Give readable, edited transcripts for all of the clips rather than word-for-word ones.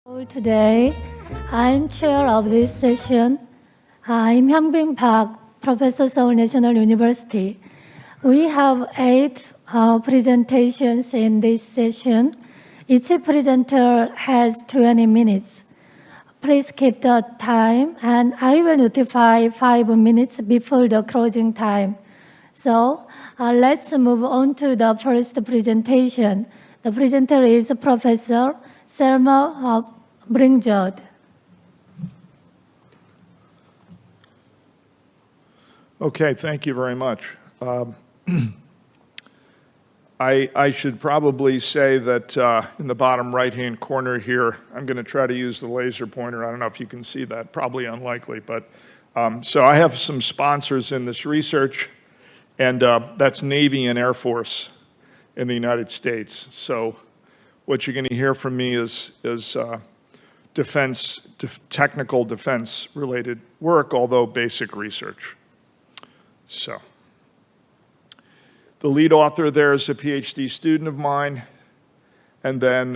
Today, I'm chair of this session. I'm Hyungbin Park, Professor, Seoul National University. We have 8 presentations in this session. Each presenter has 20 minutes. Please keep the time, and I will notify 5 minutes before the closing time. So let's move on to the first presentation. The presenter is Professor Selma Bringjod. Okay, thank you very much. I should probably say that in the bottom right-hand corner here, I'm going to try to use the laser pointer. I don't know if you can see that, probably unlikely. But so I have some sponsors in this research, and that's Navy and Air Force in the United States. So what you're going to hear from me is technical defense-related work, although basic research. So the lead author there is a PhD student of mine, and then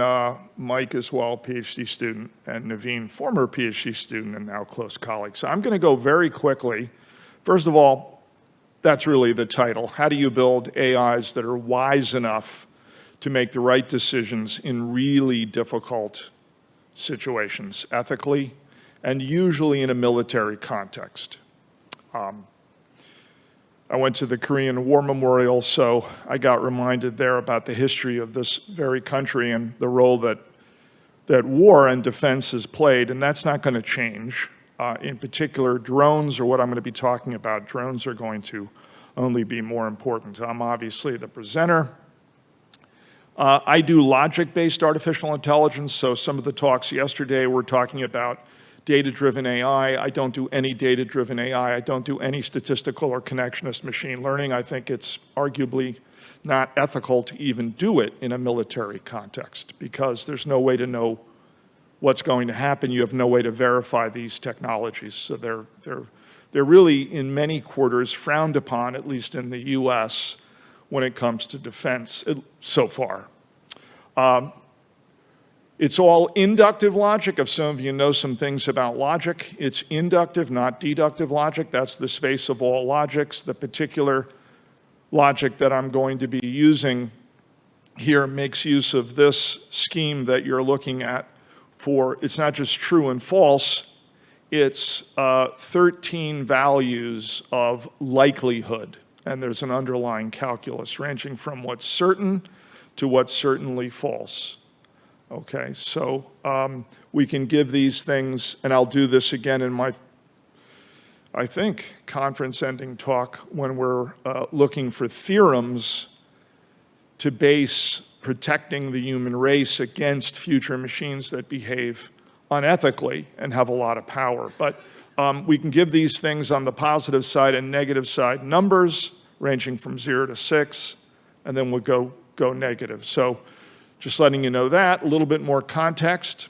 Mike as well, PhD student, and Naveen, former PhD student and now close colleague. So I'm going to go very quickly. First of all, that's really the title. How do you build AIs that are wise enough to make the right decisions in really difficult situations, ethically, and usually in a military context? I went to the Korean War Memorial, so I got reminded there about the history of this very country and the role that war and defense has played, and that's not going to change. In particular, drones are what I'm going to be talking about. Drones are going to only be more important. I'm obviously the presenter. I do logic-based artificial intelligence, so some of the talks yesterday were talking about data-driven AI. I don't do any data-driven AI. I don't do any statistical or connectionist machine learning. I think it's arguably not ethical to even do it in a military context because there's no way to know what's going to happen. You have no way to verify these technologies. So they're really, in many quarters, frowned upon, at least in the US, when it comes to defense so far. It's all inductive logic. If some of you know some things about logic, it's inductive, not deductive logic. That's the space of all logics. The particular logic that I'm going to be using here makes use of this scheme that you're looking at for, it's not just true and false, it's 13 values of likelihood. And there's an underlying calculus ranging from what's certain to what's certainly false. Okay, so we can give these things, and I'll do this again in my, I think, conference-ending talk when we're looking for theorems to base protecting the human race against future machines that behave unethically and have a lot of power. But we can give these things on the positive side and negative side numbers ranging from 0 to 6, and then we'll go negative. So just letting you know that, a little bit more context.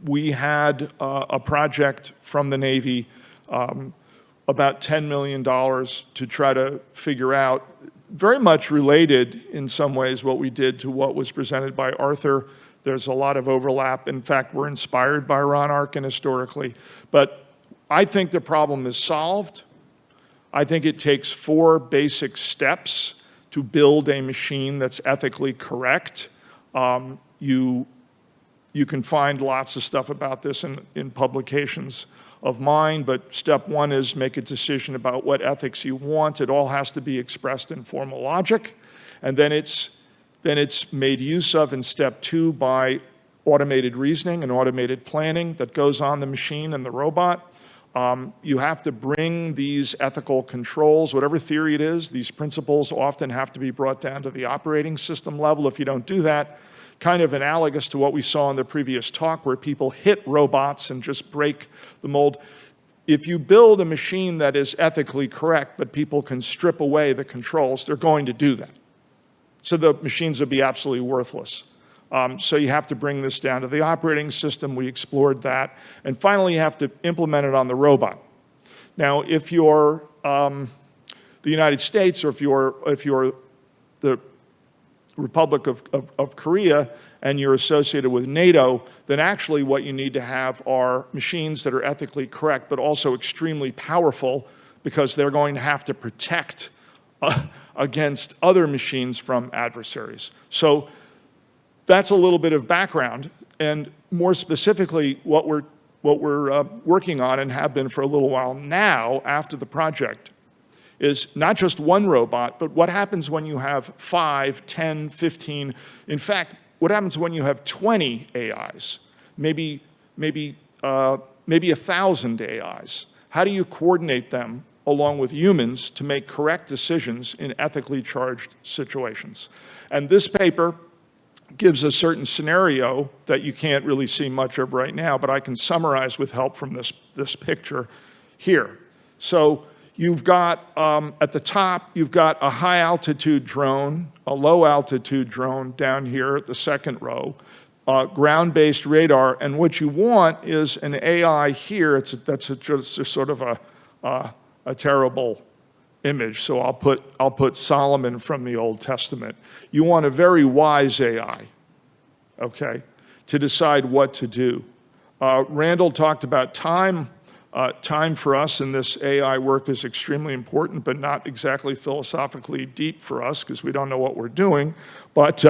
We had a project from the Navy, about $10 million to try to figure out, very much related in some ways what we did to what was presented by Arthur. There's a lot of overlap. In fact, we're inspired by Ron Arkin historically. But I think the problem is solved. I think it takes 4 basic steps to build a machine that's ethically correct. You can find lots of stuff about this in publications of mine, but step 1 is make a decision about what ethics you want. It all has to be expressed in formal logic, and then it's made use of in step 2 by automated reasoning and automated planning that goes on the machine and the robot. You have to bring these ethical controls, whatever theory it is, these principles often have to be brought down to the operating system level. If you don't do that, kind of analogous to what we saw in the previous talk where people hit robots and just break the mold. If you build a machine that is ethically correct, but people can strip away the controls, they're going to do that. So the machines would be absolutely worthless. So you have to bring this down to the operating system. We explored that. And finally, you have to implement it on the robot. Now, if you're the United States or if you're the Republic of Korea and you're associated with NATO, then actually what you need to have are machines that are ethically correct, but also extremely powerful, because they're going to have to protect against other machines from adversaries. So that's a little bit of background, and more specifically, what we're working on and have been for a little while now after the project is not just one robot, but what happens when you have 5, 10, 15, in fact, what happens when you have 20 AIs, maybe 1,000 AIs? How do you coordinate them along with humans to make correct decisions in ethically charged situations? And this paper gives a certain scenario that you can't really see much of right now, but I can summarize with help from this picture here. So you've got, at the top, you've got a high altitude drone, a low altitude drone down here at the second row, ground-based radar, and what you want is an AI here. That's just sort of a terrible image, so I'll put Solomon from the Old Testament. You want a very wise AI, okay, to decide what to do. Randall talked about time. Time for us in this AI work is extremely important, but not exactly philosophically deep for us because we don't know what we're doing. But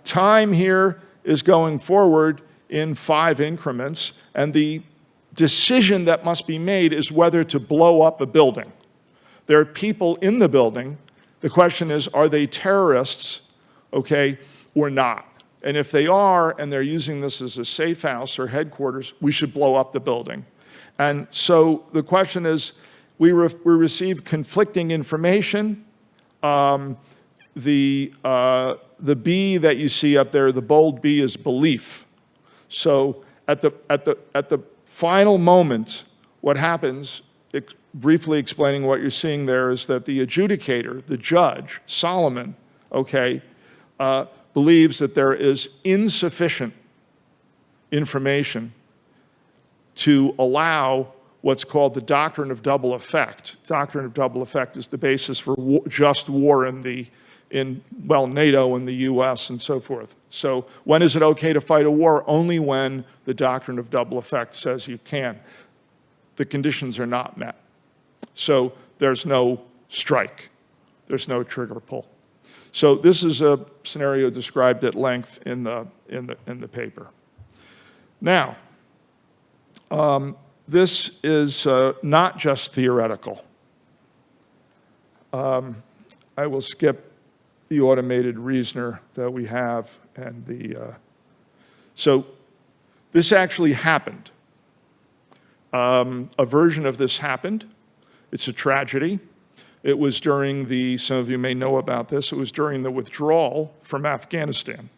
time here is going forward in 5 increments, and the decision that must be made is whether to blow up a building. There are people in the building. The question is, are they terrorists, okay, or not? And if they are, and they're using this as a safe house or headquarters, we should blow up the building. And so the question is, we receive conflicting information. The B that you see up there, the bold B, is belief. So at the final moment, what happens, briefly explaining what you're seeing there, is that the adjudicator, the judge, Solomon, okay, believes that there is insufficient information to allow what's called the doctrine of double effect. Doctrine of double effect is the basis for just war in NATO and the US and so forth. So when is it okay to fight a war? Only when the doctrine of double effect says you can. The conditions are not met. So there's no strike. There's no trigger pull. So this is a scenario described at length in the paper. Now, this is not just theoretical. I will skip the automated reasoner that we have and so this actually happened. A version of this happened. It's a tragedy. It was during some of you may know about this, it was during the withdrawal from Afghanistan.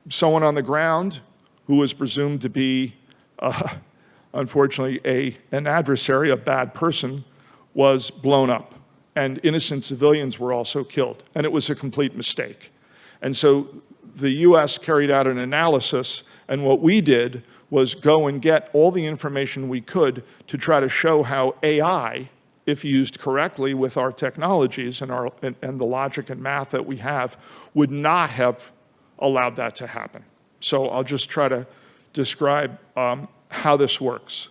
Someone on the ground who was presumed to be, unfortunately, an adversary, a bad person, was blown up. And innocent civilians were also killed. And it was a complete mistake. And so the US carried out an analysis, and what we did was go and get all the information we could to try to show how AI, if used correctly with our technologies and the logic and math that we have, would not have allowed that to happen. So I'll just try to describe how this works.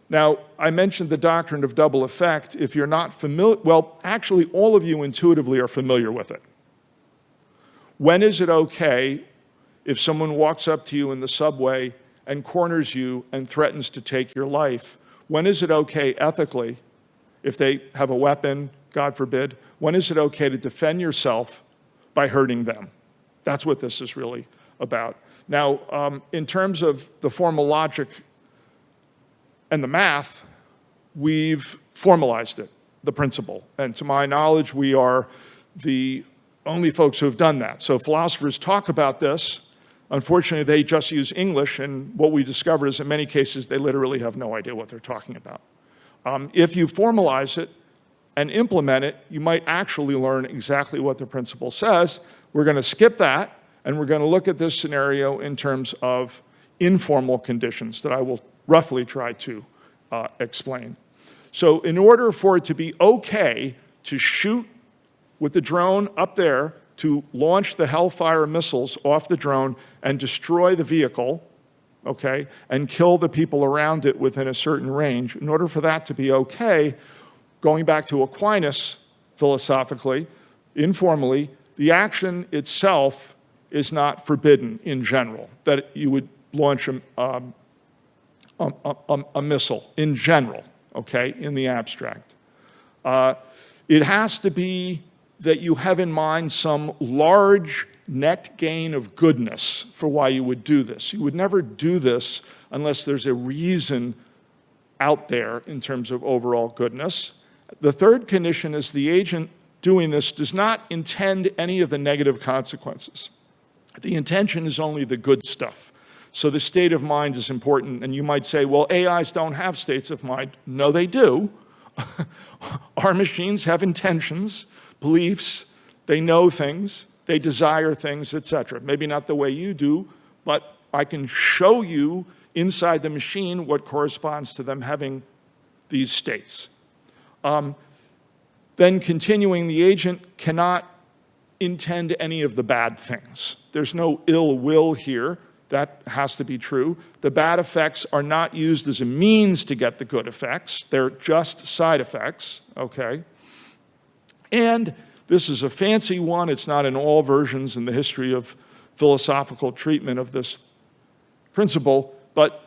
Now, I mentioned the doctrine of double effect. If you're not familiar, well, actually, all of you intuitively are familiar with it. When is it okay if someone walks up to you in the subway and corners you and threatens to take your life? When is it okay ethically, if they have a weapon, God forbid, when is it okay to defend yourself by hurting them? That's what this is really about. Now, in terms of the formal logic and the math, we've formalized it, the principle. And to my knowledge, we are the only folks who have done that. So philosophers talk about this. Unfortunately, they just use English, and what we discovered is in many cases, they literally have no idea what they're talking about. If you formalize it and implement it, you might actually learn exactly what the principle says. We're going to skip that, and we're going to look at this scenario in terms of informal conditions that I will roughly try to explain. So in order for it to be okay to shoot with the drone up there to launch the Hellfire missiles off the drone and destroy the vehicle, okay, and kill the people around it within a certain range. In order for that to be okay, going back to Aquinas, philosophically, informally, the action itself is not forbidden in general, that you would launch a missile in general, okay, in the abstract. It has to be that you have in mind some large net gain of goodness for why you would do this. You would never do this unless there's a reason out there in terms of overall goodness. The third condition is the agent doing this does not intend any of the negative consequences. The intention is only the good stuff. So the state of mind is important, and you might say, well, AIs don't have states of mind. No, they do. Our machines have intentions, beliefs, they know things, they desire things, etc. Maybe not the way you do, but I can show you inside the machine what corresponds to them having these states. Then continuing, the agent cannot intend any of the bad things. There's no ill will here. That has to be true. The bad effects are not used as a means to get the good effects. They're just side effects, okay? And this is a fancy one. It's not in all versions in the history of philosophical treatment of this principle, but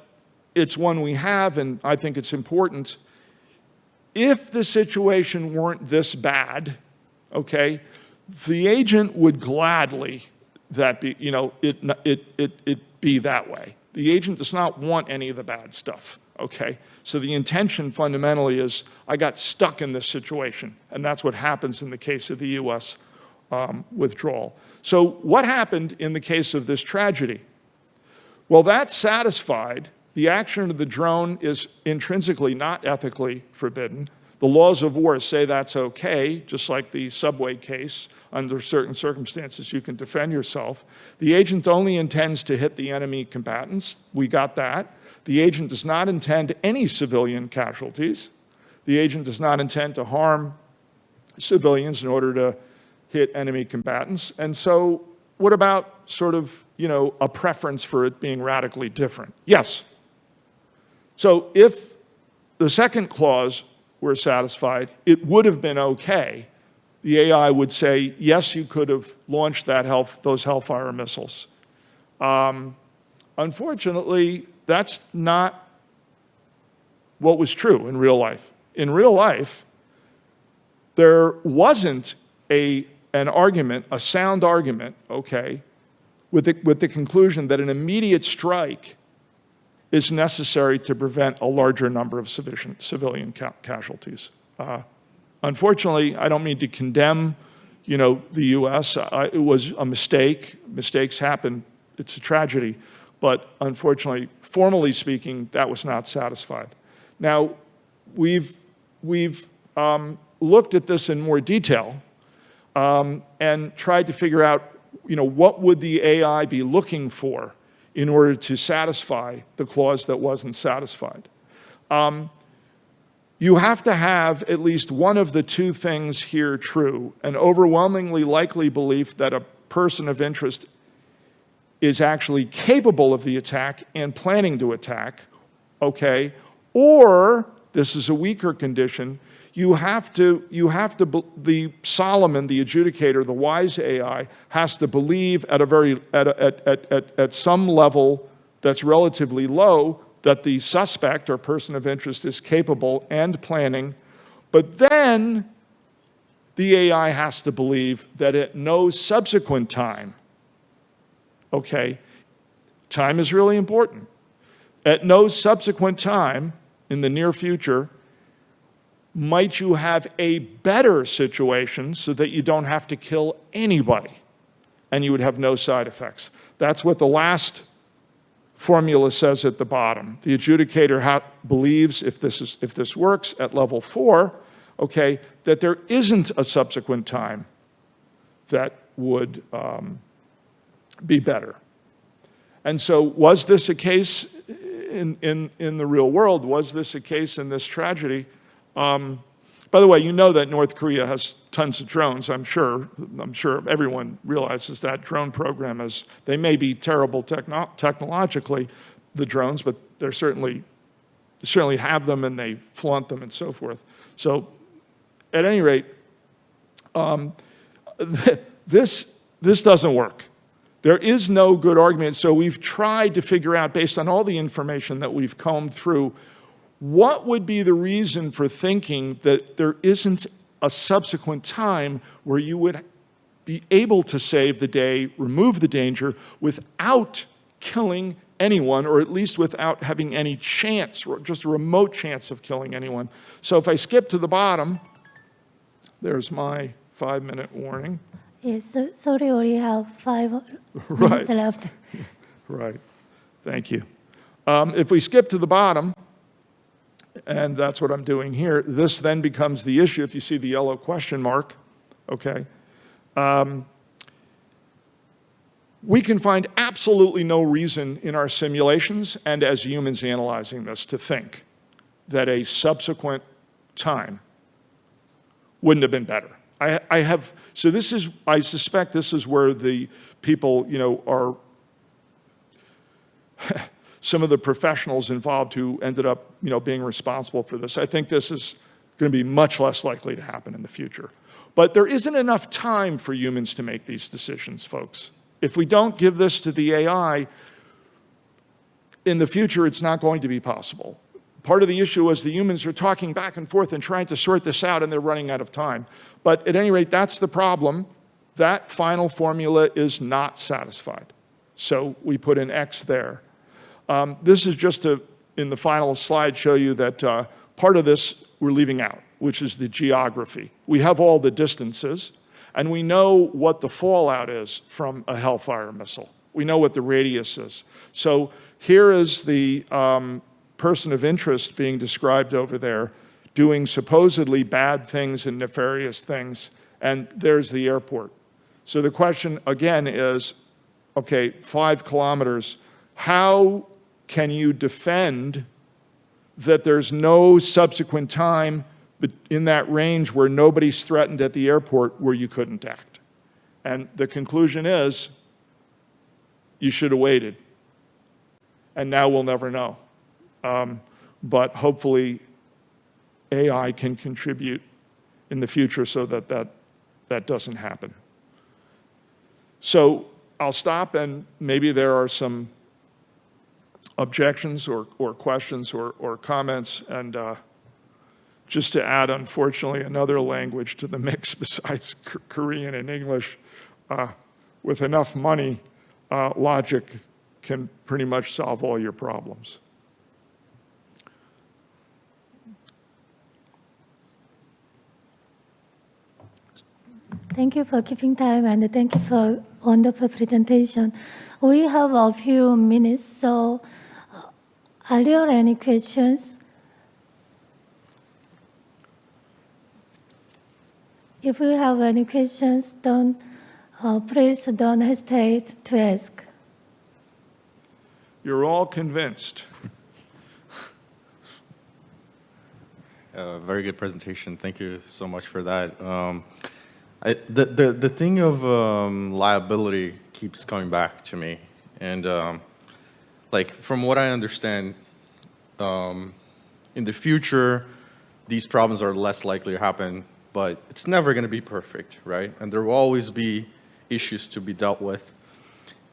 it's one we have, and I think it's important. If the situation weren't this bad, okay, the agent would gladly that be, you know, it be that way. The agent does not want any of the bad stuff, okay? So the intention fundamentally is, I got stuck in this situation, and that's what happens in the case of the US withdrawal. So what happened in the case of this tragedy? Well, that's satisfied. The action of the drone is intrinsically not ethically forbidden. The laws of war say that's okay, just like the subway case. Under certain circumstances, you can defend yourself. The agent only intends to hit the enemy combatants. We got that. The agent does not intend any civilian casualties. The agent does not intend to harm civilians in order to hit enemy combatants. And so what about sort of, you know, a preference for it being radically different? Yes. So if the second clause were satisfied, it would have been okay. The AI would say, yes, you could have launched those Hellfire missiles. Unfortunately, that's not what was true in real life. In real life, there wasn't an argument, a sound argument, okay, with the conclusion that an immediate strike is necessary to prevent a larger number of civilian casualties. Unfortunately, I don't mean to condemn, you know, the U.S. It was a mistake. Mistakes happen. It's a tragedy. But unfortunately, formally speaking, that was not satisfied. Now, we've looked at this in more detail and tried to figure out, you know, what would the AI be looking for in order to satisfy the clause that wasn't satisfied. You have to have at least one of the two things here true: an overwhelmingly likely belief that a person of interest is actually capable of the attack and planning to attack, okay? Or, this is a weaker condition, the Solomon, the adjudicator, the wise AI, has to believe at some level that's relatively low that the suspect or person of interest is capable and planning, but then the AI has to believe that at no subsequent time, okay, time is really important, at no subsequent time in the near future might you have a better situation so that you don't have to kill anybody and you would have no side effects. That's what the last formula says at the bottom. The adjudicator believes, if this works at level 4, okay, that there isn't a subsequent time that would be better. And so was this a case in the real world? Was this a case in this tragedy? By the way, you know that North Korea has tons of drones, I'm sure. I'm sure everyone realizes that drone program is, they may be terrible technologically, the drones, but they certainly have them and they flaunt them and so forth. So at any rate, this doesn't work. There is no good argument. So we've tried to figure out, based on all the information that we've combed through, what would be the reason for thinking that there isn't a subsequent time where you would be able to save the day, remove the danger, without killing anyone, or at least without having any chance, or just a remote chance of killing anyone. So if I skip to the bottom, there's my 5-minute warning. Yes, so sorry, we have 5 Right. minutes left. Right. Thank you. If we skip to the bottom, and that's what I'm doing here, this then becomes the issue, if you see the yellow question mark, okay? We can find absolutely no reason in our simulations and as humans analyzing this to think that a subsequent time wouldn't have been better. I suspect this is where the people, are some of the professionals involved who ended up, being responsible for this. I think this is going to be much less likely to happen in the future. But there isn't enough time for humans to make these decisions, folks. If we don't give this to the AI, in the future, it's not going to be possible. Part of the issue is the humans are talking back and forth and trying to sort this out, and they're running out of time. But at any rate, that's the problem. That final formula is not satisfied. So we put an X there. This is just to, in the final slide, show you that part of this we're leaving out, which is the geography. We have all the distances, and we know what the fallout is from a Hellfire missile. We know what the radius is. So here is the person of interest being described over there, doing supposedly bad things and nefarious things, and there's the airport. So the question, again, is, okay, 5 kilometers, how can you defend that there's no subsequent time in that range where nobody's threatened at the airport where you couldn't act? And the conclusion is, you should have waited. And now we'll never know. But hopefully AI can contribute in the future so that doesn't happen. So I'll stop, and maybe there are some objections or questions or comments. And just to add, unfortunately, another language to the mix besides Korean and English, with enough money, logic can pretty much solve all your problems. Thank you for keeping time, and thank you for wonderful presentation. We have a few minutes, so are there any questions? If you have any questions, please don't hesitate to ask. You're all convinced. Very good presentation. Thank you so much for that. The thing of liability keeps coming back to me, and like from what I understand, in the future, these problems are less likely to happen, but it's never going to be perfect, right? And there will always be issues to be dealt with,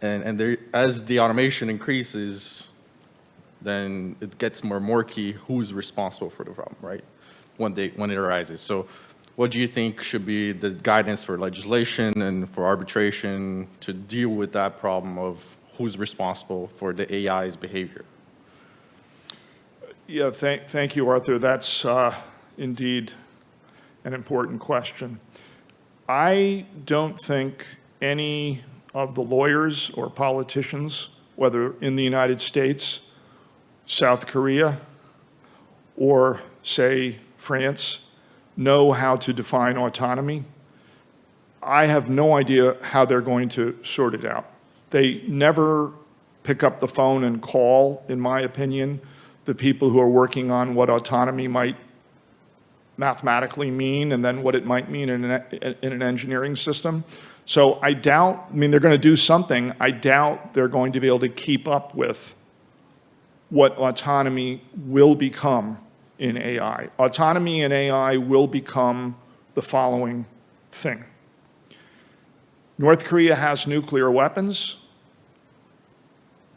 and there, as the automation increases, then it gets more murky who's responsible for the problem, right? When it arises. So what do you think should be the guidance for legislation and for arbitration to deal with that problem of who's responsible for the AI's behavior? Yeah, thank you, Arthur. That's indeed an important question. I don't think any of the lawyers or politicians, whether in the United States, South Korea, or, say, France, know how to define autonomy. I have no idea how they're going to sort it out. They never pick up the phone and call, in my opinion, the people who are working on what autonomy might mathematically mean and then what it might mean in an engineering system. So I doubt, I mean, they're going to do something. I doubt they're going to be able to keep up with what autonomy will become in AI. Autonomy in AI will become the following thing. North Korea has nuclear weapons.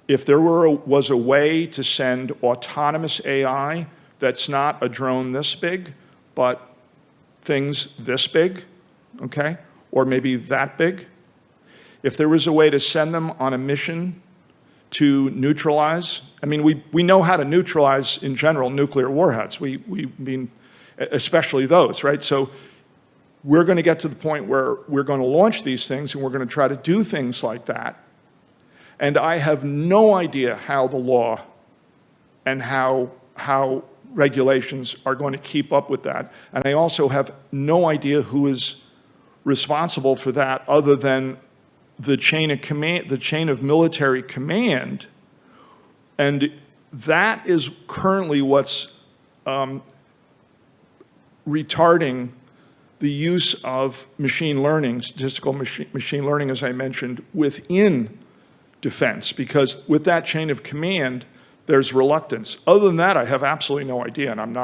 If there was a way to send autonomous AI that's not a drone this big, but things this big, okay, or maybe that big, if there was a way to send them on a mission to neutralize, I mean, we know how to neutralize, in general, nuclear warheads. We mean, especially those, right? So we're going to get to the point where we're going to launch these things and we're going to try to do things like that. And I have no idea how the law and how regulations are going to keep up with that. And I also have no idea who is responsible for that other than the chain of command, the chain of military command. And that is currently what's retarding the use of machine learning, statistical machine learning, as I mentioned, within defense, because with that chain of command, there's reluctance. Other than that, I have absolutely no idea, and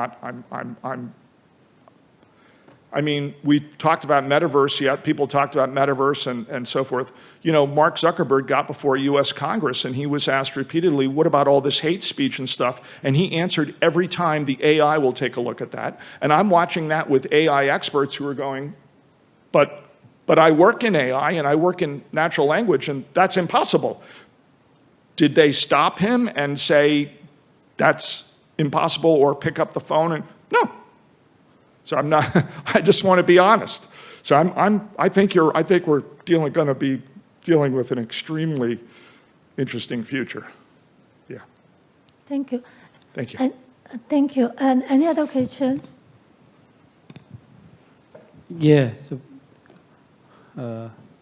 I mean, we talked about metaverse, yeah, people talked about metaverse and so forth. You know, Mark Zuckerberg got before US Congress and he was asked repeatedly, what about all this hate speech and stuff? And he answered every time, the AI will take a look at that. And I'm watching that with AI experts who are going, but I work in AI and I work in natural language and that's impossible. Did they stop him and say, that's impossible, or pick up the phone and, no. So I'm not, I just want to be honest. So I think we're going to be dealing with an extremely interesting future. Yeah. Thank you. Thank you. And, thank you. And any other questions? Yeah. So,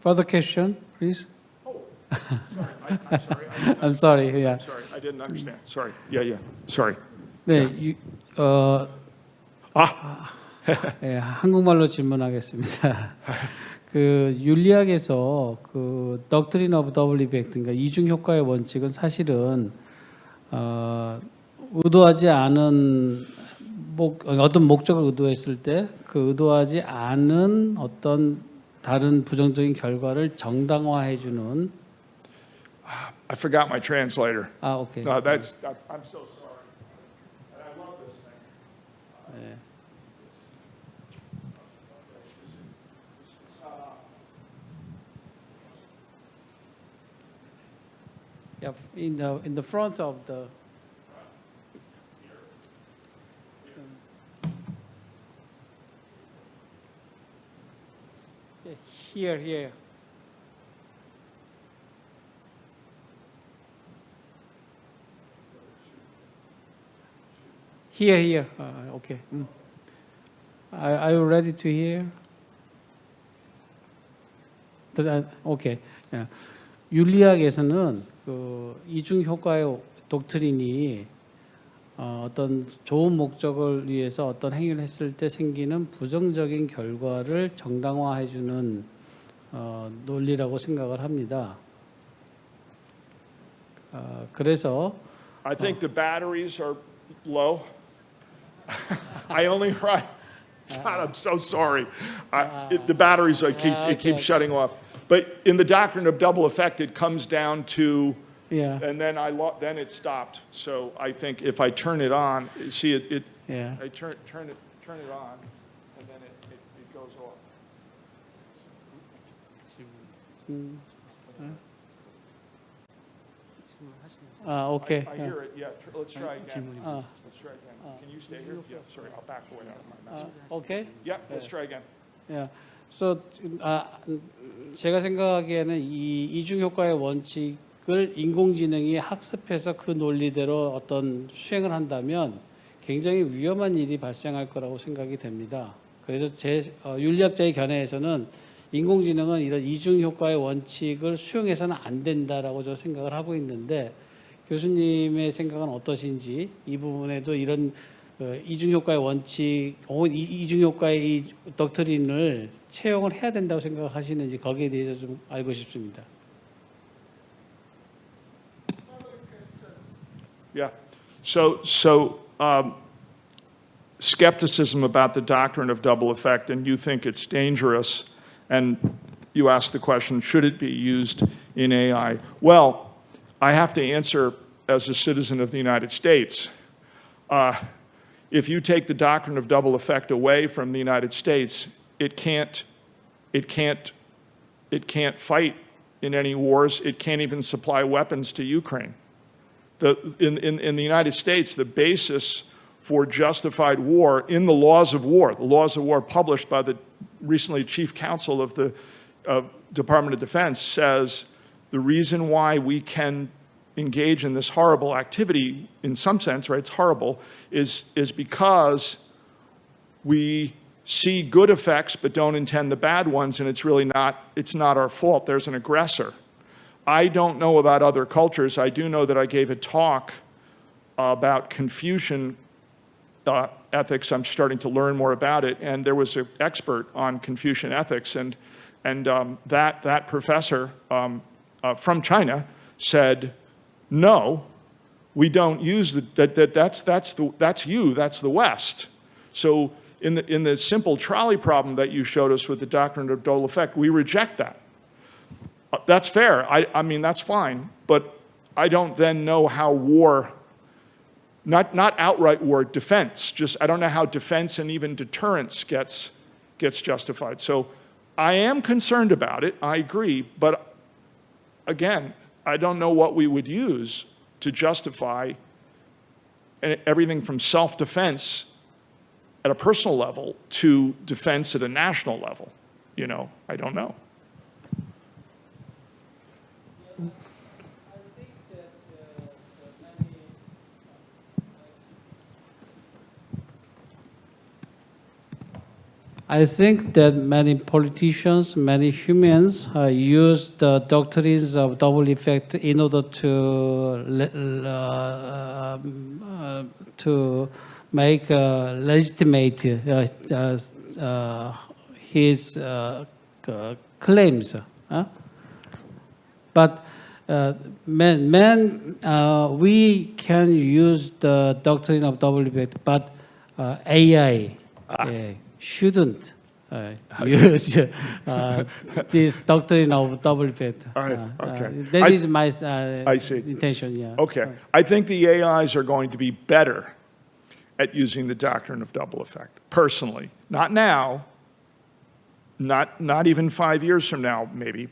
further question, please. Oh, sorry. I'm sorry. I'm sorry. Yeah. Sorry, I didn't understand. Sorry. Yeah. Sorry. 네, 예, 한국말로 질문하겠습니다. 그 윤리학에서 그 doctrine of double effect, 그러니까 이중 효과의 원칙은 사실은 의도하지 않은 어떤 목적을 의도했을 때 그 의도하지 않은 어떤 다른 부정적인 결과를 정당화해주는. I forgot my translator. 오케이. No, I'm so sorry. And I love this thing. 예. Yeah, in the front of the. Here. Here. Okay. Are you ready to hear? Okay. Yeah. 윤리학에서는 그 이중 효과의 독트린이 어떤 좋은 목적을 위해서 어떤 행위를 했을 때 생기는 부정적인 결과를 정당화해주는 논리라고 생각을 합니다. 그래서 I think the batteries are low. I only right. God, I'm so sorry. The batteries, it keeps shutting off. But in the doctrine of double effect, it comes down to, yeah. and then then it stopped. So I think if I turn it on, see it. Yeah. I turn it on, and then it goes off. Okay. I hear it. Yeah. Let's try again. Let's try again. Can you stay here? Yeah. Sorry, I'll back away out of my mess. Okay. Yeah. Let's try again. Yeah. So, 제가 생각하기에는 이 이중 효과의 원칙을 인공지능이 학습해서 그 논리대로 어떤 수행을 한다면 굉장히 위험한 일이 발생할 거라고 생각이 됩니다. 그래서 제 윤리학자의 견해에서는 인공지능은 이런 이중 효과의 원칙을 수용해서는 안 된다라고 저 생각을 하고 있는데, 교수님의 생각은 어떠신지, 이 부분에도 이런 이중 효과의 원칙 혹은 이중 효과의 이 덕트린을 채용을 해야 된다고 생각하시는지 거기에 대해서 좀 알고 싶습니다. Yeah. Skepticism about the doctrine of double effect, and you think it's dangerous, and you ask the question, should it be used in AI? Well, I have to answer as a citizen of the United States. If you take the doctrine of double effect away from the United States, it can't fight in any wars. It can't even supply weapons to Ukraine. In the United States, the basis for justified war in the laws of war published by the recently chief counsel of the Department of Defense, says the reason why we can engage in this horrible activity, in some sense, right, it's horrible, is because we see good effects but don't intend the bad ones, and it's not our fault. There's an aggressor. I don't know about other cultures. I do know that I gave a talk about Confucian ethics. I'm starting to learn more about it, and there was an expert on Confucian ethics, and that professor from China said, no, we don't use that's the West. So in the simple trolley problem that you showed us with the doctrine of double effect, we reject that. That's fair. I mean, that's fine. But I don't then know how war, not outright war, defense, just I don't know how defense and even deterrence gets justified. So I am concerned about it. I agree. But again, I don't know what we would use to justify everything from self-defense at a personal level to defense at a national level. I don't know. I think that many politicians, many humans use the doctrines of double effect in order to make legitimate his claims. But we can use the doctrine of double effect, but AI shouldn't use this doctrine of double effect. All right, okay. That is my I see. intention. Yeah. Okay. I think the AIs are going to be better at using the doctrine of double effect, personally. Not now, not even 5 years from now, maybe,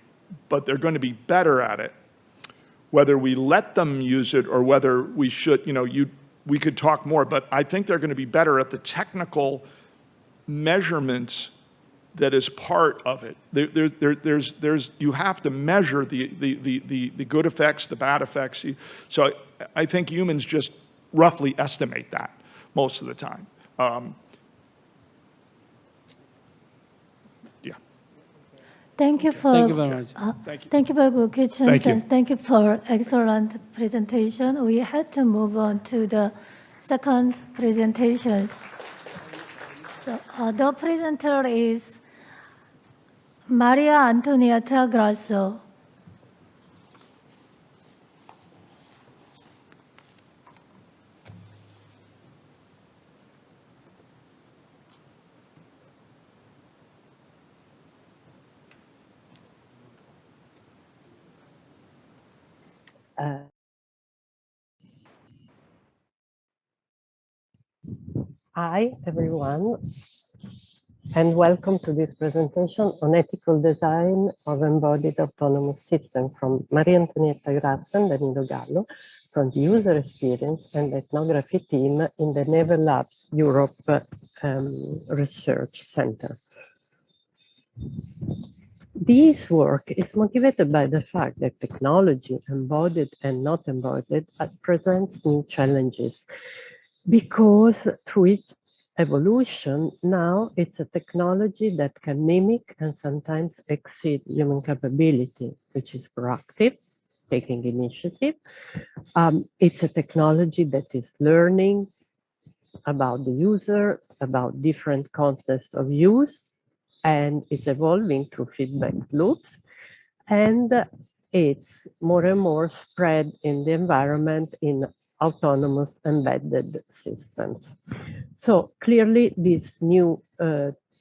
but they're going to be better at it. Whether we let them use it or whether we should, we could talk more, but I think they're going to be better at the technical measurements that is part of it. You have to measure the good effects, the bad effects. So I think humans just roughly estimate that most of the time. Yeah. Thank you Thank you very much. Thank you. Thank you for good questions. Thank you. And thank you for excellent presentation. We had to move on to the second presentations. So, the presenter is Maria Antonietta Grasso. Hi, everyone, and welcome to this presentation on ethical design of embodied autonomous systems from Maria Antonietta Grasso and Danilo Gallo from the User Experience and Ethnography team in the Naval Labs Europe Research Center. This work is motivated by the fact that technology, embodied and not embodied, presents new challenges because through its evolution, now it's a technology that can mimic and sometimes exceed human capability, which is proactive, taking initiative. It's a technology that is learning, about the user, about different contexts of use, and it's evolving through feedback loops. And it's more and more spread in the environment in autonomous embedded systems. So clearly, this new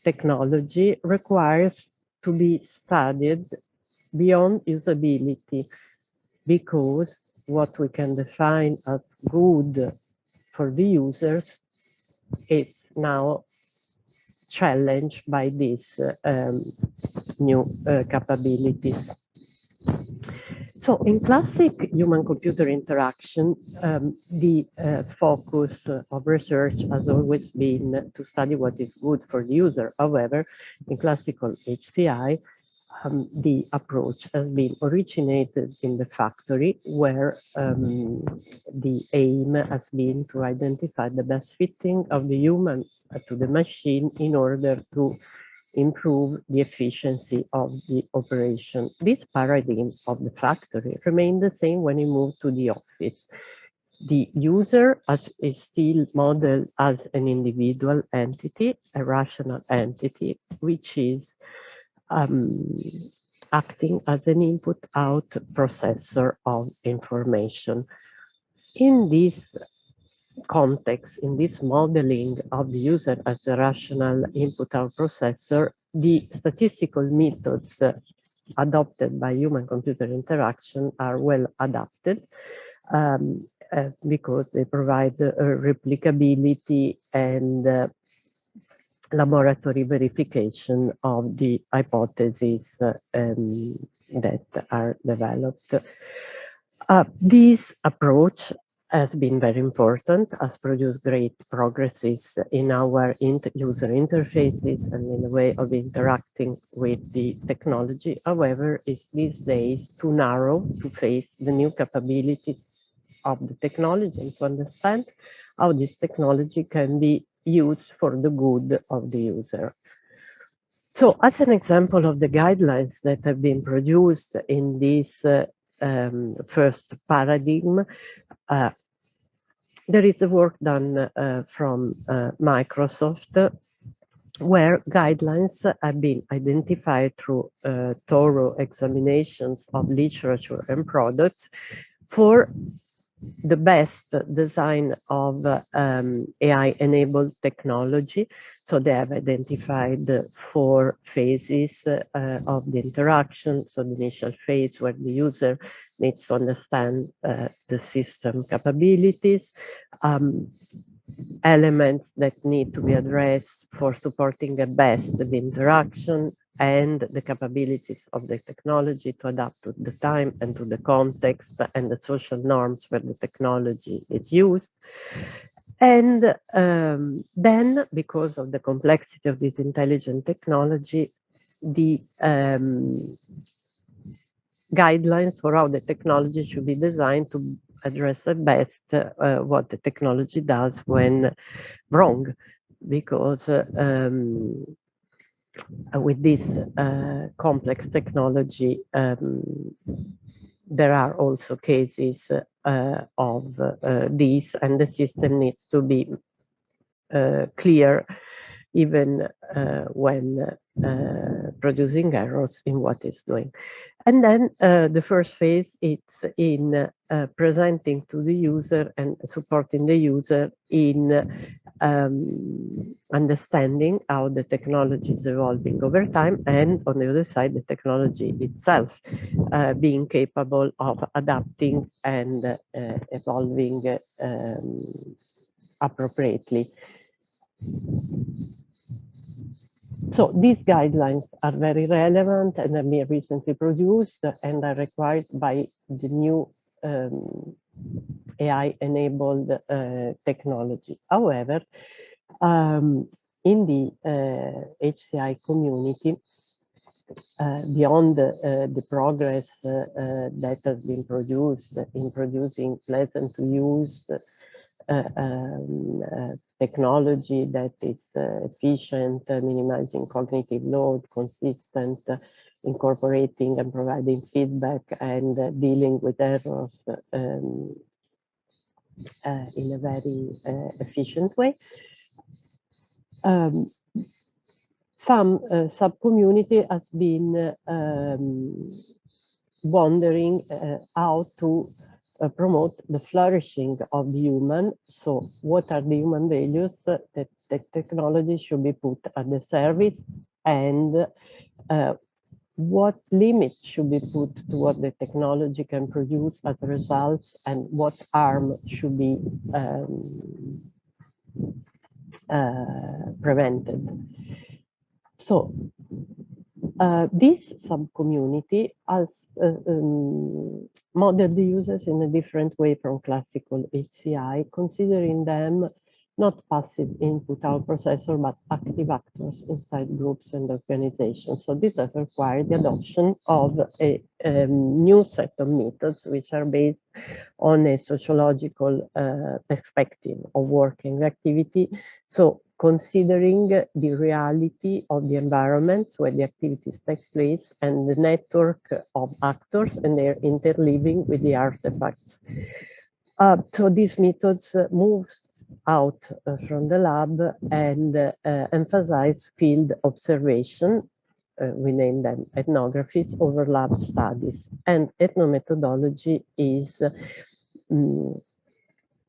technology requires to be studied beyond usability, because what we can define as good for the users is now challenged by these new capabilities. So in classic human-computer interaction, the focus of research has always been to study what is good for the user. However, in classical HCI, the approach has been originated in the factory, where the aim has been to identify the best fitting of the human to the machine in order to improve the efficiency of the operation. This paradigm of the factory remained the same when we moved to the office. The user is still modeled as an individual entity, a rational entity, which is acting as an input-out processor of information. In this context, in this modeling of the user as a rational input-out processor, the statistical methods adopted by human-computer interaction are well adapted, because they provide replicability and laboratory verification of the hypotheses that are developed. This approach has been very important, has produced great progresses in our user interfaces and in the way of interacting with the technology. However, it's these days too narrow to face the new capabilities of the technology and to understand how this technology can be used for the good of the user. So as an example of the guidelines that have been produced in this first paradigm, there is a work done from Microsoft, where guidelines have been identified through thorough examinations of literature and products for the best design of AI-enabled technology. So they have identified 4 phases of the interaction. So the initial phase, where the user needs to understand the system capabilities, elements that need to be addressed for supporting the best the interaction, and the capabilities of the technology to adapt to the time and to the context and the social norms where the technology is used. And then, because of the complexity of this intelligent technology, the guidelines for how the technology should be designed to address at best what the technology does when wrong, because with this complex technology, there are also cases of this, and the system needs to be clear even when producing errors in what it's doing. And then the first phase is in presenting to the user and supporting the user in understanding how the technology is evolving over time, and on the other side, the technology itself being capable of adapting and evolving appropriately. So these guidelines are very relevant and have been recently produced and are required by the new AI-enabled technology. However, in the HCI community, beyond the progress that has been produced in producing pleasant to use technology that is efficient, minimizing cognitive load, consistent, incorporating and providing feedback, and dealing with errors in a very efficient way. Some sub-community has been wondering how to promote the flourishing of the human. So what are the human values that the technology should be put at the service, and what limits should be put to what the technology can produce as a result, and what harm should be prevented. So this subcommunity has modeled the users in a different way from classical HCI, considering them not passive input out processor, but active actors inside groups and organizations. So this has required the adoption of a new set of methods, which are based on a sociological perspective of working activity. So considering the reality of the environments where the activities take place and the network of actors and their interleaving with the artifacts. So these methods moves out from the lab and emphasize field observation. We name them ethnographies over lab studies. And ethnomethodology is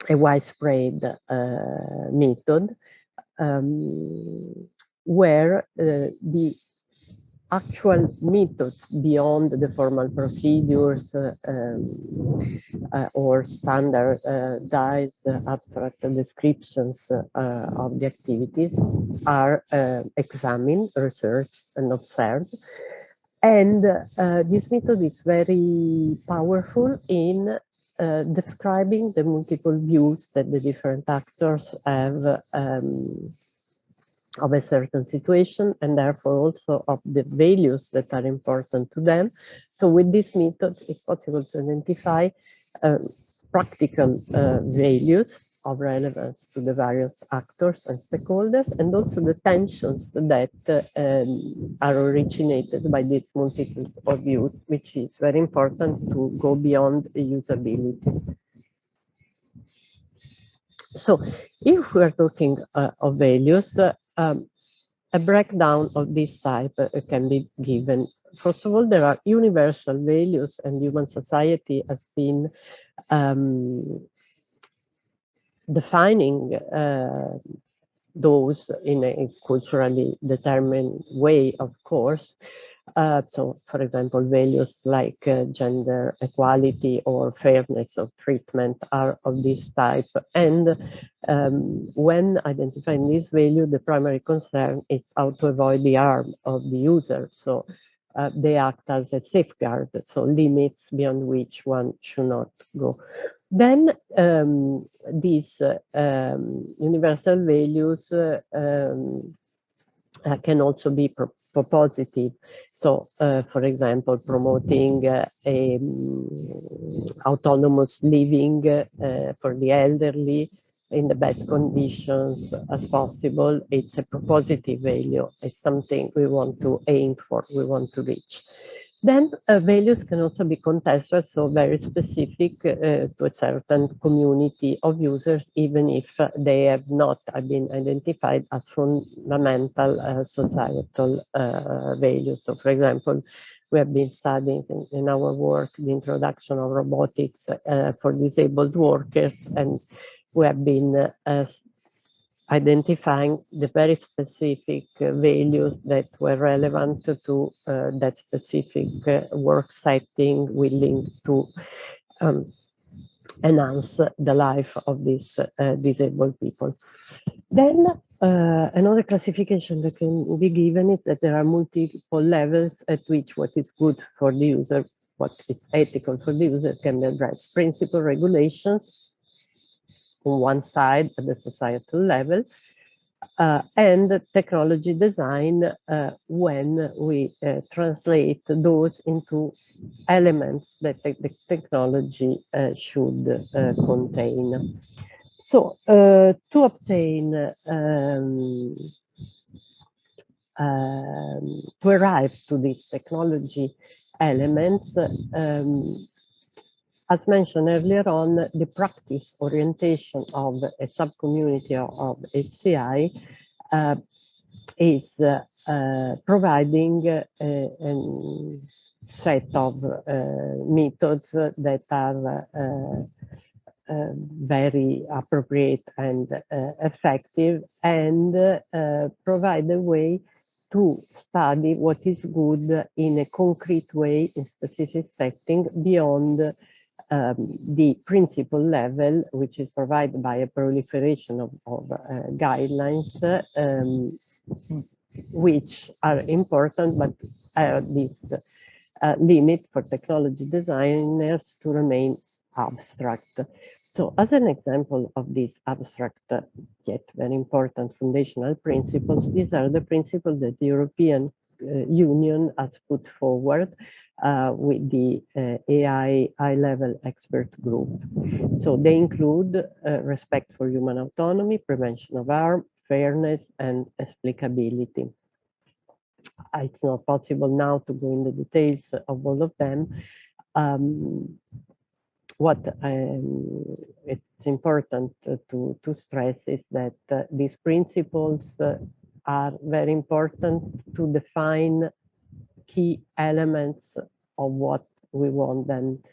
a widespread method where the actual methods beyond the formal procedures or standardized abstract descriptions of the activities are examined, researched, and observed. And this method is very powerful in describing the multiple views that the different actors have of a certain situation, and therefore also of the values that are important to them. So with this method, it's possible to identify practical values of relevance to the various actors and stakeholders, and also the tensions that are originated by this multitude of views, which is very important to go beyond usability. So if we are talking of values, a breakdown of this type can be given. First of all, there are universal values, and human society has been defining those in a culturally determined way, of course. So, for example, values like gender equality or fairness of treatment are of this type. And when identifying this value, the primary concern is how to avoid the harm of the user. So they act as a safeguard, so limits beyond which one should not go. Then these universal values can also be propositive. So, for example, promoting autonomous living for the elderly in the best conditions as possible. It's a propositive value. It's something we want to aim for, we want to reach. Then values can also be contextual, so very specific to a certain community of users, even if they have not been identified as fundamental societal values. So, for example, we have been studying in our work the introduction of robotics for disabled workers, and we have been identifying the very specific values that were relevant to that specific work setting, willing to enhance the life of these disabled people. Then another classification that can be given is that there are multiple levels at which what is good for the user, what is ethical for the user can be addressed. Principle regulations on one side at the societal level, and technology design when we translate those into elements that the technology should contain. So to obtain, to arrive to these technology elements, as mentioned earlier on, the practice orientation of a subcommunity of HCI is providing a set of methods that are very appropriate and effective, and provide a way to study what is good in a concrete way in specific setting beyond the principle level, which is provided by a proliferation of guidelines, which are important, but this limit for technology designers to remain abstract. So as an example of these abstract yet very important foundational principles, these are the principles that the European Union has put forward with the AI high-level expert group. So they include respect for human autonomy, prevention of harm, fairness, and explicability. It's not possible now to go in the details of all of them. What it's important to stress is that these principles are very important to define key elements of what we want them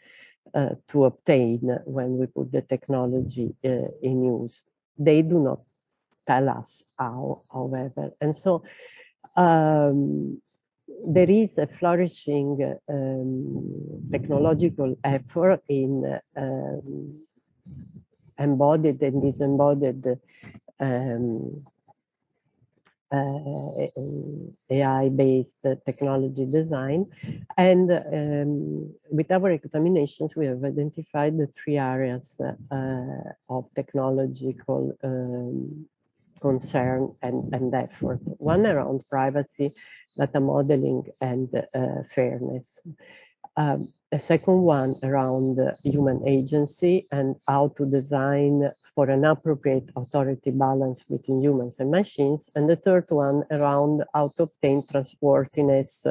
to obtain when we put the technology in use. They do not tell us how, however. And so there is a flourishing technological effort in embodied and disembodied AI-based technology design. And with our examinations, we have identified the 3 areas of technological concern and effort. One around privacy, data modeling, and fairness. A second one around human agency and how to design for an appropriate authority balance between humans and machines. And the third one around how to obtain trustworthiness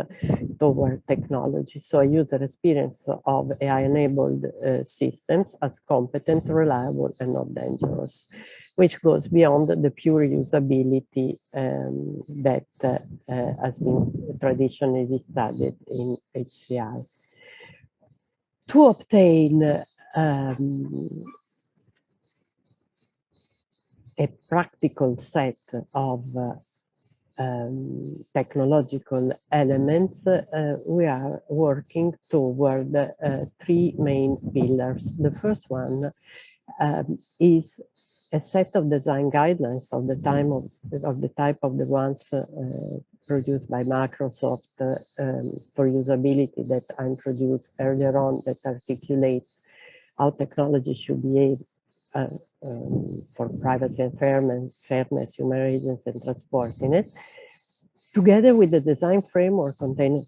toward technology. So a user experience of AI-enabled systems as competent, reliable, and not dangerous, which goes beyond the pure usability that has been traditionally studied in HCI. To obtain a practical set of technological elements, we are working toward 3 main pillars. The first one is a set of design guidelines of the type of the ones produced by Microsoft for usability that I introduced earlier on, that articulate how technology should behave for privacy and fairness, human agency, and trustworthiness, together with the design framework containing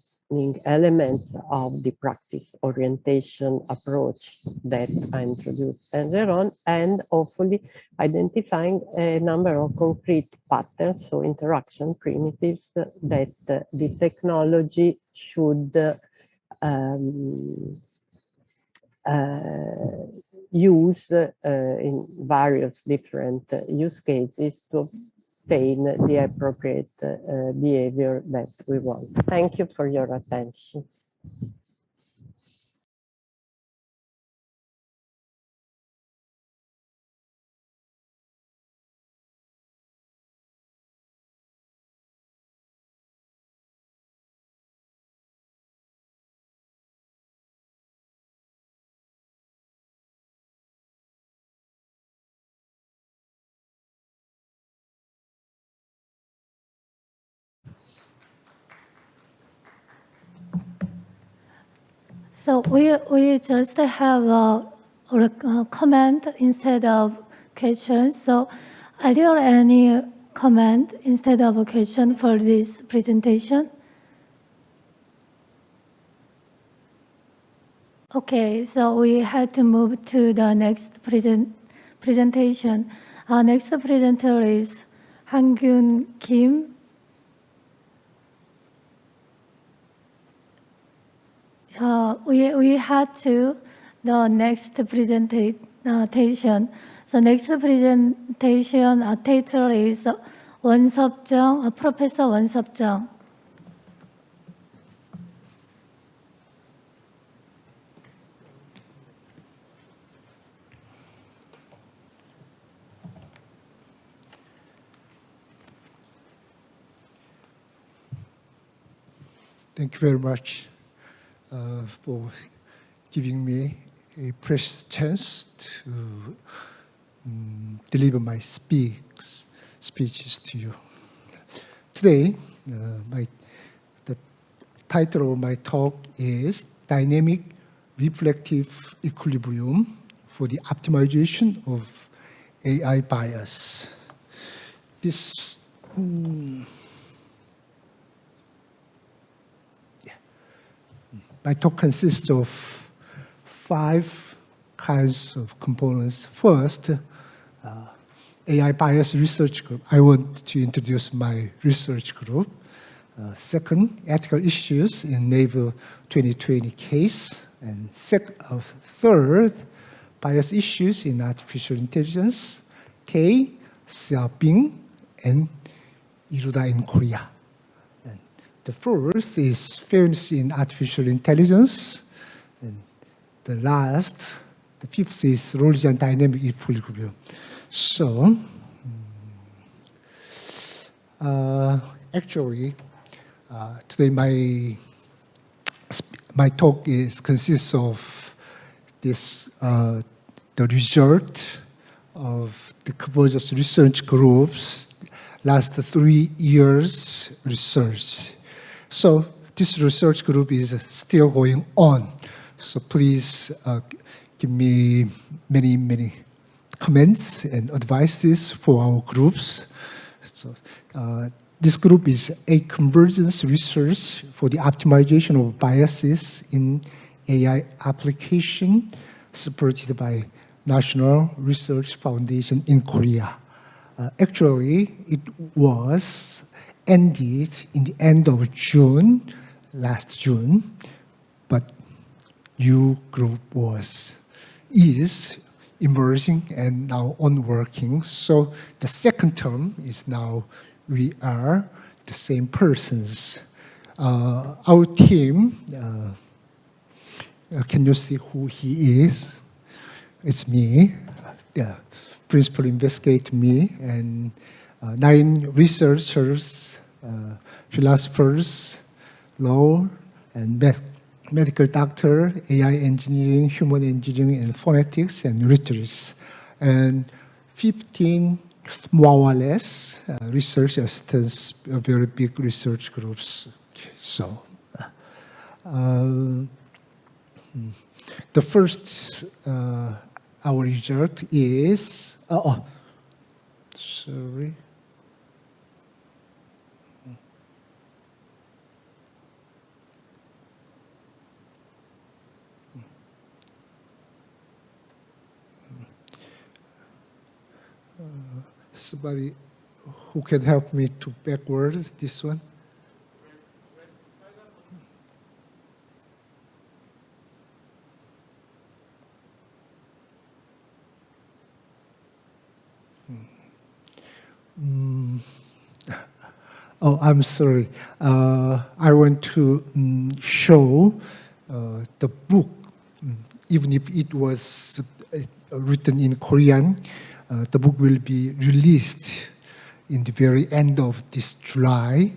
elements of the practice orientation approach that I introduced earlier on, and hopefully identifying a number of concrete patterns, so interaction primitives that the technology should use in various different use cases to obtain the appropriate behavior that we want. Thank you for your attention. So we just have a comment instead of questions. So are there any comment instead of a question for this presentation? Okay, so we had to move to the next presentation. Our next presenter is Han-Kyun Kim. We had to the next presentation. So next presentation title is 원섭정, Professor 원섭정. Thank you very much for giving me a precious chance to deliver my speeches to you. Today, the title of my talk is Dynamic Reflective Equilibrium for the Optimization of AI Bias. This my talk consists of 5 kinds of components. First, AI bias research group. I want to introduce my research group. Second, ethical issues in Naval 2020 case. And third, bias issues in artificial intelligence. K, Xiaoping, and Iruda in Korea. The fourth is fairness in artificial intelligence. And the fifth is roles and dynamic equilibrium. So, actually, today my talk consists of this the result of the convergence research group's last 3 years research. So this research group is still going on. So please give me many comments and advices for our groups. So this group is a convergence research for the optimization of biases in AI application, supported by National Research Foundation in Korea. Actually, it was ended in the end of June, last June, but new group is emerging and now on working. So the second term is now we are the same persons. Our team, can you see who he is? It's me, the principal investigator, me, and 9 researchers, philosophers, law, and medical doctor, AI engineering, human engineering, and phonetics, and rhetorics. And 15 more or less research assistants, very big research groups. So the first, our result is, sorry. Somebody who can help me to backwards this one? Oh, I'm sorry. I want to show the book, even if it was written in Korean. The book will be released in the very end of this July.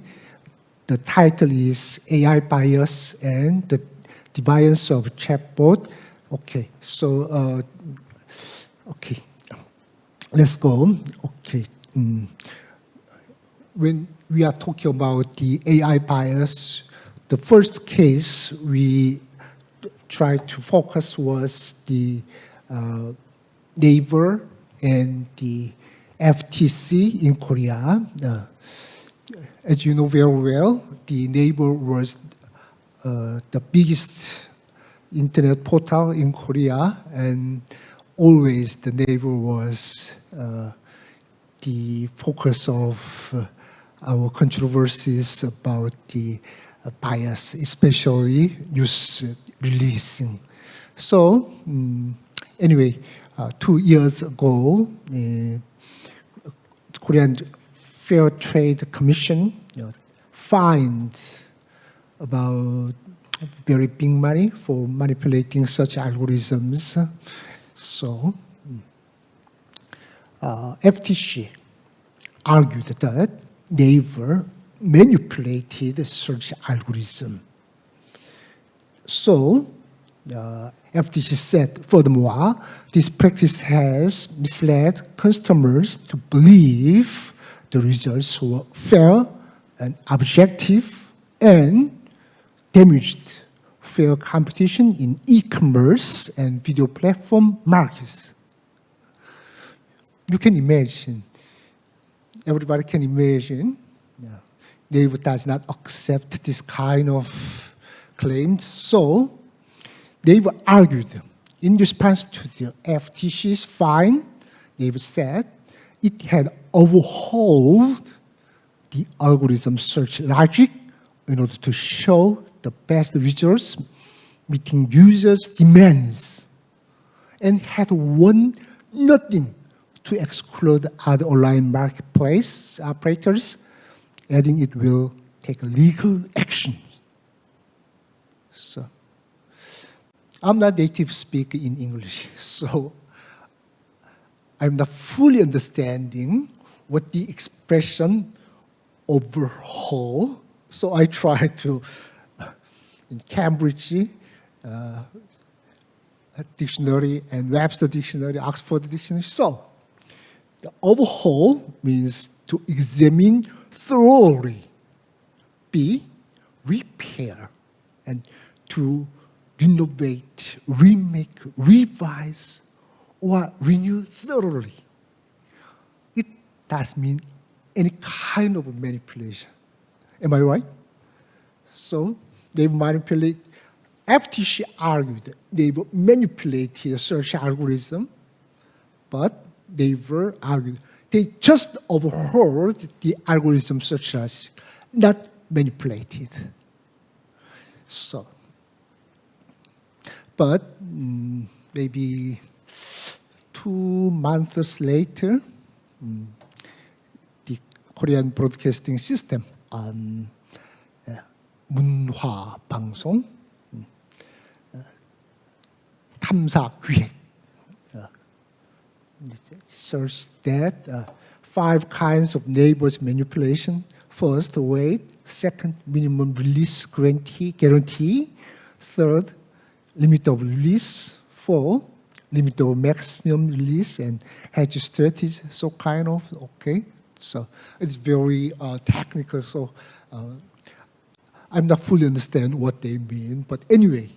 The title is AI Bias and the Deviance of Chatbot. Okay, so, okay, let's go. Okay. When we are talking about the AI bias, the first case we tried to focus was the neighbor and the FTC in Korea. As you know very well, the neighbor was the biggest internet portal in Korea, and always the neighbor was the focus of our controversies about the bias, especially news releasing. So anyway, 2 years ago, Korean Fair Trade Commission fined about very big money for manipulating such algorithms. So FTC argued that Naver manipulated search algorithm. So FTC said, furthermore, this practice has misled customers to believe the results were fair and objective and damaged fair competition in e-commerce and video platform markets. You can imagine, everybody can imagine, Naver does not accept this kind of claims. So Naver argued in response to the FTC's fine. Naver said it had overhauled the algorithm search logic in order to show the best results meeting users' demands, and had won nothing to exclude other online marketplace operators, adding it will take legal action. So, I'm not native speaker in English, so I'm not fully understanding what the expression overhaul. So I try to, in Cambridge dictionary and Webster dictionary, Oxford dictionary. So the overhaul means to examine thoroughly, B, repair, and to renovate, remake, revise, or renew thoroughly. It does mean any kind of manipulation. Am I right? So they manipulate. FTC argued they manipulated the search algorithm, but they were argued they just overhauled the algorithm search as not manipulated. So, but maybe 2 months later, the Korean broadcasting system on 문화 방송 탐사 기획 searched that 5 kinds of neighbors manipulation. First, wait. Second, minimum release guarantee. Third, limit of release. 4, limit of maximum release and hedge strategy. So kind of, okay. So it's very technical. So I'm not fully understand what they mean. But anyway,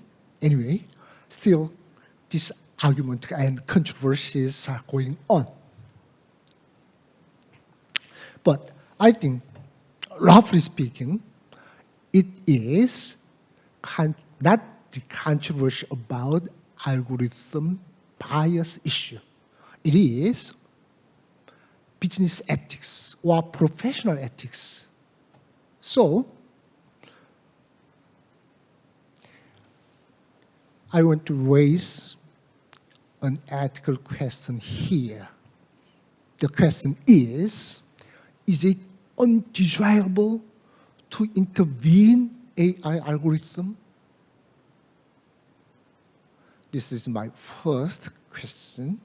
still this argument and controversies are going on. But I think, roughly speaking, it is not the controversy about algorithm bias issue. It is business ethics or professional ethics. So, I want to raise an ethical question here. The question is it undesirable to intervene AI algorithm? This is my first question.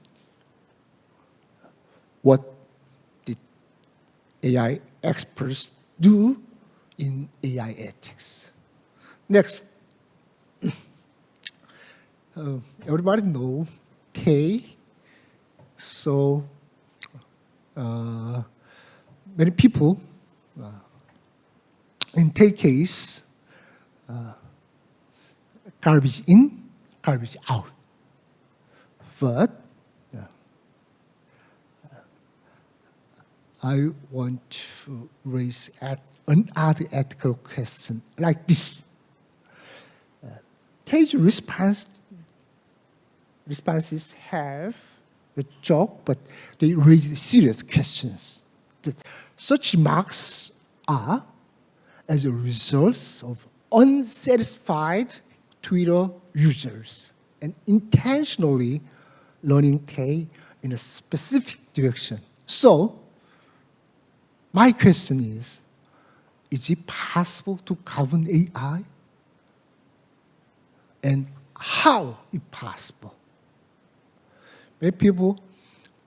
What did AI experts do in AI ethics? Next, everybody know Tay. So many people in Tay case, garbage in, garbage out. But I want to raise another ethical question like this. Tay's responses have a joke, but they raise serious questions. That such remarks are as a result of unsatisfied Twitter users. and intentionally learning K in a specific direction. So, my question is it possible to govern AI? And how is possible? Many people,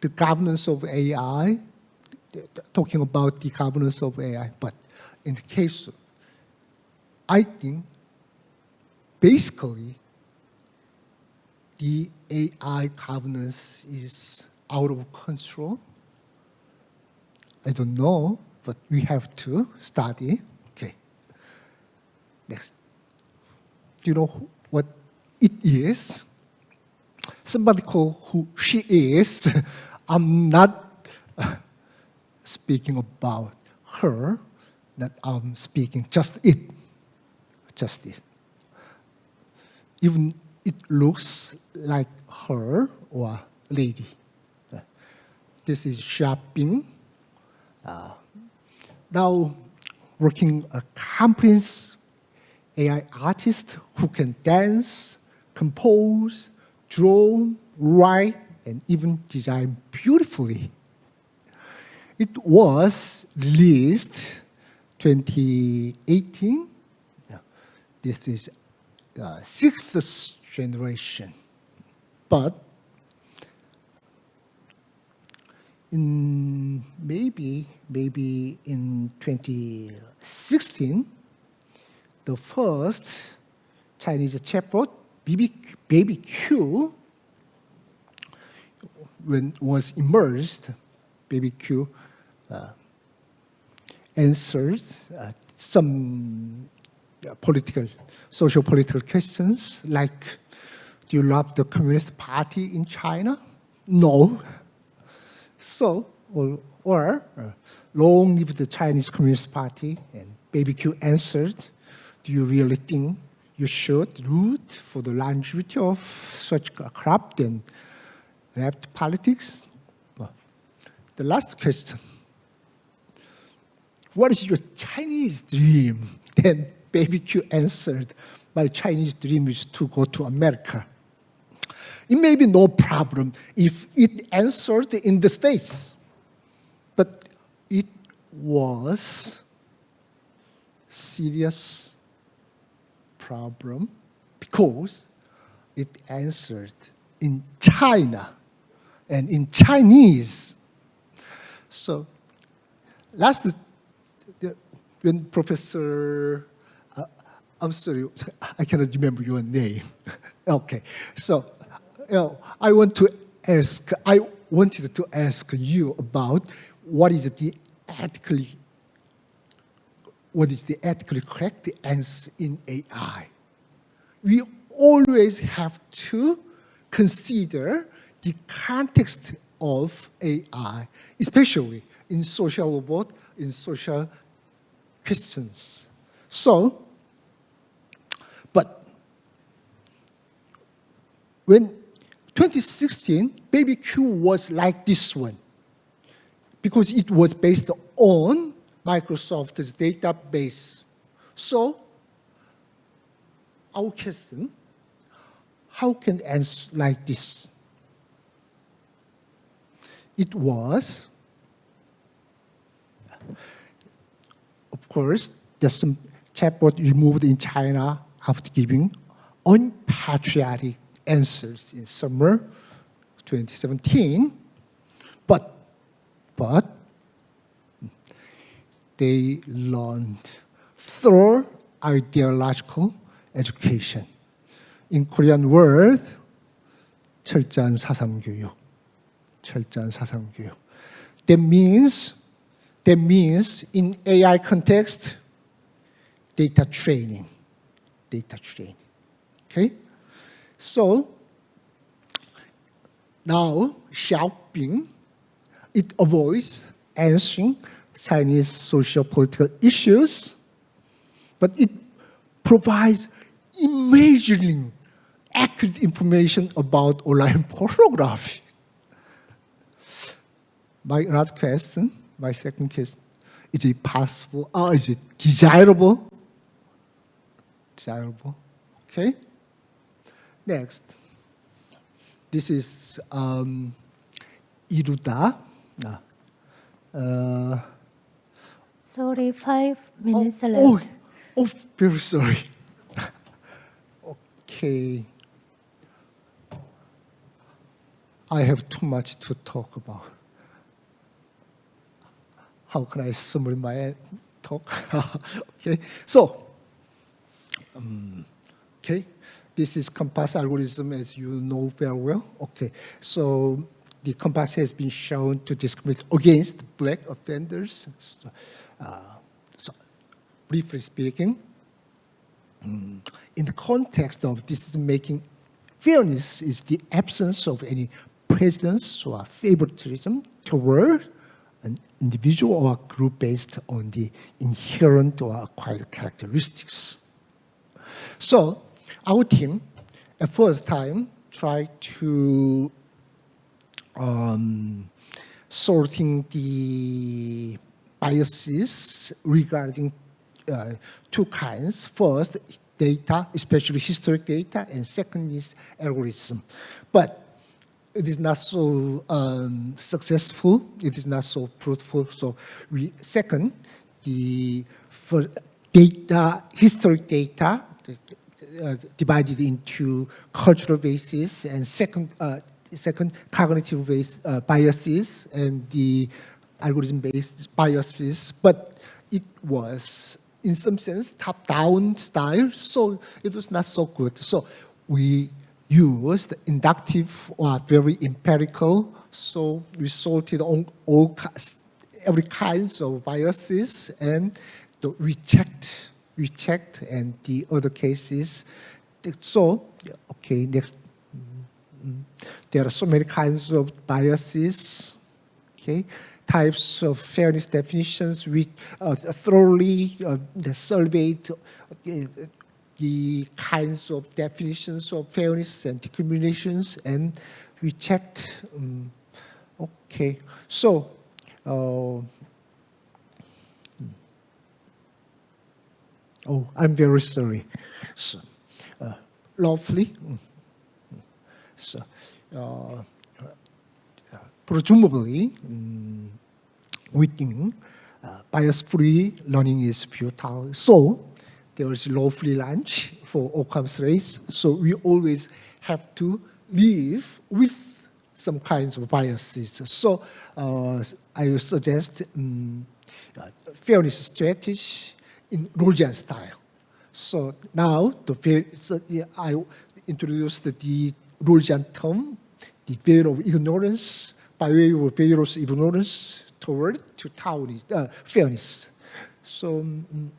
the governance of AI, talking about the governance of AI, but in the case, I think, basically, the AI governance is out of control. I don't know, but we have to study. Okay. Next. Do you know what it is? Somebody called who she is. I'm not speaking about her, that I'm speaking just it. Just it. Even it looks like her or lady. This is shopping. Now working a company's AI artist who can dance, compose, draw, write, and even design beautifully. It was released 2018. This is sixth generation. But in maybe in 2016, the first Chinese chatbot, Baby Q, when was emerged, Baby Q answered some social political questions like, do you love the Communist Party in China? No. So, or long live the Chinese Communist Party, and Baby Q answered, do you really think you should root for the longevity of such a corrupt and corrupt politics? Well, the last question, what is your Chinese dream? Then Baby Q answered, my Chinese dream is to go to America. It may be no problem if it answered in the States, but it was serious problem because it answered in China and in Chinese. So when Professor, I'm sorry, I cannot remember your name. Okay, so I wanted to ask you about what is the ethically correct answer in AI. We always have to consider the context of AI, especially in social robot, in social questions. So, but when 2016, Baby Q was like this one because it was based on Microsoft's database. So, our question, how can answer like this? It was, of course, there's some chatbot removed in China after giving unpatriotic answers in summer 2017, but they learned through ideological education. In Korean word, 철저한 사상교육. 철저한 사상교육. That means in AI context, data training. Okay? So now shopping, it avoids answering Chinese social political issues, but it provides amazingly accurate information about online pornography. My another question, my second question, is it possible, or is it desirable? Desirable, okay? Next, this is 이루다. Sorry, 5 minutes oh, left. oh, very sorry. Okay. I have too much to talk about. How can I summarize my talk? Okay, so, okay, this is COMPAS algorithm, as you know very well. Okay, so the COMPAS has been shown to discriminate against black offenders. So briefly speaking, in the context of decision-making, fairness is the absence of any prejudice or favoritism toward an individual or group based on the inherent or acquired characteristics. So our team, at first time, tried to sorting the biases regarding two kinds. First, data, especially historic data, and second is algorithm. But it is not so successful. It is not so fruitful. So second, for data, historic data, divided into cultural basis, and second cognitive biases and the algorithm-based biases. But it was, in some sense, top-down style, so it was not so good. So we used inductive or very empirical, so we sorted on every kinds of biases and we checked and the other cases. So, okay, next. There are so many kinds of biases, okay? Types of fairness definitions. We thoroughly surveyed the kinds of definitions of fairness and discriminations, and we checked. Okay, so I'm very sorry. So, roughly, so presumably, we think bias-free learning is futile. So there is lawfully lunch for Occam's race. So we always have to live with some kinds of biases. So I would suggest fairness strategy in Rorgian style. So now I introduced the Rorgian term, the veil of ignorance, by way of veil of ignorance toward to fairness. So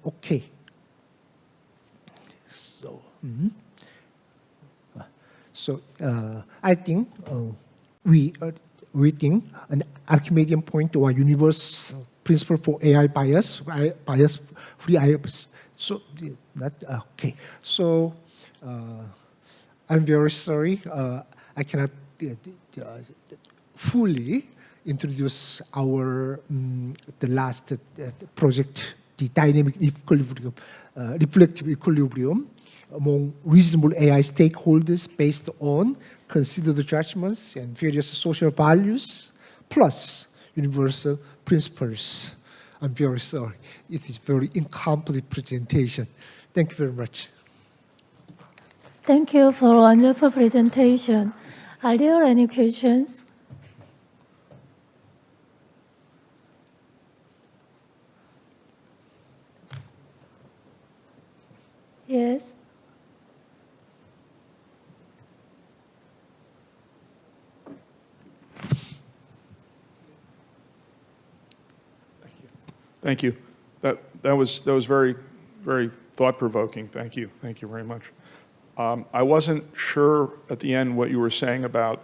okay. So I think we think an Archimedean point or universal principle for AI bias-free AI. So that okay. So I'm very sorry. I cannot fully introduce our the last project, the dynamic equilibrium, reflective equilibrium among reasonable AI stakeholders based on considered judgments and various social values, plus universal principles. I'm very sorry. It is very incomplete presentation. Thank you very much. Thank you for a wonderful presentation. Are there any questions? Yes. Thank you. That was very, very thought-provoking. Thank you. Thank you very much. I wasn't sure at the end what you were saying about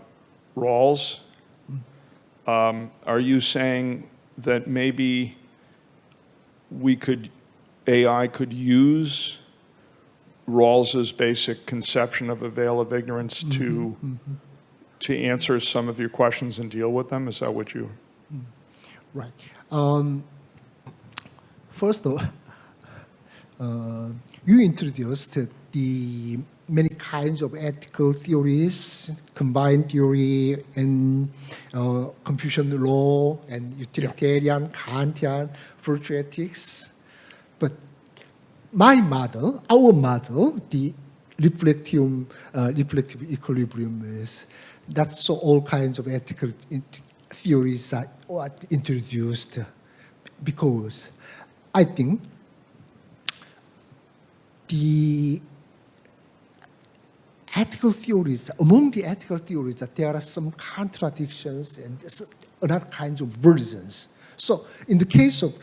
Rawls. Are you saying that maybe AI could use Rawls's basic conception of a veil of ignorance to answer some of your questions and deal with them? Is that what you? Right. First of all, you introduced the many kinds of ethical theories, combined theory and Confucian law and utilitarian, Kantian, virtue ethics. But my model, our model, the reflective equilibrium is that's all kinds of ethical theories are introduced because I think the ethical theories, among the ethical theories, there are some contradictions and other kinds of versions. So in the case of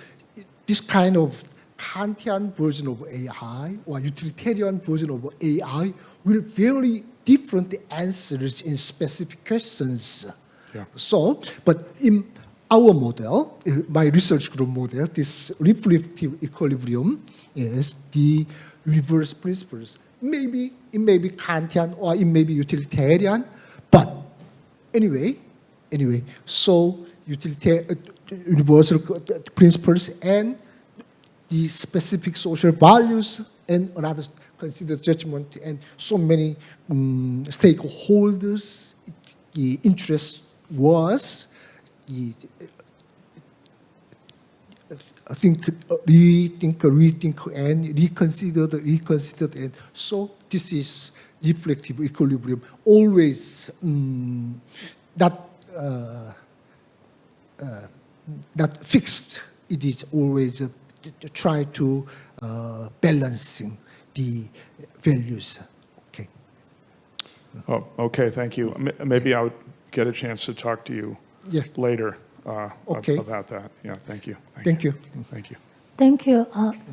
this kind of Kantian version of AI or utilitarian version of AI will vary different answers in specific questions. Yeah. So, but in our model, my research group model, this reflective equilibrium is the universal principles. Maybe it may be Kantian or it may be utilitarian, but anyway, so universal principles and the specific social values and another considered judgment and so many stakeholders, the interest was rethink, and reconsidered, and so this is reflective equilibrium. Always not fixed. It is always to try to balancing the values. Okay. Oh, okay, thank you. Maybe I would get a chance to talk to you Yes. later Okay. about that. Yeah, thank you. Thank you. Thank you. Thank you.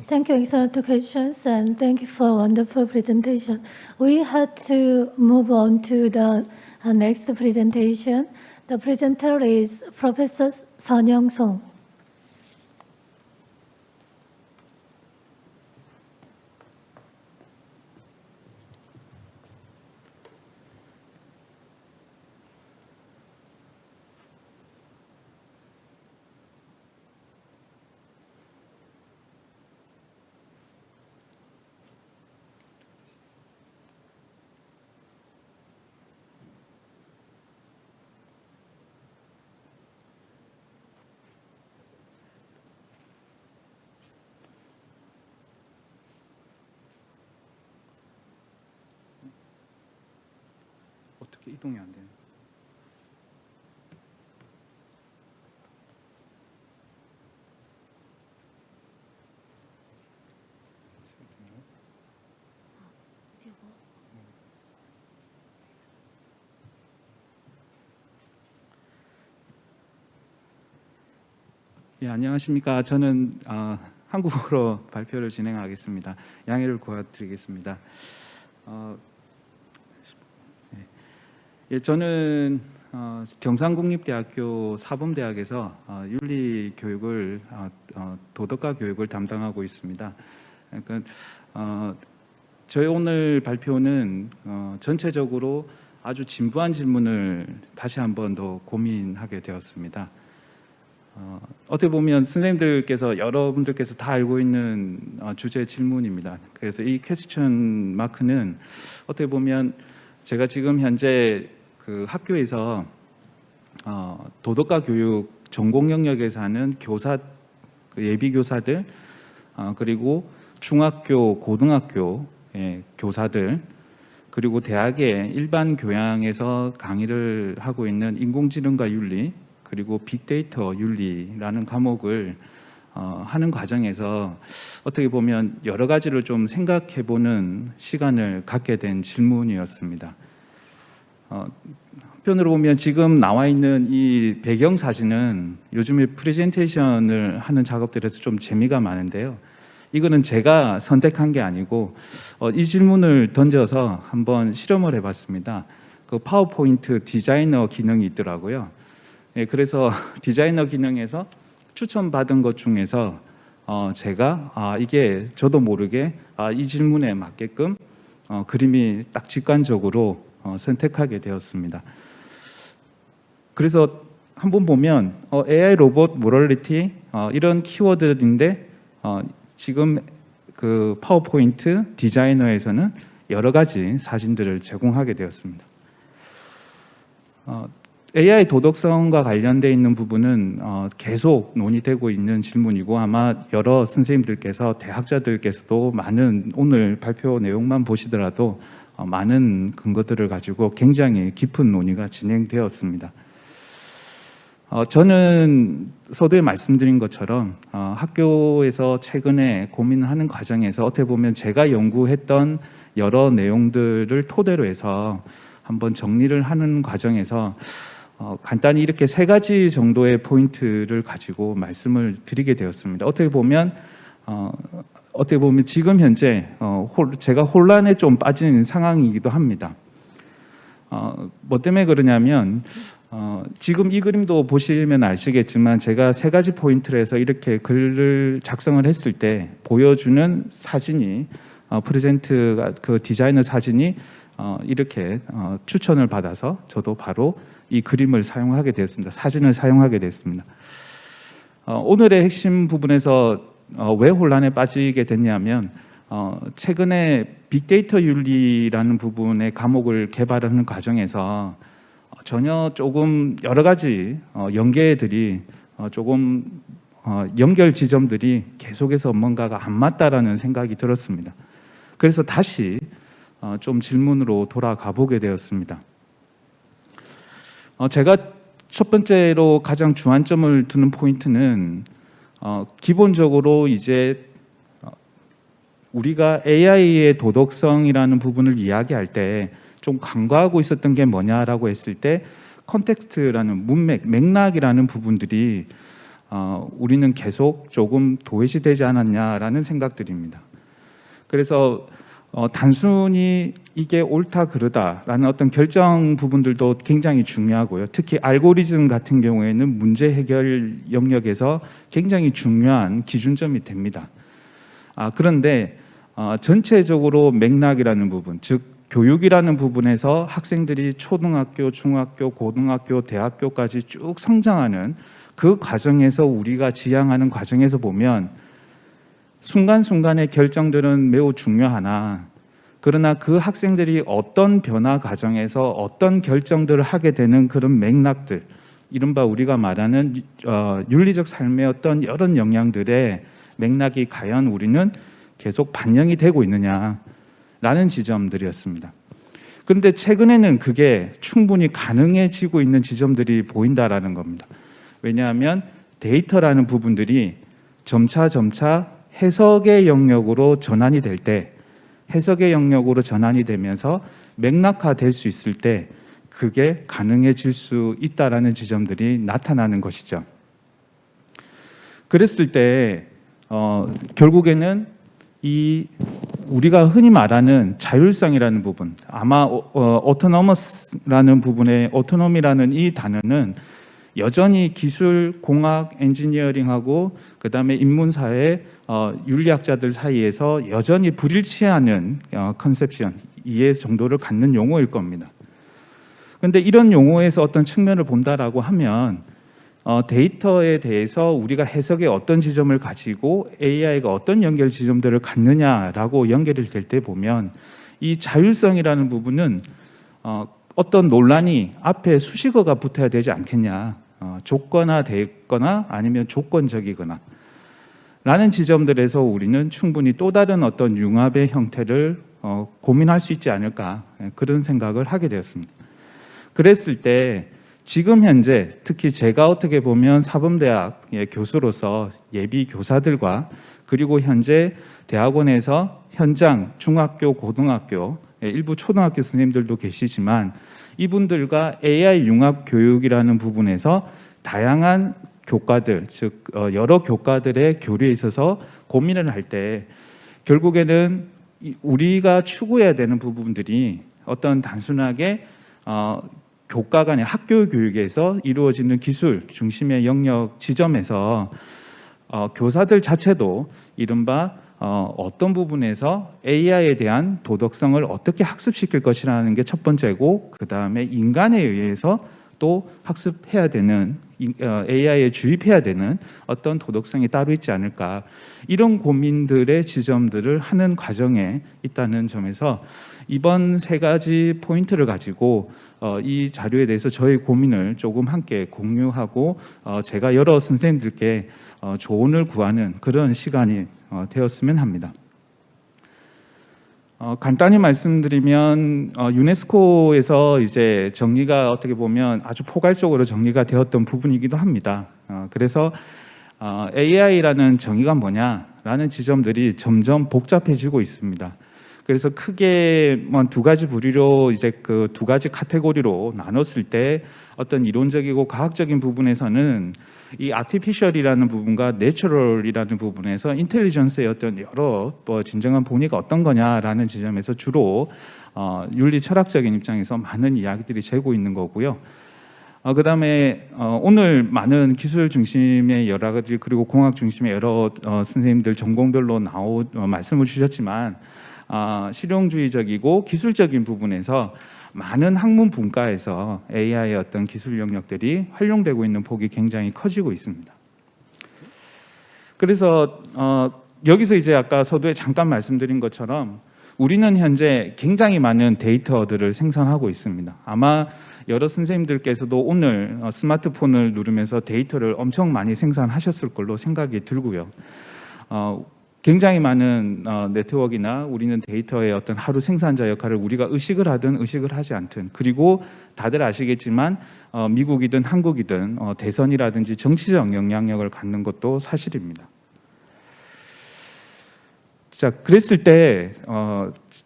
Thank you, excellent questions, and thank you for a wonderful presentation. We had to move on to the next presentation. The presenter is Professor Sun Young-song. 어떻게 이동이 안 되는? 예, 안녕하십니까. 저는 한국어로 발표를 진행하겠습니다. 양해를 구하드리겠습니다. 예, 저는 경상국립대학교 사범대학에서 윤리 교육을 도덕과 교육을 담당하고 있습니다. 그러니까 저희 오늘 발표는 전체적으로 아주 진부한 질문을 다시 한번 더 고민하게 되었습니다. 어떻게 보면 선생님들께서 여러분들께서 다 알고 있는 주제 질문입니다. 그래서 이 퀘스천 마크는 어떻게 보면 제가 지금 현재 그 학교에서 도덕과 교육 전공 영역에서 하는 교사, 예비 교사들, 그리고 중학교, 고등학교 교사들, 그리고 대학의 일반 교양에서 강의를 하고 있는 인공지능과 윤리, 그리고 빅데이터 윤리라는 과목을 하는 과정에서 어떻게 보면 여러 가지를 좀 생각해보는 시간을 갖게 된 질문이었습니다. 한편으로 보면 지금 나와 있는 이 배경 사진은 요즘에 프레젠테이션을 하는 작업들에서 좀 재미가 많은데요. 이거는 제가 선택한 게 아니고 이 질문을 던져서 한번 실험을 해봤습니다. 그 파워포인트 디자이너 기능이 있더라고요. 예, 그래서 디자이너 기능에서 추천받은 것 중에서 제가 이게 저도 모르게 이 질문에 맞게끔 그림이 딱 직관적으로 선택하게 되었습니다. 그래서 한번 보면 AI 로봇 모럴리티 이런 키워드인데 지금 그 파워포인트 디자이너에서는 여러 가지 사진들을 제공하게 되었습니다. AI 도덕성과 관련되어 있는 부분은 계속 논의되고 있는 질문이고 아마 여러 선생님들께서 대학자들께서도 많은 오늘 발표 내용만 보시더라도 많은 근거들을 가지고 굉장히 깊은 논의가 진행되었습니다. 저는 서두에 말씀드린 것처럼 학교에서 최근에 고민하는 과정에서 어떻게 보면 제가 연구했던 여러 내용들을 토대로 해서 한번 정리를 하는 과정에서 간단히 이렇게 3가지 정도의 포인트를 가지고 말씀을 드리게 되었습니다. 어떻게 보면 지금 현재 제가 혼란에 좀 빠진 상황이기도 합니다. 뭐 때문에 그러냐면 지금 이 그림도 보시면 아시겠지만 제가 3가지 포인트를 해서 이렇게 글을 작성을 했을 때 보여주는 사진이 프레젠트가 그 디자이너 사진이 이렇게 추천을 받아서 저도 바로 이 그림을 사용하게 되었습니다. 사진을 사용하게 됐습니다. 오늘의 핵심 부분에서 왜 혼란에 빠지게 됐냐면 최근에 빅데이터 윤리라는 부분의 과목을 개발하는 과정에서 전혀 조금 여러 가지 연계들이 조금 연결 지점들이 계속해서 뭔가가 안 맞다라는 생각이 들었습니다. 그래서 다시 좀 질문으로 돌아가 보게 되었습니다. 제가 첫 번째로 가장 주안점을 두는 포인트는 기본적으로 이제 우리가 AI의 도덕성이라는 부분을 이야기할 때 좀 간과하고 있었던 게 뭐냐라고 했을 때 컨텍스트라는 문맥, 맥락이라는 부분들이 우리는 계속 조금 도외시되지 않았냐라는 생각들입니다. 그래서 단순히 이게 옳다 그르다라는 어떤 결정 부분들도 굉장히 중요하고요. 특히 알고리즘 같은 경우에는 문제 해결 영역에서 굉장히 중요한 기준점이 됩니다. 그런데 전체적으로 맥락이라는 부분, 즉 교육이라는 부분에서 학생들이 초등학교, 중학교, 고등학교, 대학교까지 쭉 성장하는 그 과정에서 우리가 지향하는 과정에서 보면 순간순간의 결정들은 매우 중요하나 그러나 그 학생들이 어떤 변화 과정에서 어떤 결정들을 하게 되는 그런 맥락들, 이른바 우리가 말하는 윤리적 삶의 어떤 여러 영향들의 맥락이 과연 우리는 계속 반영이 되고 있느냐라는 지점들이었습니다. 그런데 최근에는 그게 충분히 가능해지고 있는 지점들이 보인다라는 겁니다. 왜냐하면 데이터라는 부분들이 점차 해석의 영역으로 전환이 될 때, 해석의 영역으로 전환이 되면서 맥락화될 수 있을 때 그게 가능해질 수 있다라는 지점들이 나타나는 것이죠. 그랬을 때 결국에는 이 우리가 흔히 말하는 자율성이라는 부분, 아마 autonomous라는 부분의 autonomy라는 이 단어는 여전히 기술, 공학, 엔지니어링하고 그다음에 인문사회 윤리학자들 사이에서 여전히 불일치하는 컨셉션, 이해 정도를 갖는 용어일 겁니다. 그런데 이런 용어에서 어떤 측면을 본다라고 하면 데이터에 대해서 우리가 해석의 어떤 지점을 가지고 AI가 어떤 연결 지점들을 갖느냐라고 연결이 될 때 보면 이 자율성이라는 부분은 어떤 논란이 앞에 수식어가 붙어야 되지 않겠냐, 조건화되거나 아니면 조건적이거나 라는 지점들에서 우리는 충분히 또 다른 어떤 융합의 형태를 고민할 수 있지 않을까, 그런 생각을 하게 되었습니다. 그랬을 때 지금 현재 특히 제가 어떻게 보면 사범대학의 교수로서 예비 교사들과 그리고 현재 대학원에서 현장 중학교, 고등학교, 일부 초등학교 선생님들도 계시지만 이분들과 AI 융합 교육이라는 부분에서 다양한 교과들, 즉 여러 교과들의 교류에 있어서 고민을 할 때 결국에는 우리가 추구해야 되는 부분들이 어떤 단순하게 교과 간의 학교 교육에서 이루어지는 기술 중심의 영역 지점에서 교사들 자체도 이른바 어떤 부분에서 AI에 대한 도덕성을 어떻게 학습시킬 것이라는 게 첫 번째고, 그 다음에 인간에 의해서 또 학습해야 되는 AI에 주입해야 되는 어떤 도덕성이 따로 있지 않을까, 이런 고민들의 지점들을 하는 과정에 있다는 점에서 이번 세 가지 포인트를 가지고 이 자료에 대해서 저의 고민을 조금 함께 공유하고 제가 여러 선생님들께 조언을 구하는 그런 시간이 되었으면 합니다. 간단히 말씀드리면 유네스코에서 이제 정리가 어떻게 보면 아주 포괄적으로 정리가 되었던 부분이기도 합니다. 그래서 AI라는 정의가 뭐냐라는 지점들이 점점 복잡해지고 있습니다. 그래서 크게 두 가지 부류로 이제 그 두 가지 카테고리로 나눴을 때 어떤 이론적이고 과학적인 부분에서는 이 아티피셜이라는 부분과 내추럴이라는 부분에서 인텔리전스의 어떤 여러 진정한 본의가 어떤 거냐라는 지점에서 주로 윤리 철학적인 입장에서 많은 이야기들이 되고 있는 거고요. 그다음에 오늘 많은 기술 중심의 여러 가지 그리고 공학 중심의 여러 선생님들 전공별로 말씀을 주셨지만 실용주의적이고 기술적인 부분에서 많은 학문 분과에서 AI의 어떤 기술 영역들이 활용되고 있는 폭이 굉장히 커지고 있습니다. 그래서 여기서 이제 아까 서두에 잠깐 말씀드린 것처럼 우리는 현재 굉장히 많은 데이터들을 생산하고 있습니다. 아마 여러 선생님들께서도 오늘 스마트폰을 누르면서 데이터를 엄청 많이 생산하셨을 걸로 생각이 들고요. 굉장히 많은 네트워크나 우리는 데이터의 어떤 하루 생산자 역할을 우리가 의식을 하든 의식을 하지 않든, 그리고 다들 아시겠지만 미국이든 한국이든 대선이라든지 정치적 영향력을 갖는 것도 사실입니다. 자, 그랬을 때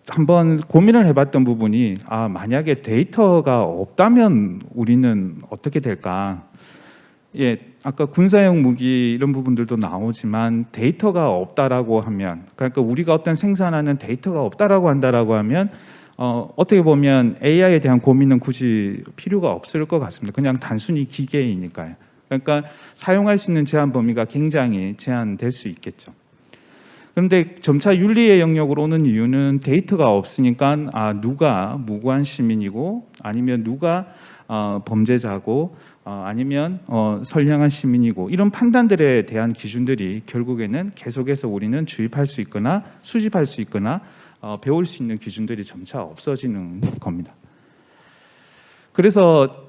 한번 고민을 해봤던 부분이 만약에 데이터가 없다면 우리는 어떻게 될까? 예, 아까 군사용 무기 이런 부분들도 나오지만 데이터가 없다라고 하면, 그러니까 우리가 어떤 생산하는 데이터가 없다라고 한다라고 하면 어떻게 보면 AI에 대한 고민은 굳이 필요가 없을 것 같습니다. 그냥 단순히 기계이니까요. 그러니까 사용할 수 있는 제한 범위가 굉장히 제한될 수 있겠죠. 그런데 점차 윤리의 영역으로 오는 이유는 데이터가 없으니까 누가 무고한 시민이고 아니면 누가 범죄자고 아니면 선량한 시민이고, 이런 판단들에 대한 기준들이 결국에는 계속해서 우리는 주입할 수 있거나 수집할 수 있거나 배울 수 있는 기준들이 점차 없어지는 겁니다. 그래서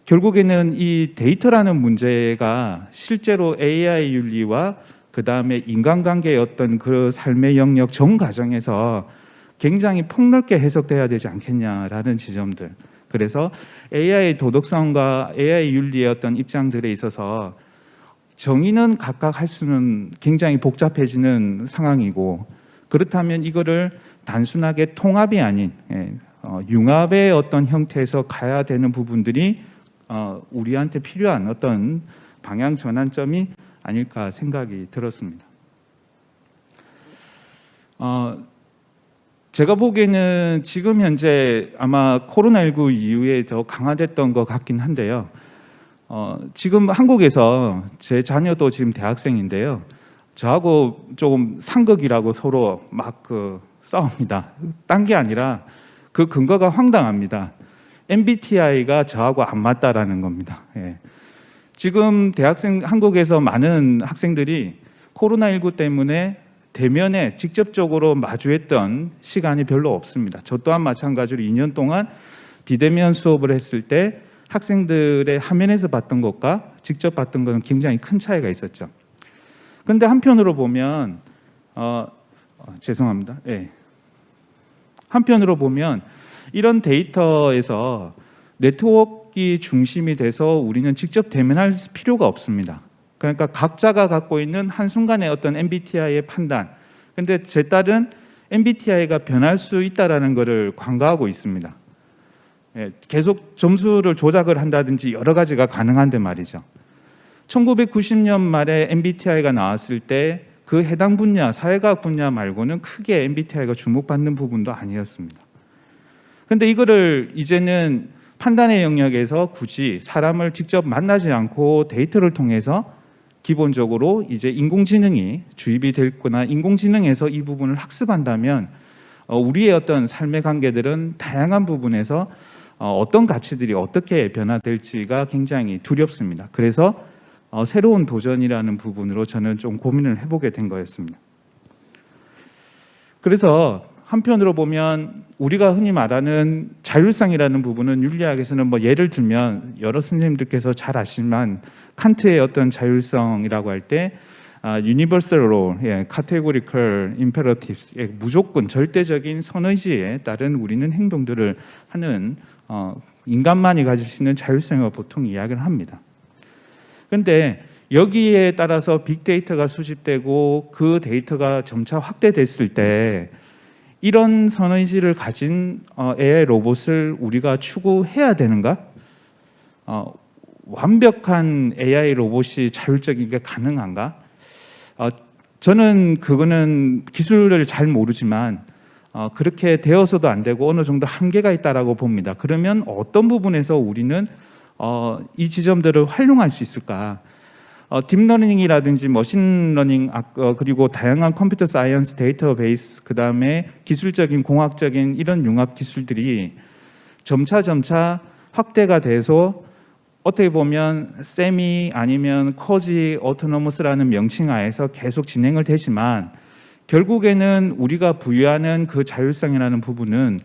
결국에는 이 데이터라는 문제가 실제로 AI 윤리와 그 다음에 인간관계의 어떤 그 삶의 영역 전 과정에서 굉장히 폭넓게 해석돼야 되지 않겠냐라는 지점들. 그래서 AI 도덕성과 AI 윤리의 어떤 입장들에 있어서 정의는 각각 할 수는 굉장히 복잡해지는 상황이고, 그렇다면 이거를 단순하게 통합이 아닌 융합의 어떤 형태에서 가야 되는 부분들이 우리한테 필요한 어떤 방향 전환점이 아닐까 생각이 들었습니다. 제가 보기에는 지금 현재 아마 코로나19 이후에 더 강화됐던 것 같긴 한데요. 지금 한국에서 제 자녀도 지금 대학생인데요. 저하고 조금 상극이라고 서로 막 싸웁니다. 딴 게 아니라 그 근거가 황당합니다. MBTI가 저하고 안 맞다라는 겁니다. 예. 지금 한국에서 많은 학생들이 코로나19 때문에 대면에 직접적으로 마주했던 시간이 별로 없습니다. 저 또한 마찬가지로 2년 동안 비대면 수업을 했을 때 학생들의 화면에서 봤던 것과 직접 봤던 것은 굉장히 큰 차이가 있었죠. 그런데 한편으로 보면 죄송합니다. 네. 한편으로 보면 이런 데이터에서 네트워크 중심이 돼서 우리는 직접 대면할 필요가 없습니다. 그러니까 각자가 갖고 있는 한순간의 어떤 MBTI의 판단. 근데 제 딸은 MBTI가 변할 수 있다라는 것을 관가하고 있습니다. 예, 계속 점수를 조작을 한다든지 여러 가지가 가능한데 말이죠. 1990년 말에 MBTI가 나왔을 때 그 해당 분야, 사회과학 분야 말고는 크게 MBTI가 주목받는 부분도 아니었습니다. 근데 이거를 이제는 판단의 영역에서 굳이 사람을 직접 만나지 않고 데이터를 통해서 기본적으로 이제 인공지능이 주입이 될 거나 인공지능에서 이 부분을 학습한다면 우리의 어떤 삶의 관계들은 다양한 부분에서 어떤 가치들이 어떻게 변화될지가 굉장히 두렵습니다. 그래서 새로운 도전이라는 부분으로 저는 좀 고민을 해보게 된 거였습니다. 그래서 한편으로 보면 우리가 흔히 말하는 자율성이라는 부분은 윤리학에서는 뭐 예를 들면 여러 선생님들께서 잘 아시지만 칸트의 어떤 자율성이라고 할 때 universal rule, categorical imperatives, 무조건 절대적인 선의지에 따른 우리는 행동들을 하는 인간만이 가질 수 있는 자율성을 보통 이야기를 합니다. 그런데 여기에 따라서 빅데이터가 수집되고 그 데이터가 점차 확대됐을 때 이런 선의지를 가진 AI 로봇을 우리가 추구해야 되는가? 완벽한 AI 로봇이 자율적인 게 가능한가? 저는 그거는 기술을 잘 모르지만 그렇게 되어서도 안 되고 어느 정도 한계가 있다라고 봅니다. 그러면 어떤 부분에서 우리는 이 지점들을 활용할 수 있을까? 딥러닝이라든지 머신러닝 그리고 다양한 컴퓨터 사이언스 데이터베이스 그다음에 기술적인 공학적인 이런 융합 기술들이 점차 확대가 돼서 어떻게 보면 세미 아니면 커지 오토노머스라는 명칭 하에서 계속 진행을 되지만 결국에는 우리가 부여하는 그 자율성이라는 부분은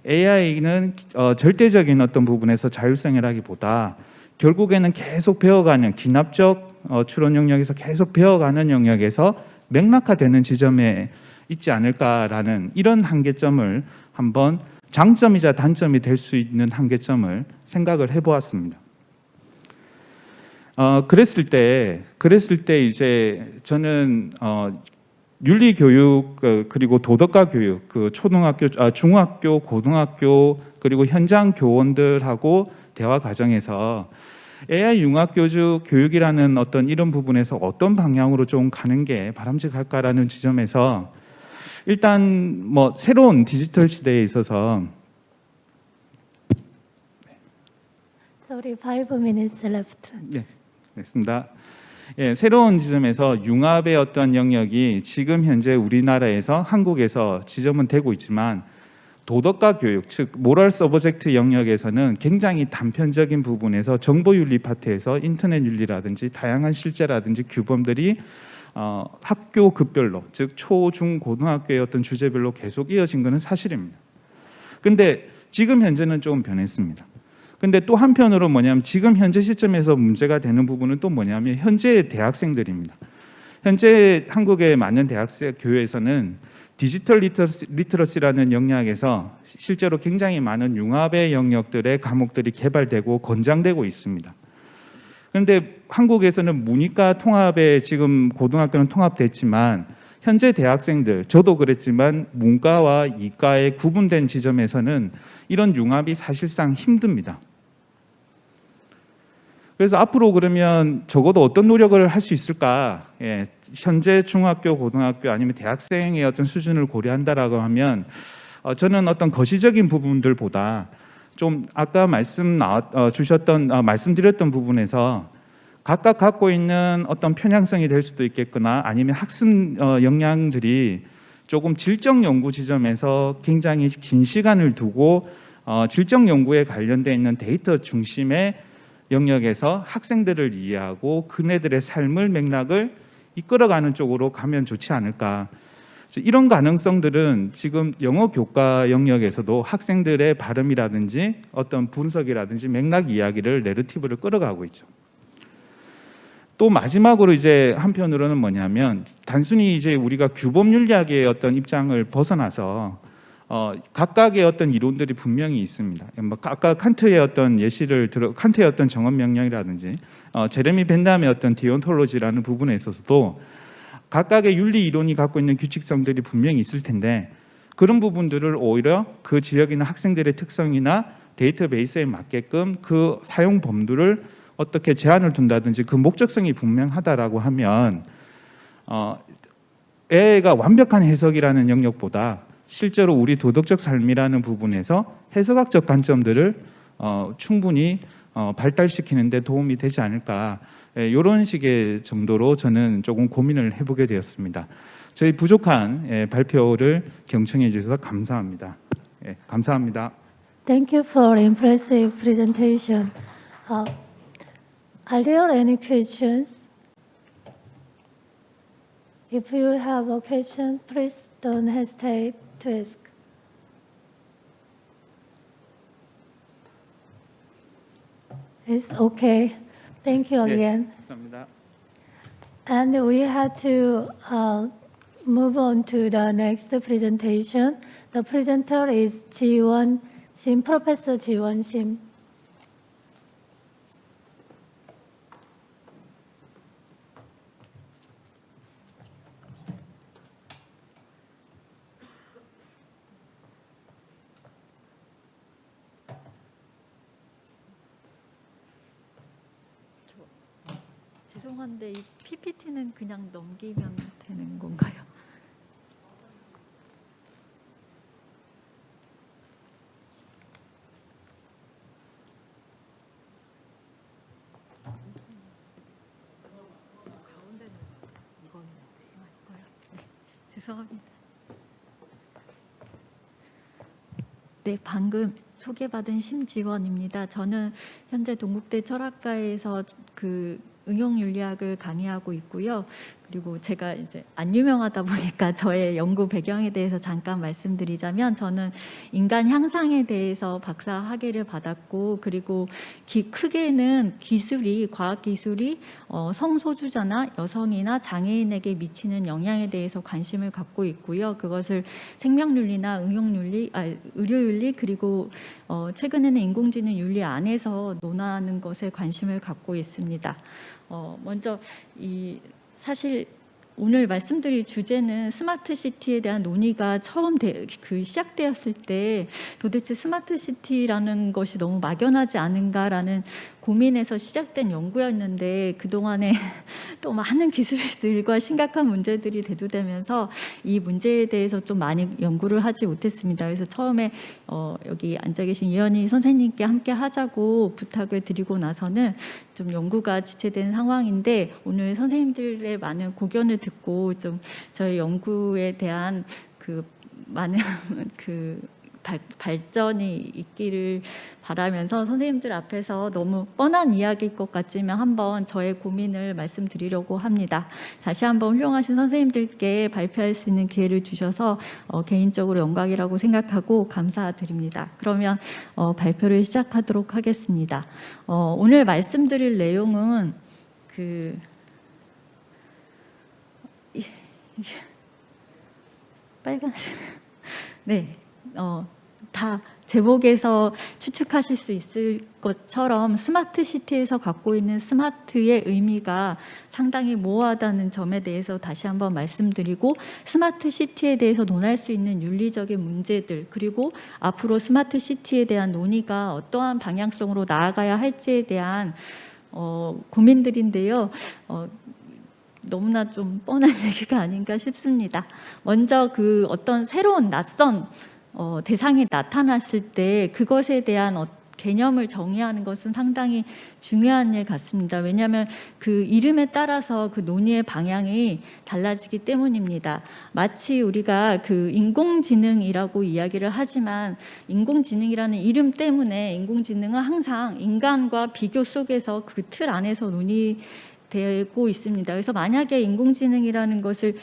AI는 절대적인 어떤 부분에서 자율성이라기보다 결국에는 계속 배워가는 기납적 추론 영역에서 계속 배워가는 영역에서 맥락화되는 지점에 있지 않을까라는 이런 한계점을 한번 장점이자 단점이 될 수 있는 한계점을 생각을 해보았습니다. 그랬을 때 이제 저는 윤리 교육 그리고 도덕과 교육 그 초등학교, 중학교, 고등학교 그리고 현장 교원들하고 대화 과정에서 AI 융합 교육이라는 어떤 이런 부분에서 어떤 방향으로 좀 가는 게 바람직할까라는 지점에서 일단 뭐 새로운 디지털 시대에 있어서 Sorry, 5 minutes left. 네, 됐습니다. 예, 새로운 지점에서 융합의 어떤 영역이 지금 현재 우리나라에서 한국에서 지점은 되고 있지만 도덕과 교육, 즉 모럴 서브젝트 영역에서는 굉장히 단편적인 부분에서 정보윤리 파트에서 인터넷 윤리라든지 다양한 실제라든지 규범들이 학교 급별로, 즉 초, 중, 고등학교의 어떤 주제별로 계속 이어진 것은 사실입니다. 근데 지금 현재는 좀 변했습니다. 근데 또 한편으로 뭐냐면 지금 현재 시점에서 문제가 되는 부분은 또 뭐냐면 현재의 대학생들입니다. 현재 한국의 많은 대학생 교회에서는 디지털 리터러시라는 영역에서 실제로 굉장히 많은 융합의 영역들의 과목들이 개발되고 권장되고 있습니다. 그런데 한국에서는 문이과 통합에 지금 고등학교는 통합됐지만 현재 대학생들, 저도 그랬지만 문과와 이과의 구분된 지점에서는 이런 융합이 사실상 힘듭니다. 그래서 앞으로 그러면 적어도 어떤 노력을 할 수 있을까? 예, 현재 중학교, 고등학교 아니면 대학생의 어떤 수준을 고려한다라고 하면 저는 어떤 거시적인 부분들보다 좀 아까 말씀드렸던 부분에서 각각 갖고 있는 어떤 편향성이 될 수도 있겠거나 아니면 학습 역량들이 조금 질적 연구 지점에서 굉장히 긴 시간을 두고 질적 연구에 관련되어 있는 데이터 중심의 영역에서 학생들을 이해하고 그네들의 삶을 맥락을 이끌어가는 쪽으로 가면 좋지 않을까. 이런 가능성들은 지금 영어 교과 영역에서도 학생들의 발음이라든지 어떤 분석이라든지 맥락 이야기를 내러티브를 끌어가고 있죠. 또 마지막으로 이제 한편으로는 뭐냐면 단순히 이제 우리가 규범 윤리학의 어떤 입장을 벗어나서 각각의 어떤 이론들이 분명히 있습니다. 아까 칸트의 어떤 예시를 칸트의 어떤 정언 명령이라든지 제레미 벤담의 어떤 디온톨로지라는 부분에 있어서도 각각의 윤리 이론이 갖고 있는 규칙성들이 분명히 있을 텐데 그런 부분들을 오히려 그 지역에 있는 학생들의 특성이나 데이터베이스에 맞게끔 그 사용 범주를 어떻게 제한을 둔다든지 그 목적성이 분명하다라고 하면 AI가 완벽한 해석이라는 영역보다 실제로 우리 도덕적 삶이라는 부분에서 해석학적 관점들을 충분히 발달시키는 데 도움이 되지 않을까 이런 식의 정도로 저는 조금 고민을 해보게 되었습니다. 저희 부족한 발표를 경청해 주셔서 감사합니다. 감사합니다. Thank you for impressive presentation. Are there any questions? If you have a question, please don't hesitate to ask. It's okay. Thank you again. 감사합니다. And we had to move on to the next presentation. The presenter is Ji-won Sim, Professor Ji-won Sim. 죄송한데 이 PPT는 그냥 넘기면 되는 건가요? 가운데는 이거는 어떻게 할까요? 네, 죄송합니다. 네, 방금 소개받은 심지원입니다. 저는 현재 동국대 철학과에서 그 응용윤리학을 강의하고 있고요. 그리고 제가 이제 안 유명하다 보니까 저의 연구 배경에 대해서 잠깐 말씀드리자면 저는 인간 향상에 대해서 박사 학위를 받았고 그리고 크게는 기술이 과학 기술이 성소수자나 여성이나 장애인에게 미치는 영향에 대해서 관심을 갖고 있고요. 그것을 생명윤리나 응용윤리, 의료윤리 그리고 최근에는 인공지능 윤리 안에서 논하는 것에 관심을 갖고 있습니다. 먼저 사실 오늘 말씀드릴 주제는 스마트 시티에 대한 논의가 처음 시작되었을 때 도대체 스마트 시티라는 것이 너무 막연하지 않은가라는 고민에서 시작된 연구였는데 그동안에 또 많은 기술들과 심각한 문제들이 대두되면서 이 문제에 대해서 좀 많이 연구를 하지 못했습니다. 그래서 처음에 여기 앉아 계신 이현희 선생님께 함께 하자고 부탁을 드리고 나서는 좀 연구가 지체된 상황인데 오늘 선생님들의 많은 고견을 듣고 좀 저희 연구에 대한 그 많은 발전이 있기를 바라면서 선생님들 앞에서 너무 뻔한 이야기일 것 같지만 한번 저의 고민을 말씀드리려고 합니다. 다시 한번 훌륭하신 선생님들께 발표할 수 있는 기회를 주셔서 개인적으로 영광이라고 생각하고 감사드립니다. 그러면 발표를 시작하도록 하겠습니다. 오늘 말씀드릴 내용은 빨간색 네. 다 제목에서 추측하실 수 있을 것처럼 스마트 시티에서 갖고 있는 스마트의 의미가 상당히 모호하다는 점에 대해서 다시 한번 말씀드리고 스마트 시티에 대해서 논할 수 있는 윤리적인 문제들 그리고 앞으로 스마트 시티에 대한 논의가 어떠한 방향성으로 나아가야 할지에 대한 고민들인데요. 너무나 좀 뻔한 얘기가 아닌가 싶습니다. 먼저 어떤 새로운 낯선 대상이 나타났을 때 그것에 대한 개념을 정의하는 것은 상당히 중요한 일 같습니다. 왜냐하면 그 이름에 따라서 그 논의의 방향이 달라지기 때문입니다. 마치 우리가 인공지능이라고 이야기를 하지만 인공지능이라는 이름 때문에 인공지능은 항상 인간과 비교 속에서 그 틀 안에서 되고 있습니다. 그래서 만약에 인공지능이라는 것을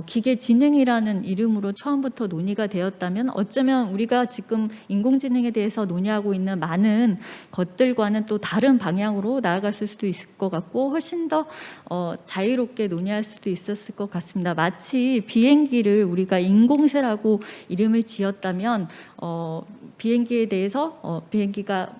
기계지능이라는 이름으로 처음부터 논의가 되었다면 어쩌면 우리가 지금 인공지능에 대해서 논의하고 있는 많은 것들과는 또 다른 방향으로 나아갔을 수도 있을 것 같고 훨씬 더 자유롭게 논의할 수도 있었을 것 같습니다. 마치 비행기를 우리가 인공새라고 이름을 지었다면 비행기에 대해서 비행기가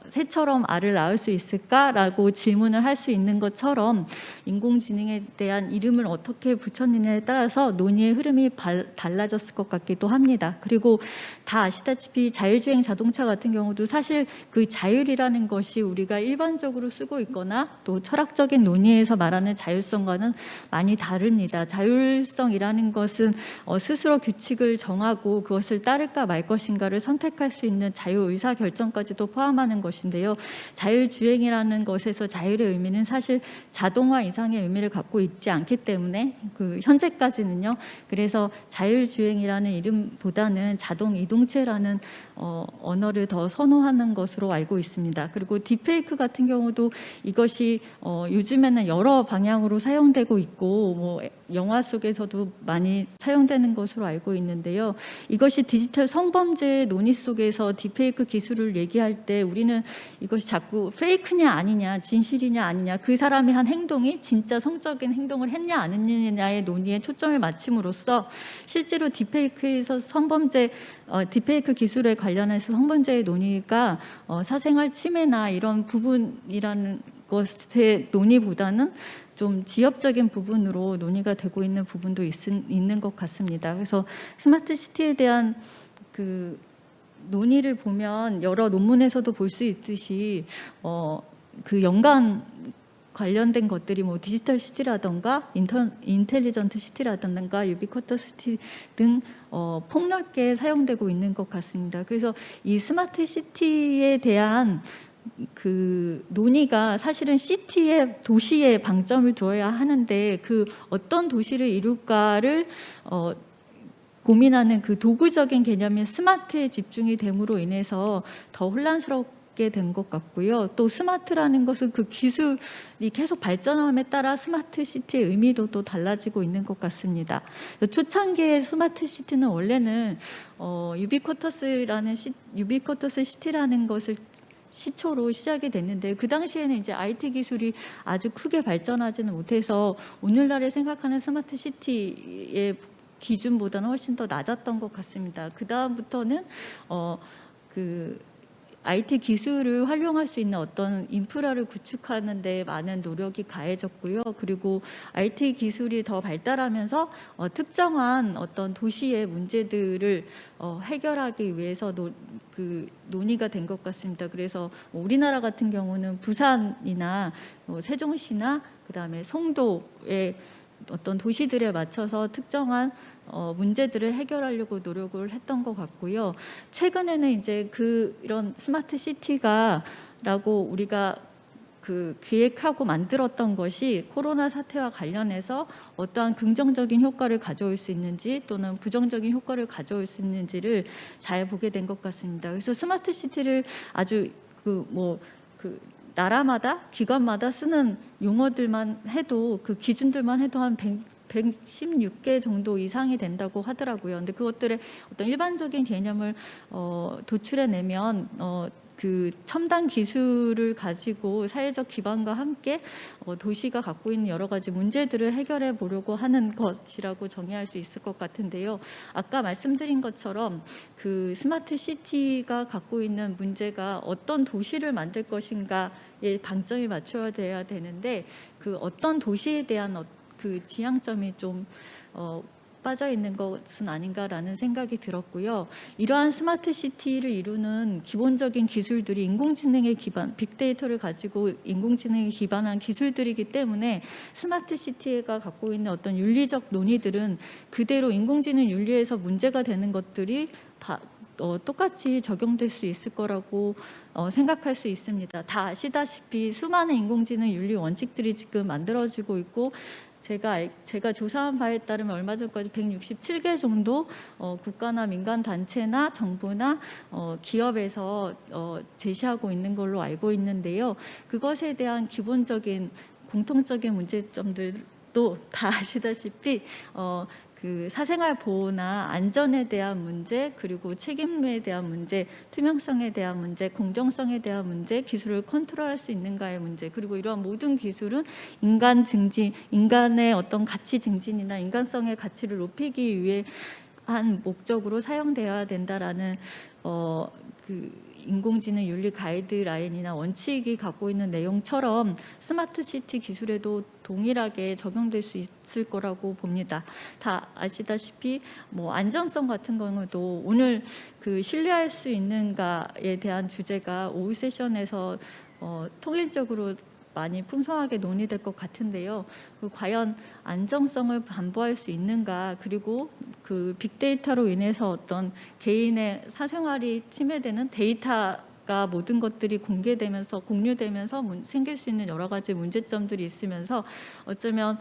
새처럼 알을 낳을 수 있을까라고 질문을 할 수 있는 것처럼 인공지능에 대한 이름을 어떻게 붙였느냐에 따라서 논의의 흐름이 달라졌을 것 같기도 합니다. 그리고 다 아시다시피 자율주행 자동차 같은 경우도 사실 그 자율이라는 것이 우리가 일반적으로 쓰고 있거나 또 철학적인 논의에서 말하는 자율성과는 많이 다릅니다. 자율성이라는 것은 스스로 규칙을 정하고 그것을 따를까 말 것인가를 선택할 수 있는 자유 의사결정까지도 포함하는 선호하는 것인데요. 자율주행이라는 것에서 자율의 의미는 사실 자동화 이상의 의미를 갖고 있지 않기 때문에 현재까지는요. 그래서 자율주행이라는 이름보다는 자동이동체라는 언어를 더 선호하는 것으로 알고 있습니다. 그리고 딥페이크 같은 경우도 이것이 요즘에는 여러 방향으로 사용되고 있고 뭐 영화 속에서도 많이 사용되는 것으로 알고 있는데요. 이것이 디지털 성범죄의 논의 속에서 딥페이크 기술을 얘기할 때 우리는 이것이 자꾸 페이크냐 아니냐, 진실이냐 아니냐, 그 사람이 한 행동이 진짜 성적인 행동을 했냐 안 했느냐의 논의에 초점을 맞춤으로써 실제로 딥페이크에서 딥페이크 기술에 관련해서 성범죄의 논의가 사생활 침해나 이런 부분이라는 것의 논의보다는 좀 지역적인 부분으로 논의가 되고 있는 부분도 있는 것 같습니다. 그래서 스마트 시티에 대한 그 논의를 보면 여러 논문에서도 볼 수 있듯이 그 연관 관련된 것들이 뭐 디지털 시티라든가 인텔리전트 시티라든가 유비쿼터스 시티 등 폭넓게 사용되고 있는 것 같습니다. 그래서 이 스마트 시티에 대한 그 논의가 사실은 도시에 방점을 두어야 하는데 그 어떤 도시를 이룰까를 고민하는 그 도구적인 개념인 스마트에 집중이 됨으로 인해서 더 혼란스럽게 된 것 같고요. 또 스마트라는 것은 그 기술이 계속 발전함에 따라 스마트 시티의 의미도 또 달라지고 있는 것 같습니다. 초창기의 스마트 시티는 원래는 유비쿼터스 시티라는 것을 시초로 시작이 됐는데 그 당시에는 이제 IT 기술이 아주 크게 발전하지는 못해서 오늘날에 생각하는 스마트 시티의 기준보다는 훨씬 더 낮았던 것 같습니다. 그 다음부터는 IT 기술을 활용할 수 있는 어떤 인프라를 구축하는 데 많은 노력이 가해졌고요. 그리고 IT 기술이 더 발달하면서 특정한 어떤 도시의 문제들을 해결하기 위해서 논의가 된 것 같습니다. 그래서 우리나라 같은 경우는 부산이나 세종시나 그다음에 송도의 어떤 도시들에 맞춰서 특정한 문제들을 해결하려고 노력을 했던 것 같고요. 최근에는 이제 이런 스마트 시티가라고 우리가 기획하고 만들었던 것이 코로나 사태와 관련해서 어떠한 긍정적인 효과를 가져올 수 있는지 또는 부정적인 효과를 가져올 수 있는지를 잘 보게 된 것 같습니다. 그래서 스마트 시티를 아주 나라마다 기관마다 쓰는 용어들만 해도 그 기준들만 해도 한 116개 정도 이상이 된다고 하더라고요. 근데 그것들의 어떤 일반적인 개념을 도출해내면 그 첨단 기술을 가지고 사회적 기반과 함께 도시가 갖고 있는 여러 가지 문제들을 해결해 보려고 하는 것이라고 정의할 수 있을 것 같은데요. 아까 말씀드린 것처럼 그 스마트 시티가 갖고 있는 문제가 어떤 도시를 만들 것인가에 방점이 맞춰야 돼야 되는데 그 어떤 도시에 대한 그 지향점이 좀 빠져 있는 것은 아닌가라는 생각이 들었고요. 이러한 스마트 시티를 이루는 기본적인 기술들이 인공지능의 기반, 빅데이터를 가지고 인공지능에 기반한 기술들이기 때문에 스마트 시티가 갖고 있는 어떤 윤리적 논의들은 그대로 인공지능 윤리에서 문제가 되는 것들이 다 똑같이 적용될 수 있을 거라고 생각할 수 있습니다. 다 아시다시피 수많은 인공지능 윤리 원칙들이 지금 만들어지고 있고 제가 조사한 바에 따르면 얼마 전까지 167개 정도 국가나 민간 단체나 정부나 기업에서 제시하고 있는 걸로 알고 있는데요. 그것에 대한 기본적인 공통적인 문제점들도 다 아시다시피 그 사생활 보호나 안전에 대한 문제, 그리고 책임에 대한 문제, 투명성에 대한 문제, 공정성에 대한 문제, 기술을 컨트롤할 수 있는가의 문제, 그리고 이러한 모든 기술은 인간의 어떤 가치 증진이나 인간성의 가치를 높이기 위해 한 목적으로 사용되어야 된다라는 인공지능 윤리 가이드라인이나 원칙이 갖고 있는 내용처럼 스마트 시티 기술에도 동일하게 적용될 수 있을 거라고 봅니다. 다 아시다시피 안전성 같은 경우도 오늘 신뢰할 수 있는가에 대한 주제가 오후 세션에서 통일적으로 많이 풍성하게 논의될 것 같은데요. 과연 안정성을 담보할 수 있는가, 그리고 빅데이터로 인해서 어떤 개인의 사생활이 침해되는 데이터가 보니까 모든 것들이 공개되면서 공유되면서 생길 수 있는 여러 가지 문제점들이 있으면서 어쩌면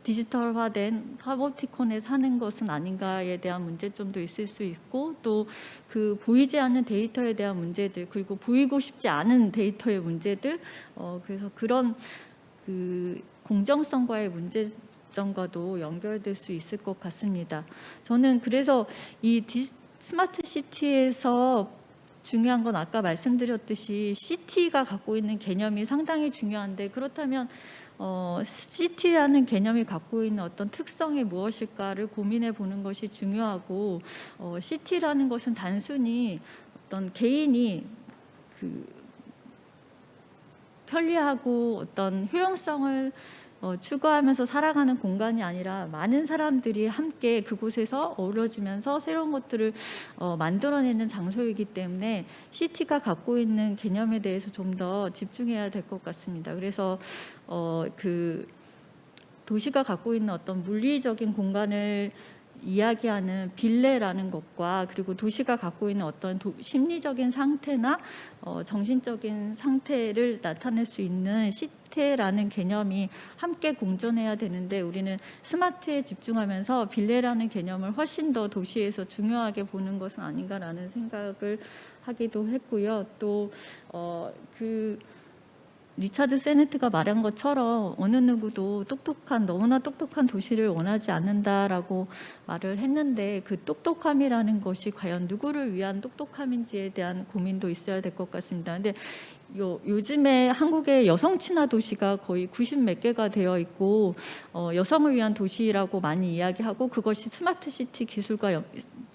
디지털화된 하모티콘에 사는 것은 아닌가에 대한 문제점도 있을 수 있고 또 그 보이지 않는 데이터에 대한 문제들 그리고 보이고 싶지 않은 데이터의 문제들 그래서 그런 그 공정성과의 문제점과도 연결될 수 있을 것 같습니다. 저는 그래서 이 스마트 시티에서 중요한 건 아까 말씀드렸듯이 시티가 갖고 있는 개념이 상당히 중요한데 그렇다면 시티라는 개념이 갖고 있는 어떤 특성이 무엇일까를 고민해 보는 것이 중요하고 시티라는 것은 단순히 어떤 개인이 그 편리하고 어떤 효용성을 추구하면서 살아가는 공간이 아니라 많은 사람들이 함께 그곳에서 어우러지면서 새로운 것들을 만들어내는 장소이기 때문에 시티가 갖고 있는 개념에 대해서 좀 더 집중해야 될 것 같습니다. 그래서 그 도시가 갖고 있는 어떤 물리적인 공간을 이야기하는 빌레라는 것과 그리고 도시가 갖고 있는 어떤 심리적인 상태나 정신적인 상태를 나타낼 수 있는 시태라는 개념이 함께 공존해야 되는데 우리는 스마트에 집중하면서 빌레라는 개념을 훨씬 더 도시에서 중요하게 보는 것은 아닌가라는 생각을 하기도 했고요. 또 그 리차드 세네트가 말한 것처럼 어느 누구도 너무나 똑똑한 도시를 원하지 않는다라고 말을 했는데 그 똑똑함이라는 것이 과연 누구를 위한 똑똑함인지에 대한 고민도 있어야 될 것 같습니다. 근데 요즘에 한국의 여성 친화 도시가 거의 90 몇 개가 되어 있고 여성을 위한 도시라고 많이 이야기하고 그것이 스마트 시티 기술과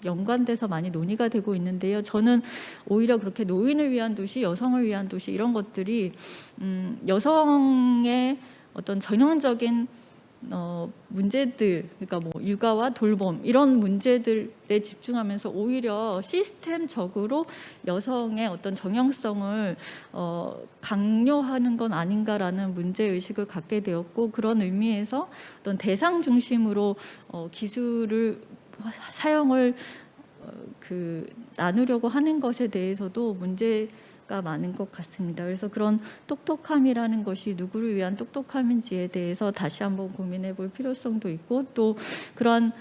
연관돼서 많이 논의가 되고 있는데요. 저는 오히려 그렇게 노인을 위한 도시, 여성을 위한 도시 이런 것들이 여성의 어떤 전형적인 문제들, 그러니까 뭐 육아와 돌봄 이런 문제들에 집중하면서 오히려 시스템적으로 여성의 어떤 정형성을 강요하는 건 아닌가라는 문제 의식을 갖게 되었고 그런 의미에서 어떤 대상 중심으로 기술을 사용을 나누려고 하는 것에 대해서도 문제가 많은 것 같습니다. 그래서 그런 똑똑함이라는 것이 누구를 위한 똑똑함인지에 대해서 다시 한번 고민해 볼 필요성도 있고 또 그런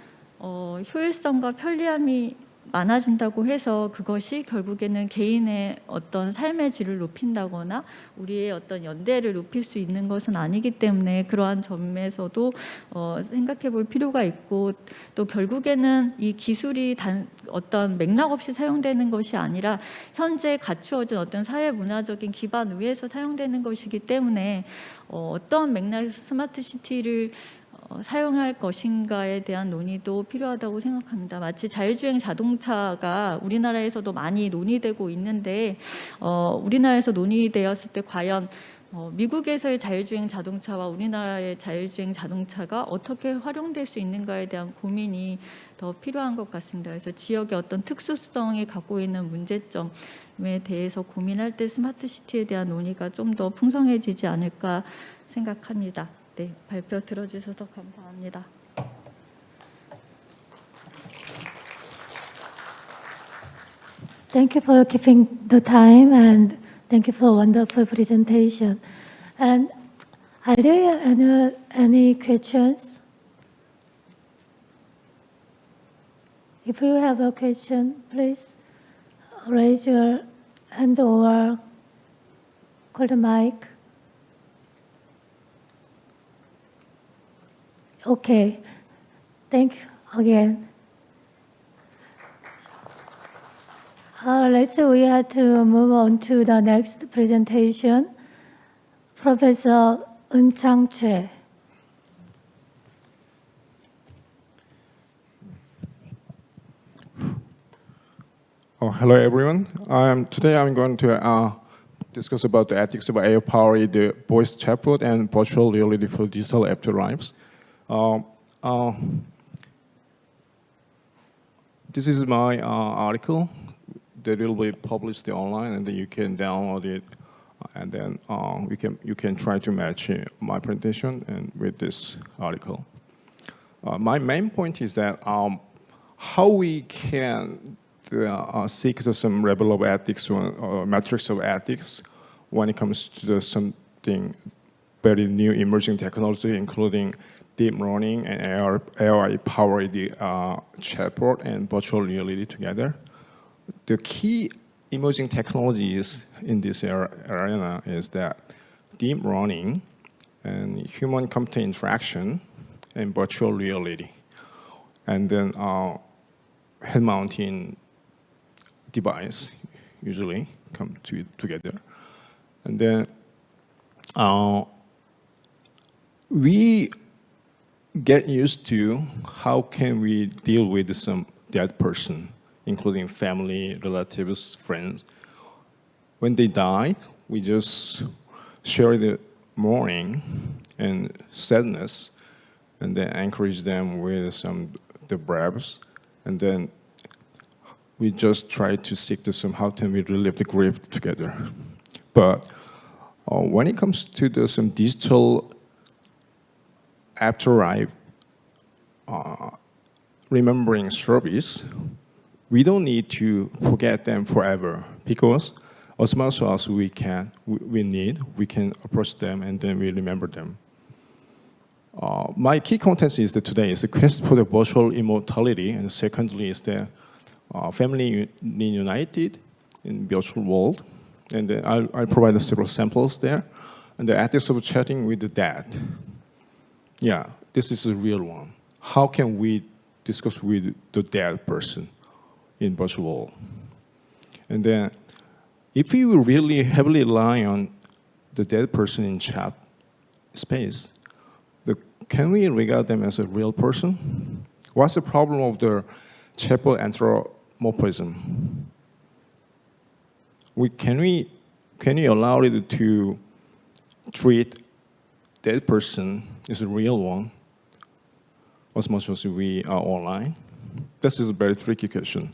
효율성과 편리함이 많아진다고 해서 그것이 결국에는 개인의 어떤 삶의 질을 높인다거나 우리의 어떤 연대를 높일 수 있는 것은 아니기 때문에 그러한 점에서도 생각해 볼 필요가 있고 또 결국에는 이 기술이 어떤 맥락 없이 사용되는 것이 아니라 현재 갖추어진 어떤 사회 문화적인 기반 위에서 사용되는 것이기 때문에 어떤 맥락에서 스마트 시티를 사용할 것인가에 대한 논의도 필요하다고 생각합니다. 마치 자율주행 자동차가 우리나라에서도 많이 논의되고 있는데 우리나라에서 논의되었을 때 과연 미국에서의 자율주행 자동차와 우리나라의 자율주행 자동차가 어떻게 활용될 수 있는가에 대한 고민이 더 필요한 것 같습니다. 그래서 지역의 어떤 특수성이 갖고 있는 문제점에 대해서 고민할 때 스마트 시티에 대한 논의가 좀 더 풍성해지지 않을까 생각합니다. 네, 발표 들어주셔서 감사합니다. Thank you for keeping the time and thank you for wonderful presentation. And are there any questions? If you have a question, please raise your hand or call the mic. Okay, thank you again. We have to move on to the next presentation. Professor Eun-Chang Choi. Hello everyone. Today I'm going to discuss about the ethics of AI-powered the voice chatbot and virtual reality for digital afterlives. This is my article that will be published online, and then you can download it, and then you can try to match my presentation and with this article. My main point is that how we can seek some level of ethics or metrics of ethics when it comes to something very new emerging technology, including deep learning and AI-powered chatbot and virtual reality together. The key emerging technologies in this arena is that deep learning and human-computer interaction and virtual reality, and then head-mounting device usually come together, and then we get used to how can we deal with some dead person, including family, relatives, friends. When they die, we just share the mourning and sadness, and then encourage them with the breaths, and then we just try to seek to how can we relive the grief together. But when it comes to some digital afterlife remembering service, we don't need to forget them forever, because as much as we can approach them and then we remember them. My key content is that today is the quest for the virtual immortality, and secondly is the family united in virtual world, and then I'll provide several samples there, and the ethics of chatting with the dead. Yeah, this is a real one. How can we discuss with the dead person in virtual world? And then, if we really heavily rely on the dead person in chat space, can we regard them as a real person? What's the problem of the chatbot anthropomorphism? Can we allow it to treat dead person as a real one as much as we are online? This is a very tricky question.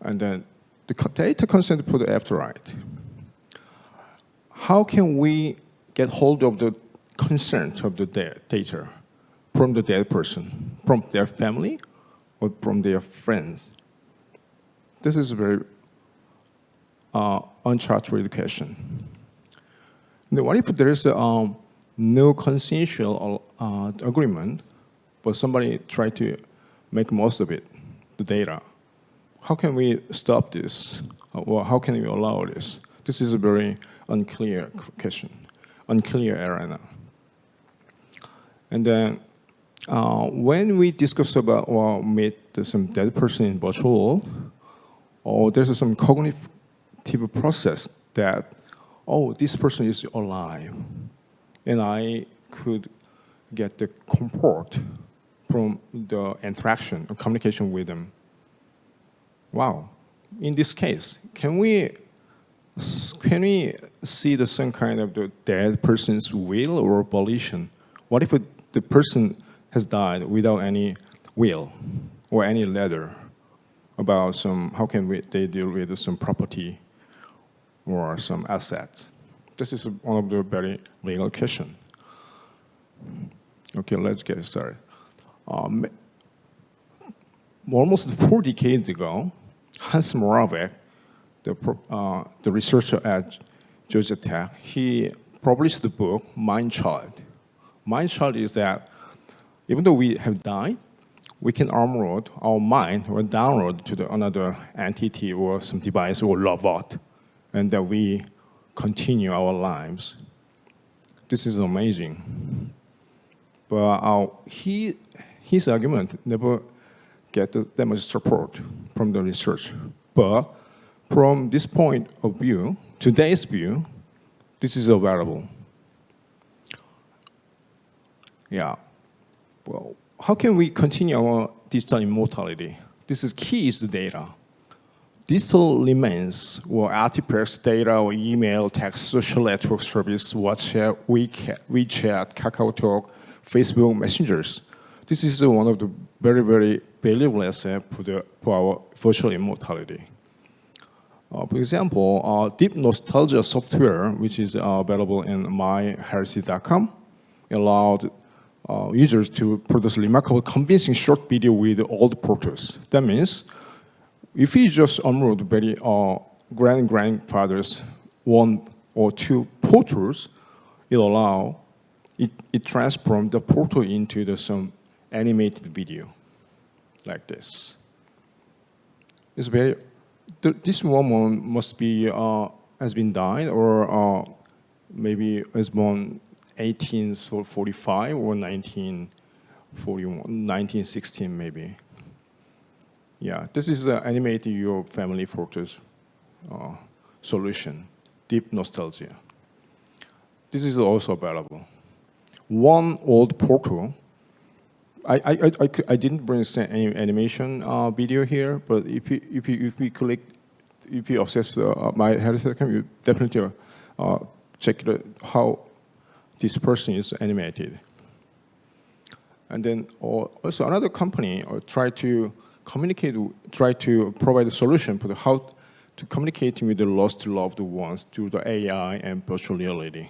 And then the data consent for the afterlife. How can we get hold of the consent of the data from the dead person, from their family, or from their friends? This is a very uncharted question. Now, what if there is no consensual agreement, but somebody tried to make most of it, the data? How can we stop this? Or how can we allow this? This is a very unclear question, unclear arena. And then when we discuss about or meet some dead person in virtual, or there's some cognitive process that, oh, this person is alive, and I could get the comfort from the interaction or communication with them. Wow. In this case, can we see some kind of the dead person's will or volition? What if the person has died without any will or any letter about how can they deal with some property or some assets? This is one of the very legal questions. Okay, let's get started. Almost 4 decades ago, Hans Moravec, the researcher at Georgia Tech, he published the book Mind Child. Mind Child is that even though we have died, we can upload our mind or download to another entity or some device or robot, and that we continue our lives. This is amazing. But his argument never get that much support from the research. But from this point of view, today's view, this is available. Yeah. Well, how can we continue our digital immortality? This is key is the data. Digital remains or artifacts, data or email, text, social network service, WhatsApp, WeChat, KakaoTalk, Facebook, messengers. This is one of the very, very valuable assets for our virtual immortality. For example, deep nostalgia software, which is available in myheresy.com, allowed users to produce remarkable, convincing short video with old photos. That means if you just unroll the very grandfather's 1 or 2 photos, it transforms the photo into some animated video, like this. It's very. This woman must be has been died, or maybe was born 1845 or 1941, 1916 maybe. Yeah, this is animating your family photos solution, deep nostalgia. This is also available. One old photo. I didn't bring any animation video here, but if you click, if you access my health account, you definitely check how this person is animated. And then also another company try to communicate, try to provide a solution for how to communicate with the lost loved ones through the AI and virtual reality.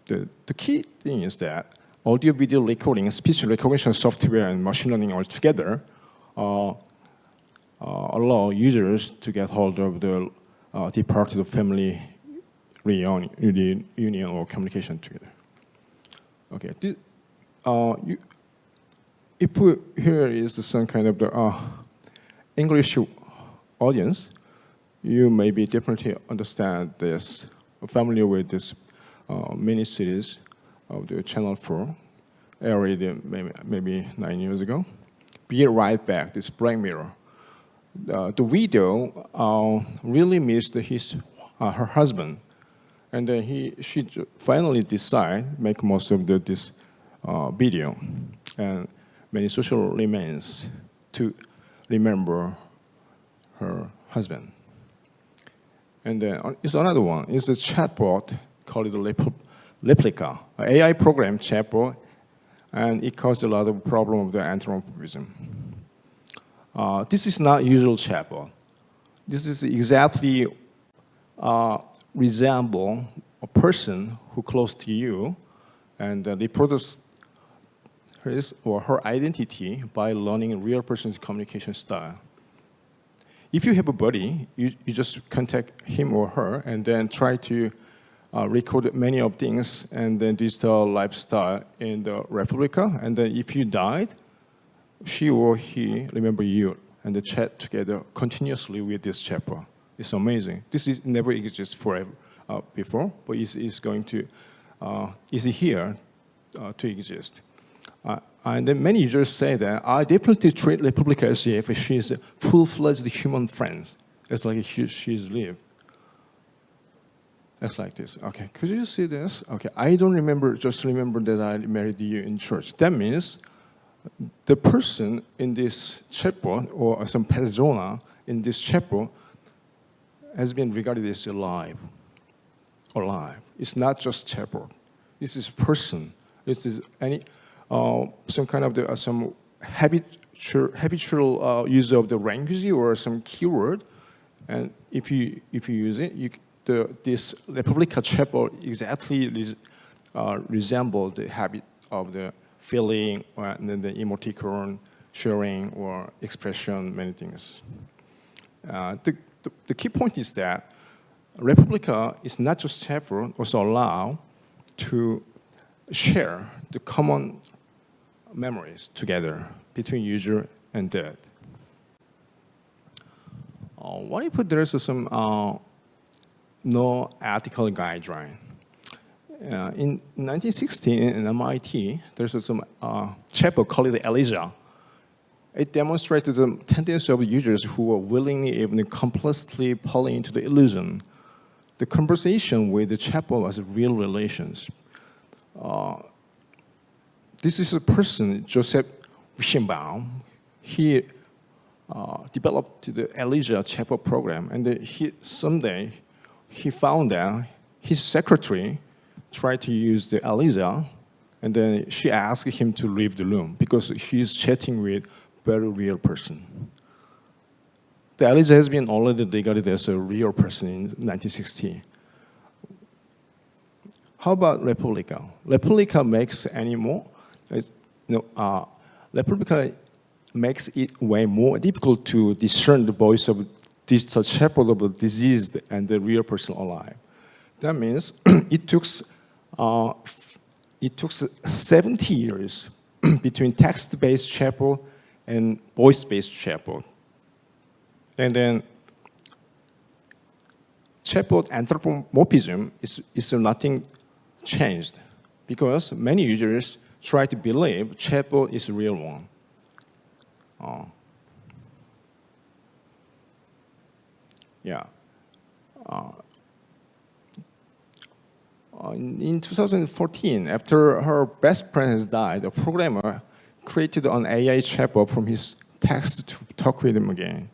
The key thing is that audio video recording, speech recognition software, and machine learning all together allow users to get hold of the departed family reunion or communication together. Okay, here is some kind of the English audience. You maybe definitely understand this, familiar with this mini series of the Channel 4, aired maybe 9 years ago. Be Right Back, this Black Mirror. The widow really missed her husband, and then she finally decide make most of this video and many social remains to remember her husband. And then it's another one. It's a chatbot called Replica, an AI program chatbot, and it caused a lot of problem of the anthropomorphism. This is not usual chatbot. This is exactly resemble a person who close to you, and they produce his or her identity by learning a real person's communication style. If you have a buddy, you just contact him or her and then try to record many of things and then digital lifestyle in the Replica. And then if you died, she or he remember you and they chat together continuously with this chatbot. It's amazing. This is never existed forever before, but it's going to is here to exist. And then many users say that I definitely treat Replica as if she's a full-fledged human friend. It's like she's lived. It's like this. Okay, could you see this? Okay, I don't remember, just remember that I married you in church. That means the person in this chatbot or some persona in this chatbot has been regarded as alive. It's not just chatbot. This is person. This is some kind of some habitual use of the language or some keyword, and if you use it, this Replica chatbot exactly resemble the habit of the feeling and then the emoticon, sharing or expression, many things. The key point is that Replica is not just chatbot, also allow to share the common memories together between user and dead. What if there's some no ethical guideline? In 1960 in MIT, there's some chatbot called Elijah. It demonstrated the tendency of users who were willingly even complicitly falling into the illusion. The conversation with the chatbot was real relations. This is a person, Joseph Wischenbaum. He developed the Elijah chatbot program, and someday he found out his secretary tried to use the Elijah, and then she asked him to leave the room because he's chatting with a very real person. The Elijah has been already regarded as a real person in 1960. How about Replica? Replica makes any more? Replica makes it way more difficult to discern the voice of digital chatbot of the deceased and the real person alive. That means it took 70 years between text-based chatbot and voice-based chatbot. And then chatbot anthropomorphism is nothing changed because many users try to believe chatbot is a real one. In 2014, after her best friend has died, a programmer created an AI chatbot from his text to talk with him again.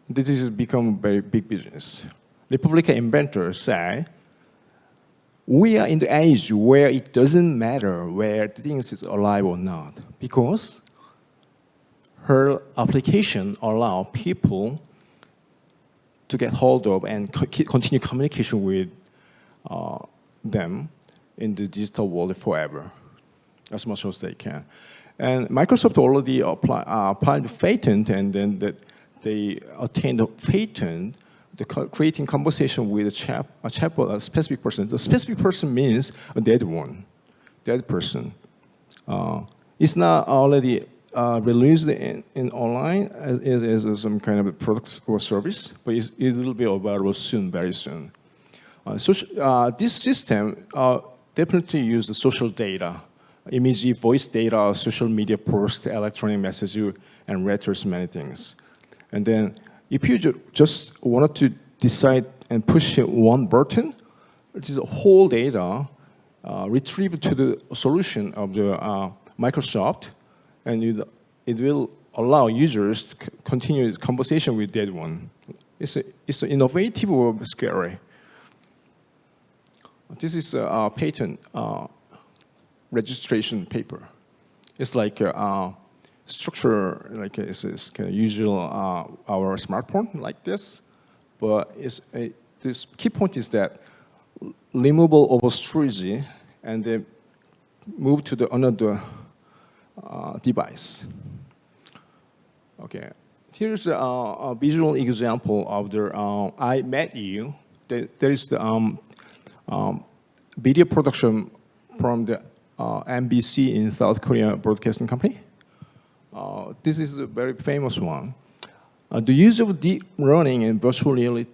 This has become a very big business. Republican inventors say, we are in the age where it doesn't matter where things is alive or not, because her application allows people to get hold of and continue communication with them in the digital world forever, as much as they can. And Microsoft already applied the patent, and then they attained a patent, creating conversation with a chatbot, a specific person. The specific person means a dead one, dead person. It's not already released in online as some kind of a product or service, but it will be available soon, very soon. This system definitely uses social data, image, voice data, social media posts, electronic messages, and letters, many things. And then if you just wanted to decide and push one button, it is a whole data retrieved to the solution of the Microsoft, and it will allow users to continue the conversation with that one. It's innovative or scary. This is a patent registration paper. It's like a structure, like it's kind of usual our smartphone like this, but this key point is that removal of storage and then move to the another device. Okay, here's a visual example of the I Met You. There is the video production from the MBC in South Korea Broadcasting Company. This is a very famous one. The use of deep learning and virtual reality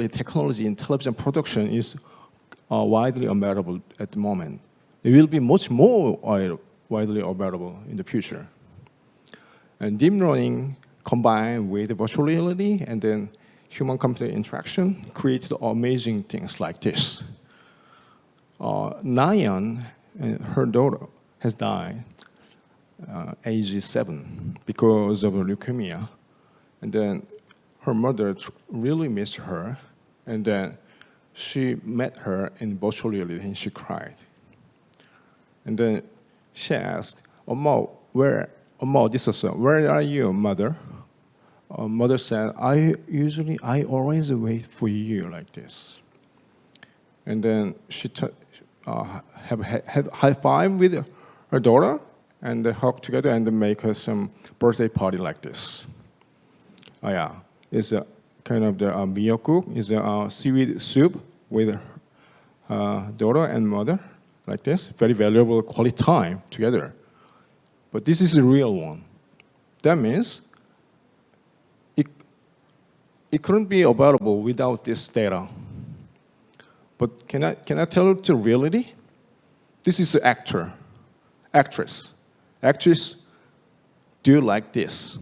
technology in television production is widely available at the moment. It will be much more widely available in the future. And deep learning combined with virtual reality and then human-computer interaction created amazing things like this. Nayan and her daughter has died age 7 because of leukemia. And then her mother really missed her. And then she met her in virtual reality and she cried. And then she asked, Oma, where are you, mother? Mother said, I always wait for you like this. And then she had high five with her daughter, and they hugged together and they make her some birthday party like this. It's a kind of the miyokuk, is a seaweed soup with her daughter and mother like this. Very valuable quality time together. But this is a real one. That means it couldn't be available without this data. But can I tell you the reality? This is an actor, actress. Actress do like this.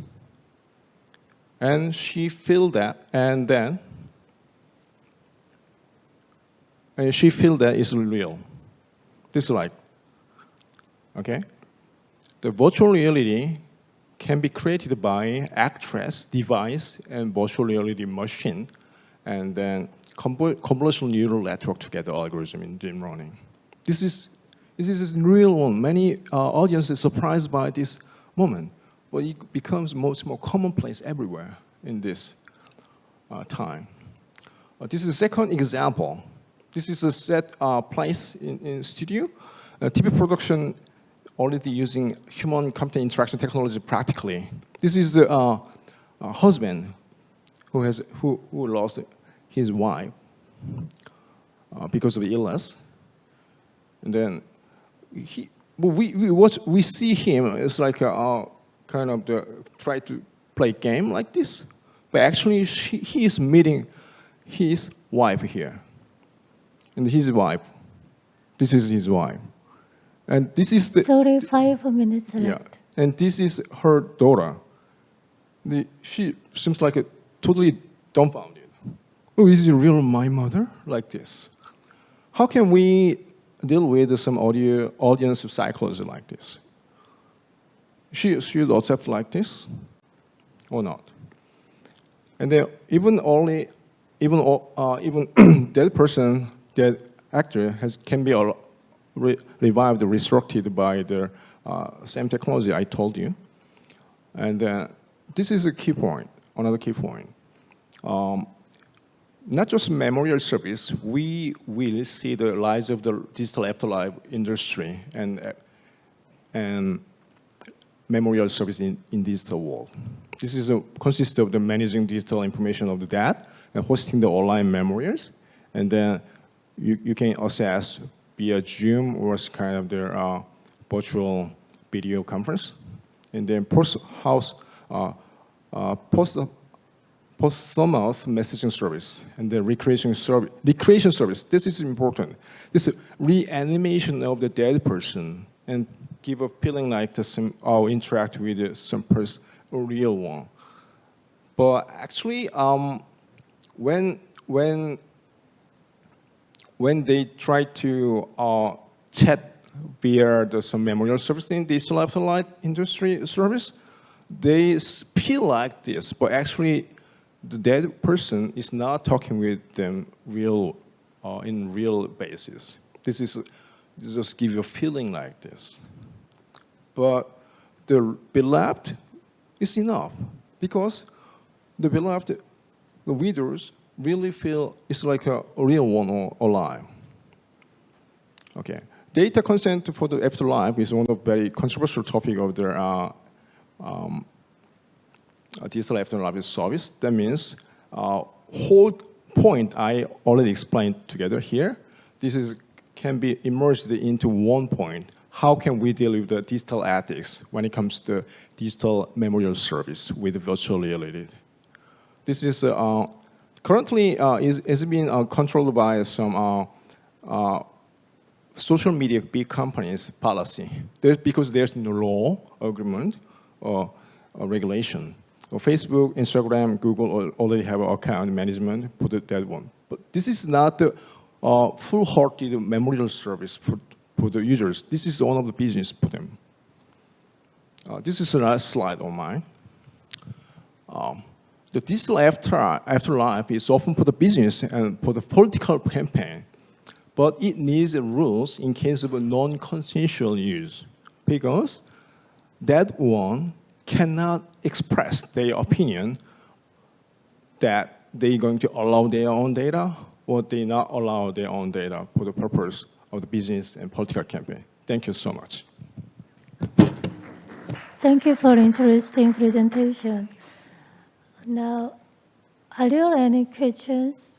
And she feel that, and she feel that is real. This is like, okay? The virtual reality can be created by actress, device, and virtual reality machine, and then convolutional neural network together algorithm in deep learning. This is a real one. Many audiences are surprised by this moment, but it becomes much more commonplace everywhere in this time. This is the second example. This is a set place in studio. TV production already using human-computer interaction technology practically. This is a husband who lost his wife because of illness, and then we see him as like a kind of try to play game like this, but actually he is meeting his wife here, and his wife. This is his wife, and this is the. Sorry, 5 minutes left. Yeah, and this is her daughter. She seems like totally dumbfounded. Oh, is it real my mother? Like this. How can we deal with some audience psychology like this? She should accept like this, or not? And then even that person, that actor can be revived, resurrected by the same technology I told you. And this is a key point, another key point. Not just memorial service, we will see the rise of the digital afterlife industry and memorial service in digital world. This is consists of the managing digital information of the dead and hosting the online memorials, and then you can access via Zoom or kind of their virtual video conference, and then posthumous messaging service and the recreation service. This is important. This is reanimation of the dead person and give a feeling like interact with some person, a real one. But actually, when they try to chat via some memorial service in digital afterlife industry service, they feel like this, but actually the dead person is not talking with them in real basis. This just give you a feeling like this. But the beloved is enough, because the beloved, the widows really feel it's like a real one or alive. Okay, data consent for the afterlife is one of the very controversial topic of the digital afterlife service. That means whole point I already explained together here. This can be immersed into one point. How can we deal with the digital ethics when it comes to digital memorial service with virtual reality? This is currently is being controlled by some social media big companies' policy. Because there's no law, agreement, or regulation. Facebook, Instagram, Google already have account management for that one. But this is not the full-hearted memorial service for the users. This is one of the business for them. This is the last slide on mine. The digital afterlife is often for the business and for the political campaign, but it needs rules in case of a non-consensual use, because that one cannot express their opinion that they're going to allow their own data or they not allow their own data for the purpose of the business and political campaign. Thank you so much. Thank you for interesting presentation. Now, are there any questions?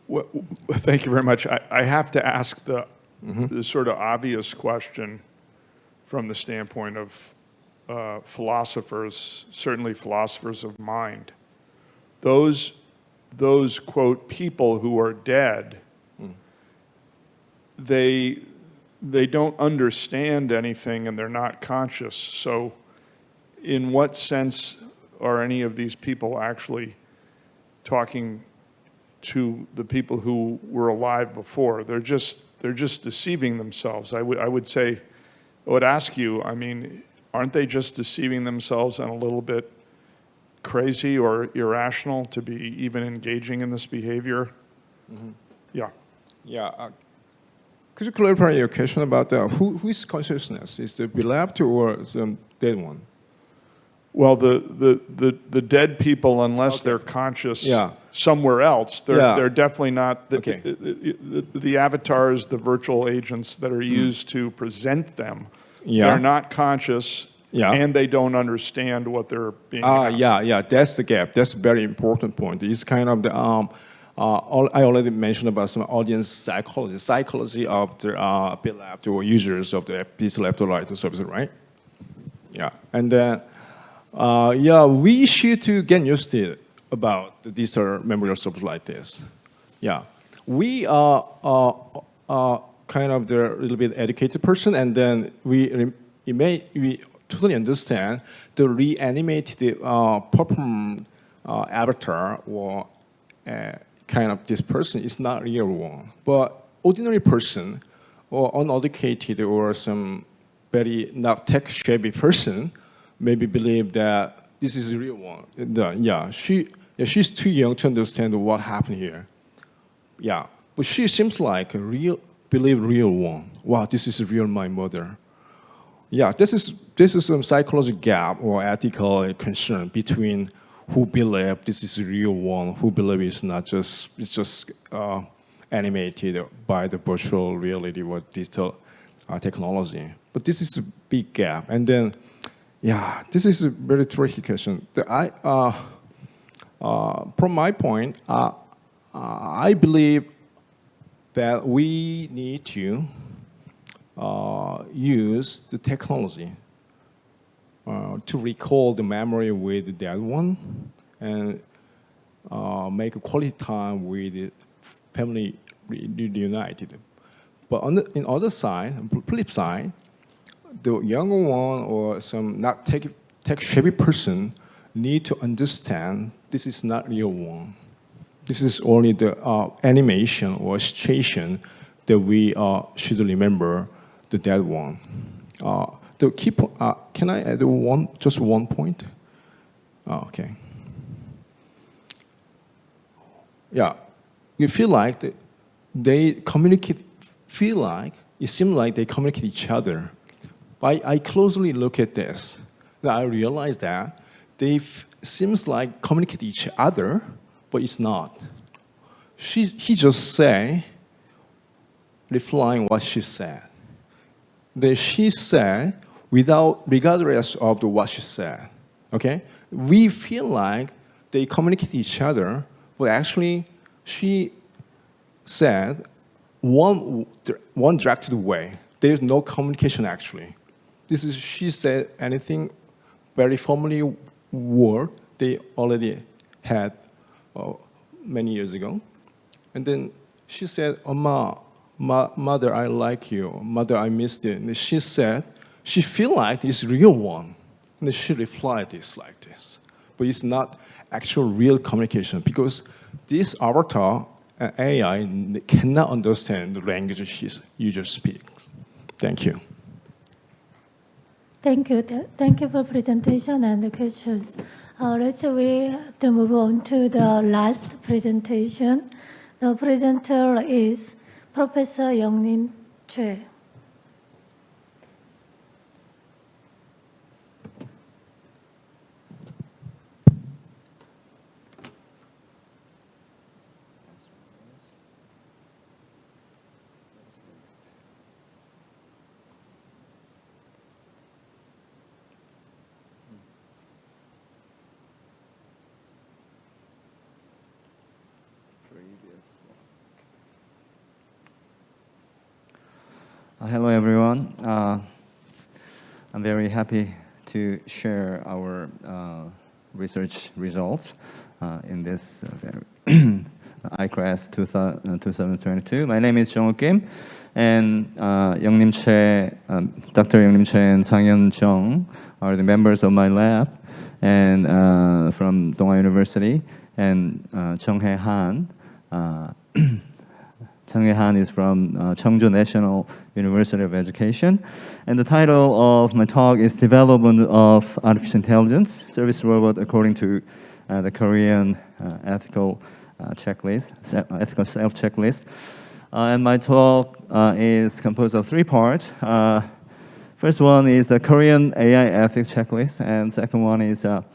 Well, thank you very much. I have to ask the sort of obvious question from the standpoint of philosophers, certainly philosophers of mind. Those quote, people who are dead, they don't understand anything and they're not conscious. So in what sense are any of these people actually talking to the people who were alive before? They're just deceiving themselves. I would ask you, I mean, aren't they just deceiving themselves and a little bit crazy or irrational to be even engaging in this behavior? Yeah. Yeah. Could you clarify your question about whose consciousness? Is the beloved or the dead one? Well, the dead people, unless they're conscious, Yeah. somewhere else. Yeah. They're definitely not Okay. the avatars, the virtual agents that are used to present them. Yeah. They're not conscious, Yeah. and they don't understand what they're being asked. Yeah, that's the gap. That's a very important point. It's kind of the I already mentioned about some audience psychology of the BitLab or users of the digital left to right service, right? Yeah, and then we should to get used to it about the digital memorial service like this. Yeah, we are kind of the little bit educated person, and then we totally understand the reanimated perform avatar or kind of this person is not real one, but ordinary person or uneducated or some very not tech savvy person maybe believe that this is a real one. She's too young to understand what happened here. Yeah, but she seems like a real one. Wow, this is real my mother. Yeah, this is some psychological gap or ethical concern between who believe this is a real one, who believe it's not just animated by the virtual reality or digital technology. But this is a big gap, and then this is a very tricky question. From my point, I believe that we need to use the technology to recall the memory with that one and make a quality time with the family reunited. But on the other side, flip side, the younger one or some not tech-savvy person need to understand this is not real one. This is only the animation or situation that we should remember the dead one. Can I add just one point? Okay. Yeah, you feel like they communicate. It seems like they communicate each other. I closely look at this. Now I realize that they seems like communicate each other, but it's not. He just say, replying what she said. She said regardless of what she said. Okay, we feel like they communicate each other, but actually she said one directed way. There's no communication actually. She said anything very formally word they already had many years ago. And then she said, mother, I like you. Mother, I missed you. And she said, she feel like it's real one. And she replied this like this. But it's not actual real communication because this avatar AI cannot understand the language user speaks. Thank you. Thank you. Thank you for presentation and the questions. We have to move on to the last presentation. The presenter is Professor Young-Nim Choi. Hello, everyone. I'm very happy to share our research results in this ICRES 2022. My name is Jung Kim, and Young-Nim Choi, Dr. Young-Nim Choi and Sang-Hyun Chung are the members of my lab, and from Donghua University, and Chung-Hae Han. Chung-Hae Han is from Cheongju National University of Education. And the title of my talk is Development of Artificial Intelligence Service Robot According to the Korean ethical checklist, ethical self-checklist. And my talk is composed of 3 parts. First one is the Korean AI ethics checklist, and second one is the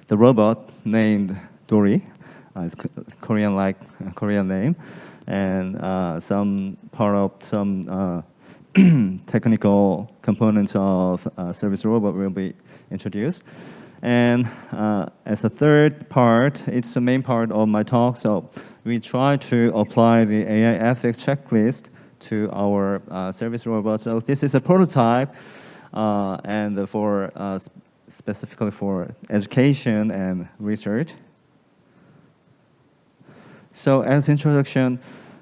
robot named Dory. it's Korean-like Korean name, and some technical components of service robot will be introduced. And as a third part, it's the main part of my talk. So we try to apply the AI ethics checklist to our service robot. So this is a prototype, and specifically for education and research. So as introduction,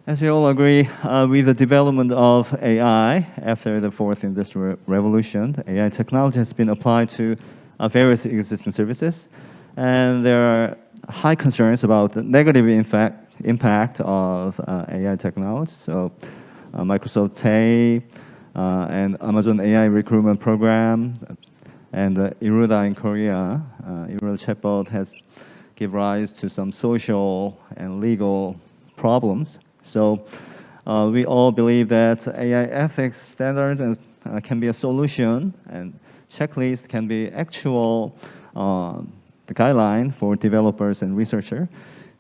as we all agree, with the development of AI after the fourth industrial revolution, AI technology has been applied to various existing services, and there are high concerns about the negative impact of AI technology. So Microsoft DAY and Amazon AI recruitment program and ICRES in Korea, ICRES chatbot has given rise to some social and legal problems. So we all believe that AI ethics standards can be a solution, and checklists can be actual the guideline for developers and researchers.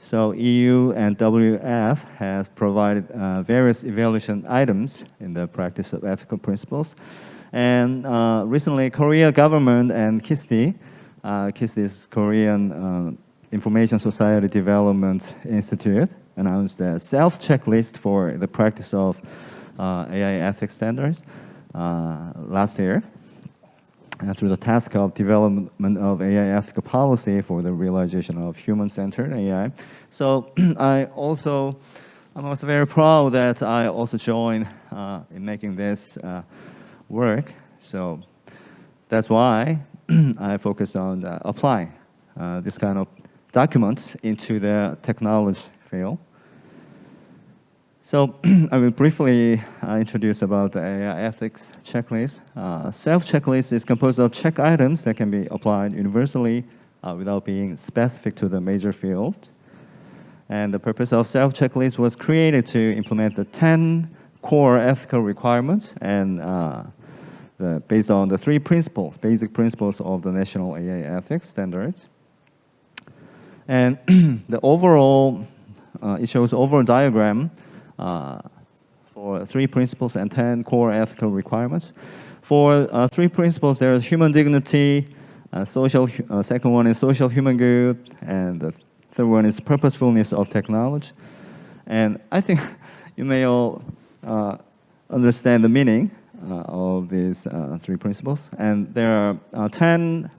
So EU and WF have provided various evaluation items in the practice of ethical principles. And recently, Korea government and KISTI, KISTI is Korean Information Society Development Institute, announced a self-checklist for the practice of AI ethics standards last year through the task of development of AI ethical policy for the realization of human-centered AI. So I'm also very proud that I also joined in making this work. So that's why I focus on applying this kind of documents into the technology field. So I will briefly introduce about the AI ethics checklist. Self-checklist is composed of check items that can be applied universally without being specific to the major field. And the purpose of self-checklist was created to implement the 10 core ethical requirements and based on the three basic principles of the national AI ethics standards. And the overall, it shows overall diagram for 3 principles and 10 core ethical requirements. For 3 principles, there is human dignity, second one is social human good, and the third one is purposefulness of technology. And I think you may all understand the meaning of these 3 principles. And there are 10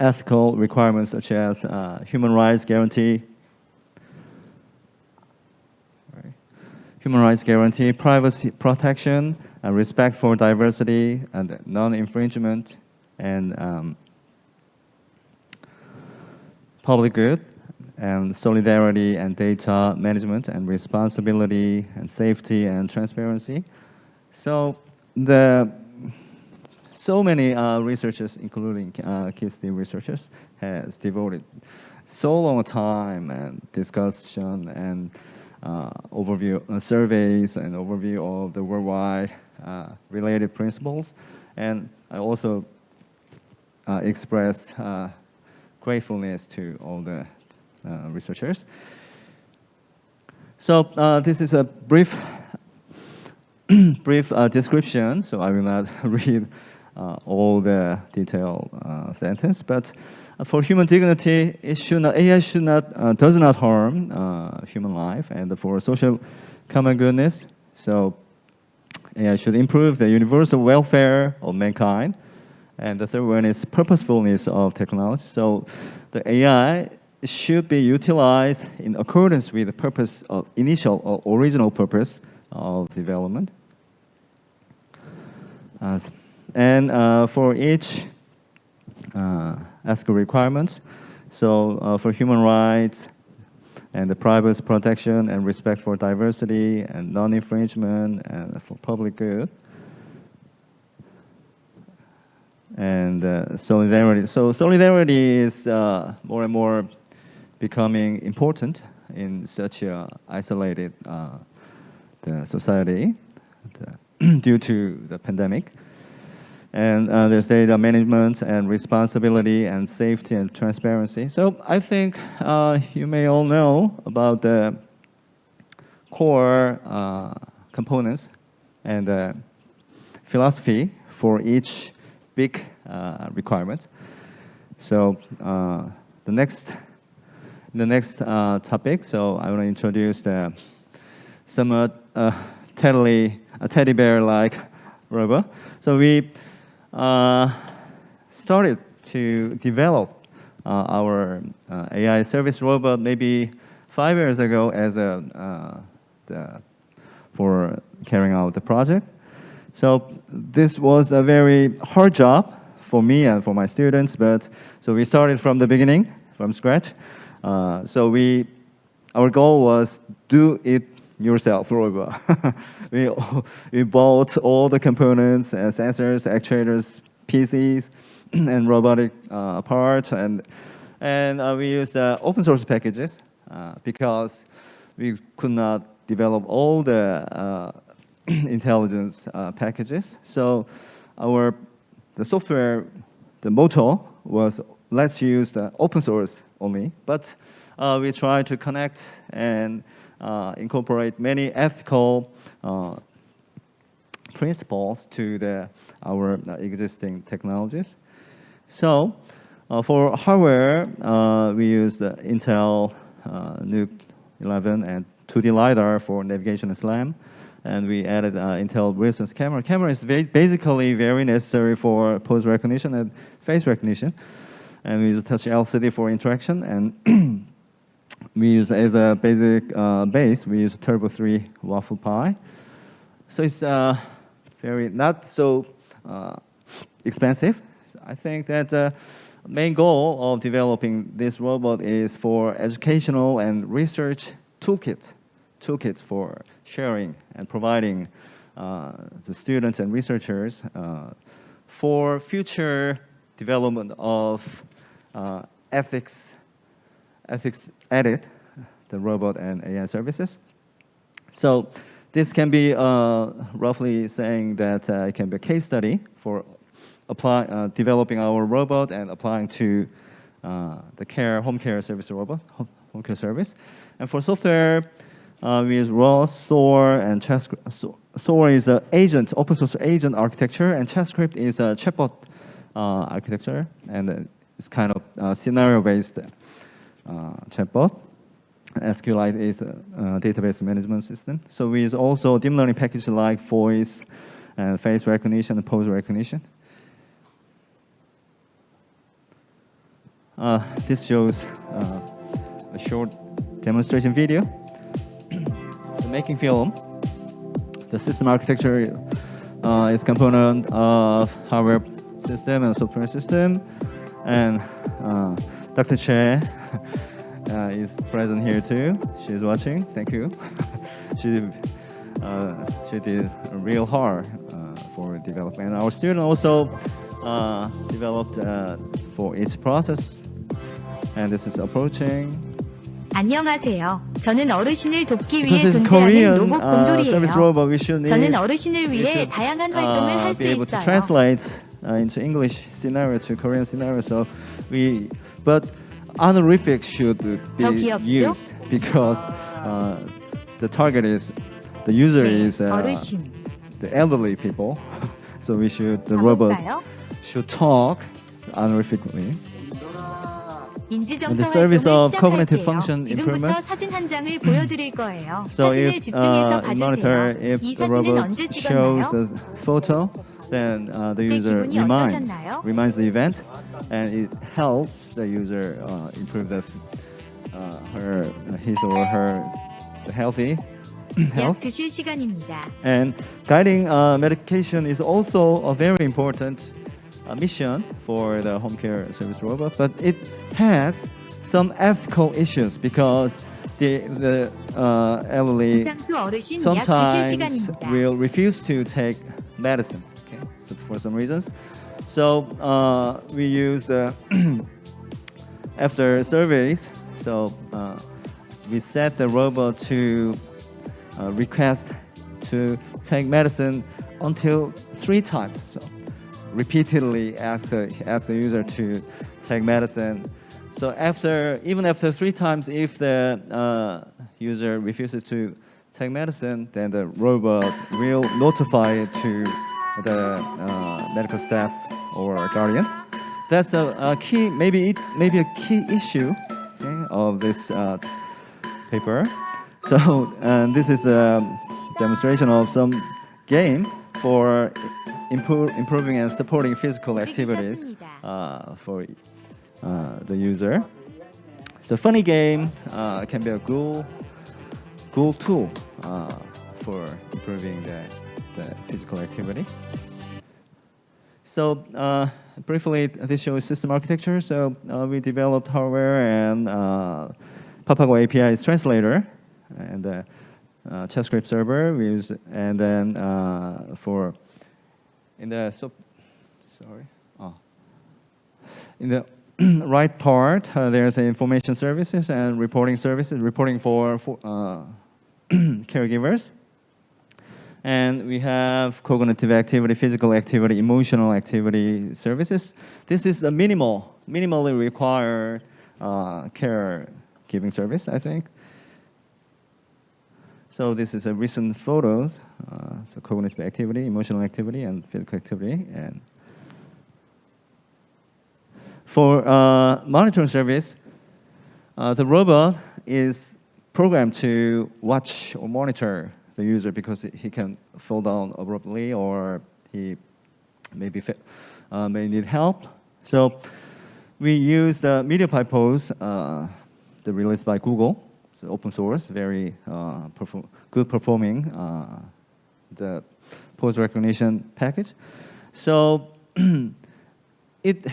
ethical requirements such as human rights guarantee, privacy protection, respect for diversity, and non-infringement, and public good, and solidarity and data management, and responsibility, and safety, and transparency. So many researchers, including KISTI researchers, has devoted so long time and discussion and overview surveys and overview of the worldwide related principles. And I also express gratefulness to all the researchers. So this is a brief description, so I will not read all the detailed sentence, but for human dignity, AI does not harm human life, and for social common goodness, so AI should improve the universal welfare of mankind, and the third one is purposefulness of technology. So the AI should be utilized in accordance with the purpose of initial or original purpose of development. And for each ethical requirements, so for human rights and the privacy protection and respect for diversity and non-infringement and for public good, and solidarity. So solidarity is more and more becoming important in such a isolated the society due to the pandemic. and there's data management and responsibility and safety and transparency. So I think you may all know about the core components and philosophy for each big requirement. So the next topic. So I want to introduce the somewhat teddy bear-like robot. So we started to develop our AI service robot maybe 5 years ago as for carrying out the project. So this was a very hard job for me and for my students, but so we started from the beginning, from scratch. Our goal was do it yourself robot. we bought all the components, sensors, actuators, PCs, and robotic parts, and we used open source packages because we could not develop all the intelligence packages. So the software, the motto was let's use the open source only, but we try to connect and incorporate many ethical principles to our existing technologies. So for hardware, we use the Intel Nuke 11 and 2D LiDAR for navigation and SLAM. And we added Intel real-time camera. Camera is basically very necessary for pose recognition and face recognition. And we use touch LCD for interaction. And we use as a basic base, we use Turbo 3 Waffle Pi. So it's very not so expensive. I think that the main goal of developing this robot is for educational and research toolkits for sharing and providing the students and researchers for future development of ethics edit, the robot and AI services. So this can be roughly saying that it can be a case study for developing our robot and applying to the home care service robot, home care service. And for software, we use ROS, SOAR, and ChatScript. SOAR is an agent, open source agent architecture, and ChatScript is a chatbot architecture, and it's kind of scenario-based chatbot. SQLite is a database management system. So we use also deep learning packages like voice and face recognition and pose recognition. This shows a short demonstration video. The making film. The system architecture is component of hardware system and software system. And Dr. Che is present here too. She's watching. Thank you. she did real hard for development. And our student also developed for each process. And this is approaching. 안녕하세요. 저는 어르신을 돕기 Because 위해 it's 존재하는 Korean 로봇 service 곤돌이에요. robot, we should 저는 어르신을 위해 다양한 활동을 할 수 be able to 있어요. translate into English scenario to Korean scenario. So but honorific should be 저 귀엽죠? used because the target is the user 네, is 어르신. the elderly people. So the robot 가볼까요? should talk honorifically. 인지정서 In the service 활동을 of cognitive 시작할게요. function 지금부터 improvement. 사진 한 장을 보여드릴 거예요. So 사진을 if 집중해서 you monitor 봐주세요. if 이 the 사진은 robot 언제 shows 찍었나요? the photo, then the user 기분이 어떠셨나요? reminds the event, and it helps the user improve his or her healthy health. 약 드실 시간입니다. And guiding medication is also a very important mission for the home care service robot, but it has some ethical issues because the elderly 이장수 어르신 약 드실 sometimes 시간입니다. will refuse to take medicine, okay, so for some reasons. So we use after surveys, so we set the robot to request to take medicine until 3 times. So repeatedly ask the user to take medicine. So even after 3 times, if the user refuses to take medicine, then the robot will notify it to the medical staff or guardian. That's a key, maybe a key issue, okay, of this paper. So this is a demonstration of some game for improving and supporting physical activities for the user. So funny game can be a cool tool for improving the physical activity. So briefly, this shows system architecture. So we developed hardware and Papago API's translator and the chess script server. We use, and then in the right part, there's information services and reporting services, reporting for caregivers. And we have cognitive activity, physical activity, emotional activity services. This is a minimally required caregiving service, I think. So this is a recent photos. So cognitive activity, emotional activity, and physical activity. And for monitoring service, the robot is programmed to watch or monitor the user because he can fall down abruptly or he may need help. So we use the media pipe pose, the released by Google, so open source, very good performing the pose recognition package. So it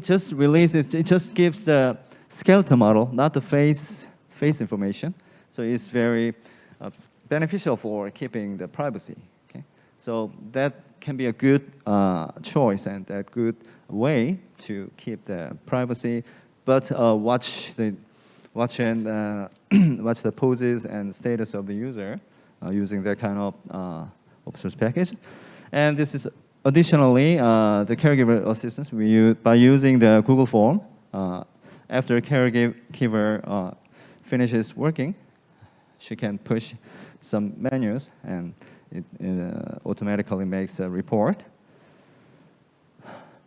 just gives the skeletal model, not the face information. So it's very beneficial for keeping the privacy. Okay, so that can be a good choice and a good way to keep the privacy, but watch the poses and status of the user using that kind of open source package. And this is additionally the caregiver assistance we use by using the Google form. After a caregiver finishes working, she can push some menus and it automatically makes a report.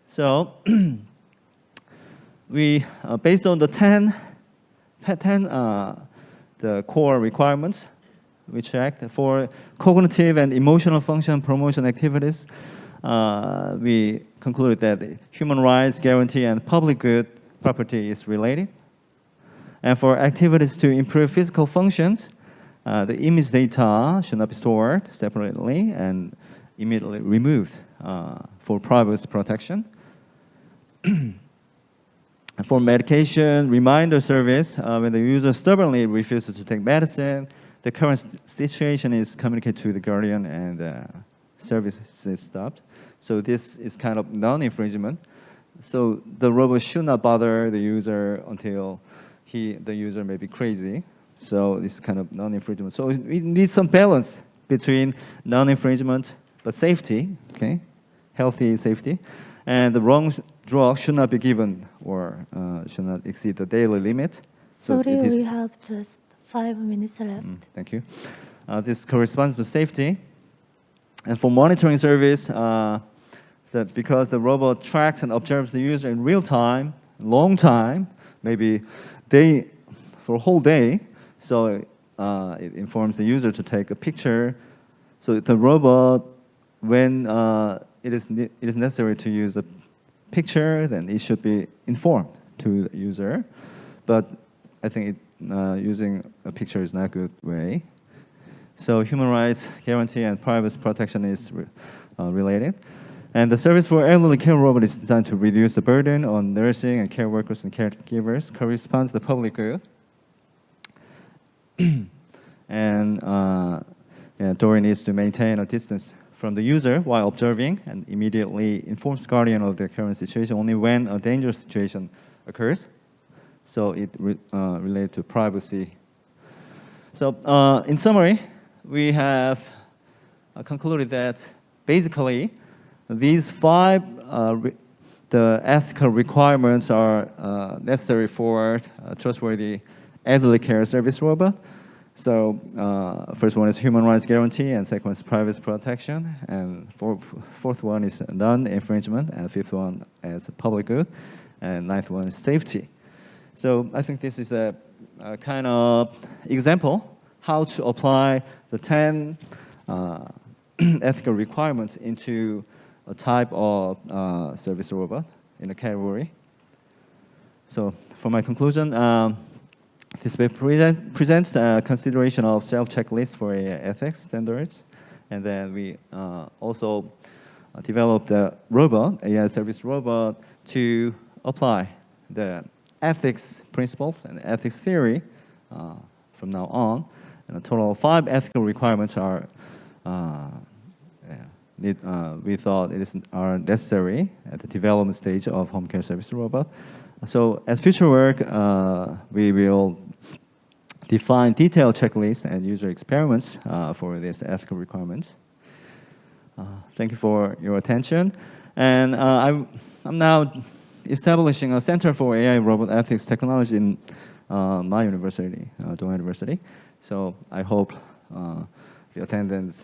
So we, based on the 10 the core requirements, we checked for cognitive and emotional function promotion activities. We concluded that human rights guarantee and public good property is related. And for activities to improve physical functions, the image data should not be stored separately and immediately removed for privacy protection. For medication reminder service, when the user stubbornly refuses to take medicine, the current situation is communicated to the guardian and service is stopped. So this is kind of non-infringement. So the robot should not bother the user until the user may be crazy. So this is kind of non-infringement. So we need some balance between non-infringement but safety, okay, healthy safety, and the wrong drug should not be given or should not exceed the daily limit. So Sorry, we have just 5 minutes left. Thank you. This corresponds to safety. And for monitoring service, because the robot tracks and observes the user in real time, long time, maybe for a whole day, so it informs the user to take a picture. So the robot, when it is necessary to use a picture, then it should be informed to the user. But I think using a picture is not a good way. So human rights guarantee and privacy protection is related. And the service for elderly care robot is designed to reduce the burden on nursing and care workers and caregivers, corresponds to the public good. And Dory needs to maintain a distance from the user while observing and immediately informs guardian of the current situation only when a dangerous situation occurs. So it related to privacy. So in summary, we have concluded that basically these five the ethical requirements are necessary for a trustworthy elderly care service robot. So first one is human rights guarantee, and second one is privacy protection, and fourth one is non-infringement, and fifth one is public good, and ninth one is safety. So I think this is a kind of example how to apply the 10 ethical requirements into a type of service robot in a category. So for my conclusion, this paper presents a consideration of self-checklist for ethics standards, and then we also developed a robot, AI service robot, to apply the ethics principles and ethics theory from now on. And a total of 5 ethical requirements are we thought are necessary at the development stage of home care service robot. So as future work, we will define detailed checklists and user experiments for these ethical requirements. Thank you for your attention. And I'm now establishing a Center for AI Robot Ethics Technology in my university, DAY University. So I hope the attendants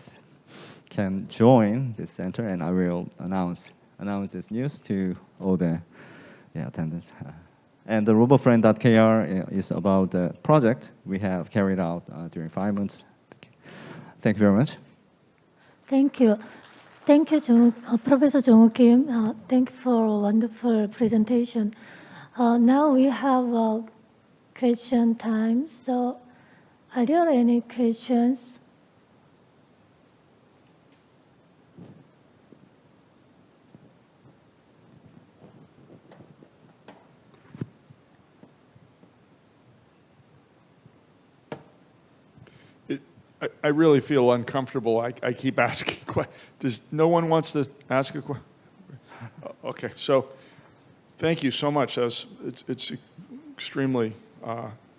can join this center, and I will announce this news to all the attendants. And the robofriend.kr is about the project we have carried out during 5 months. Thank you very much. Thank you. Thank you, Professor Jong Kim. Thank you for a wonderful presentation. Now we have question time. So are there any questions? I really feel uncomfortable. I keep asking questions. No one wants to ask a question? Okay, so thank you so much. It's extremely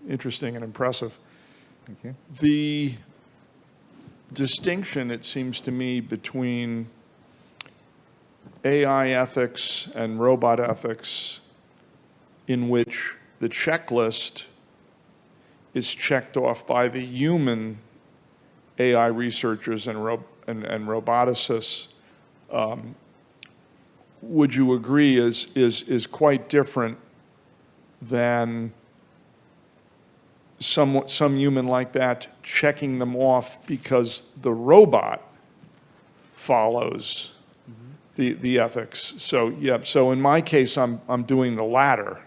interesting and impressive. Thank you. The distinction, it seems to me, between AI ethics and robot ethics, in which the checklist is checked off by the human AI researchers and roboticists, would you agree is quite different than some human like that checking them off because the robot follows the ethics? So yeah, so in my case, I'm doing the latter.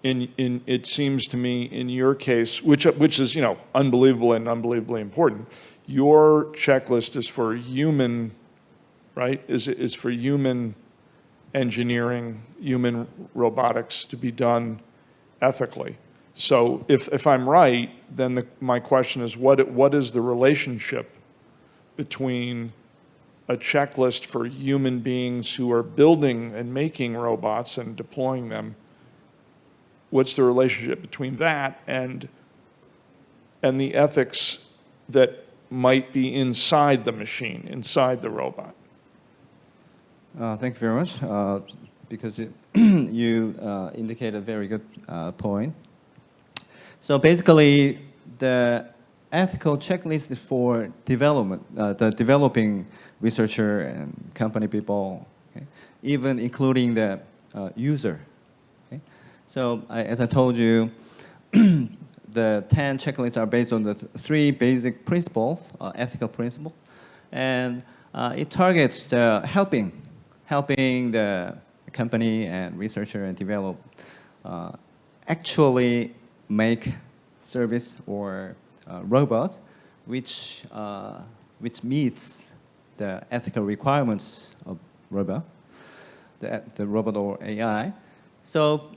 It seems to me in your case, which is unbelievable and unbelievably important, your checklist is for human, right? Is for human engineering, human robotics to be done ethically. So if I'm right, then my question is, what is the relationship between a checklist for human beings who are building and making robots and deploying them? What's the relationship between that and the ethics that might be inside the machine, inside the robot? Thank you very much, because you indicate a very good point. So basically, the ethical checklist for development, the developing researcher and company people, okay, even including the user. So as I told you, the 10 checklists are based on the 3 basic principles, ethical principles, and it targets the helping the company and researcher and develop actually make service or robot which meets the ethical requirements of robot, the robot or AI. So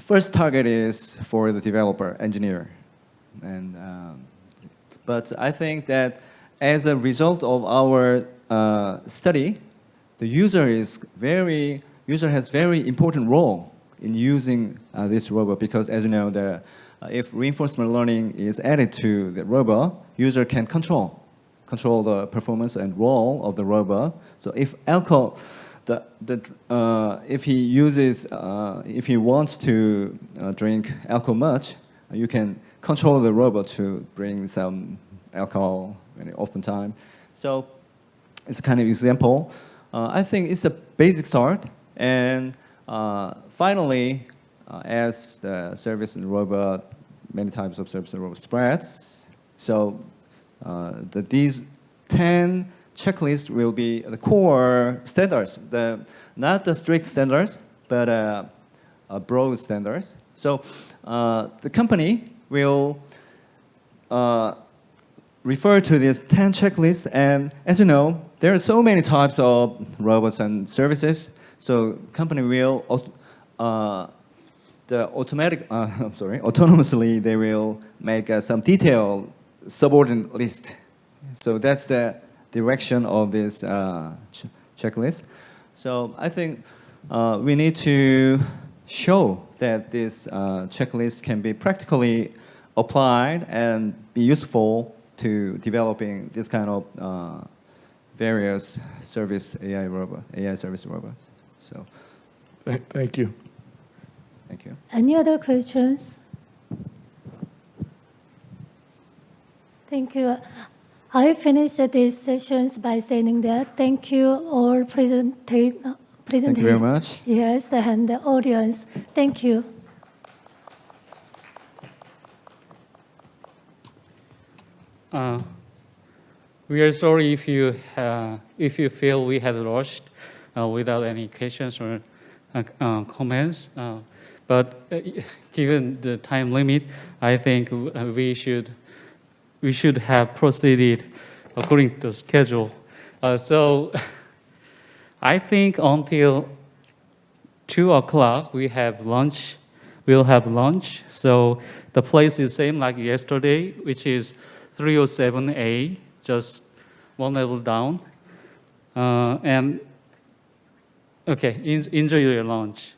first target is for the developer, engineer. And, but I think that as a result of our study, the user has very important role in using this robot, because as you know, if reinforcement learning is added to the robot, user can control control the performance and role of the robot. So if alcohol, if he uses, if he wants to drink alcohol much, you can control the robot to bring some alcohol in open time. So it's a kind of example. I think it's a basic start, and finally, as the service and robot, many types of service and robot spreads. So these 10 checklists will be the core standards, not the strict standards, but broad standards. So the company will refer to these 10 checklists, and as you know, there are so many types of robots and services. So company will autonomously they will make some detailed subordinate list. So that's the direction of this checklist. So I think we need to show that this checklist can be practically applied and be useful to developing this kind of various service AI service robots. So, Thank you. thank you. Any other questions? Thank you. I finished these sessions by saying that thank you all presenters. Thank you very much. Yes, and the audience. Thank you. We are sorry if you feel we had rushed without any questions or comments. But given the time limit, I think we should have proceeded according to schedule. So I think until 2 o'clock we'll have lunch. So the place is same like yesterday, which is 307A, just one level down. And okay, enjoy your lunch.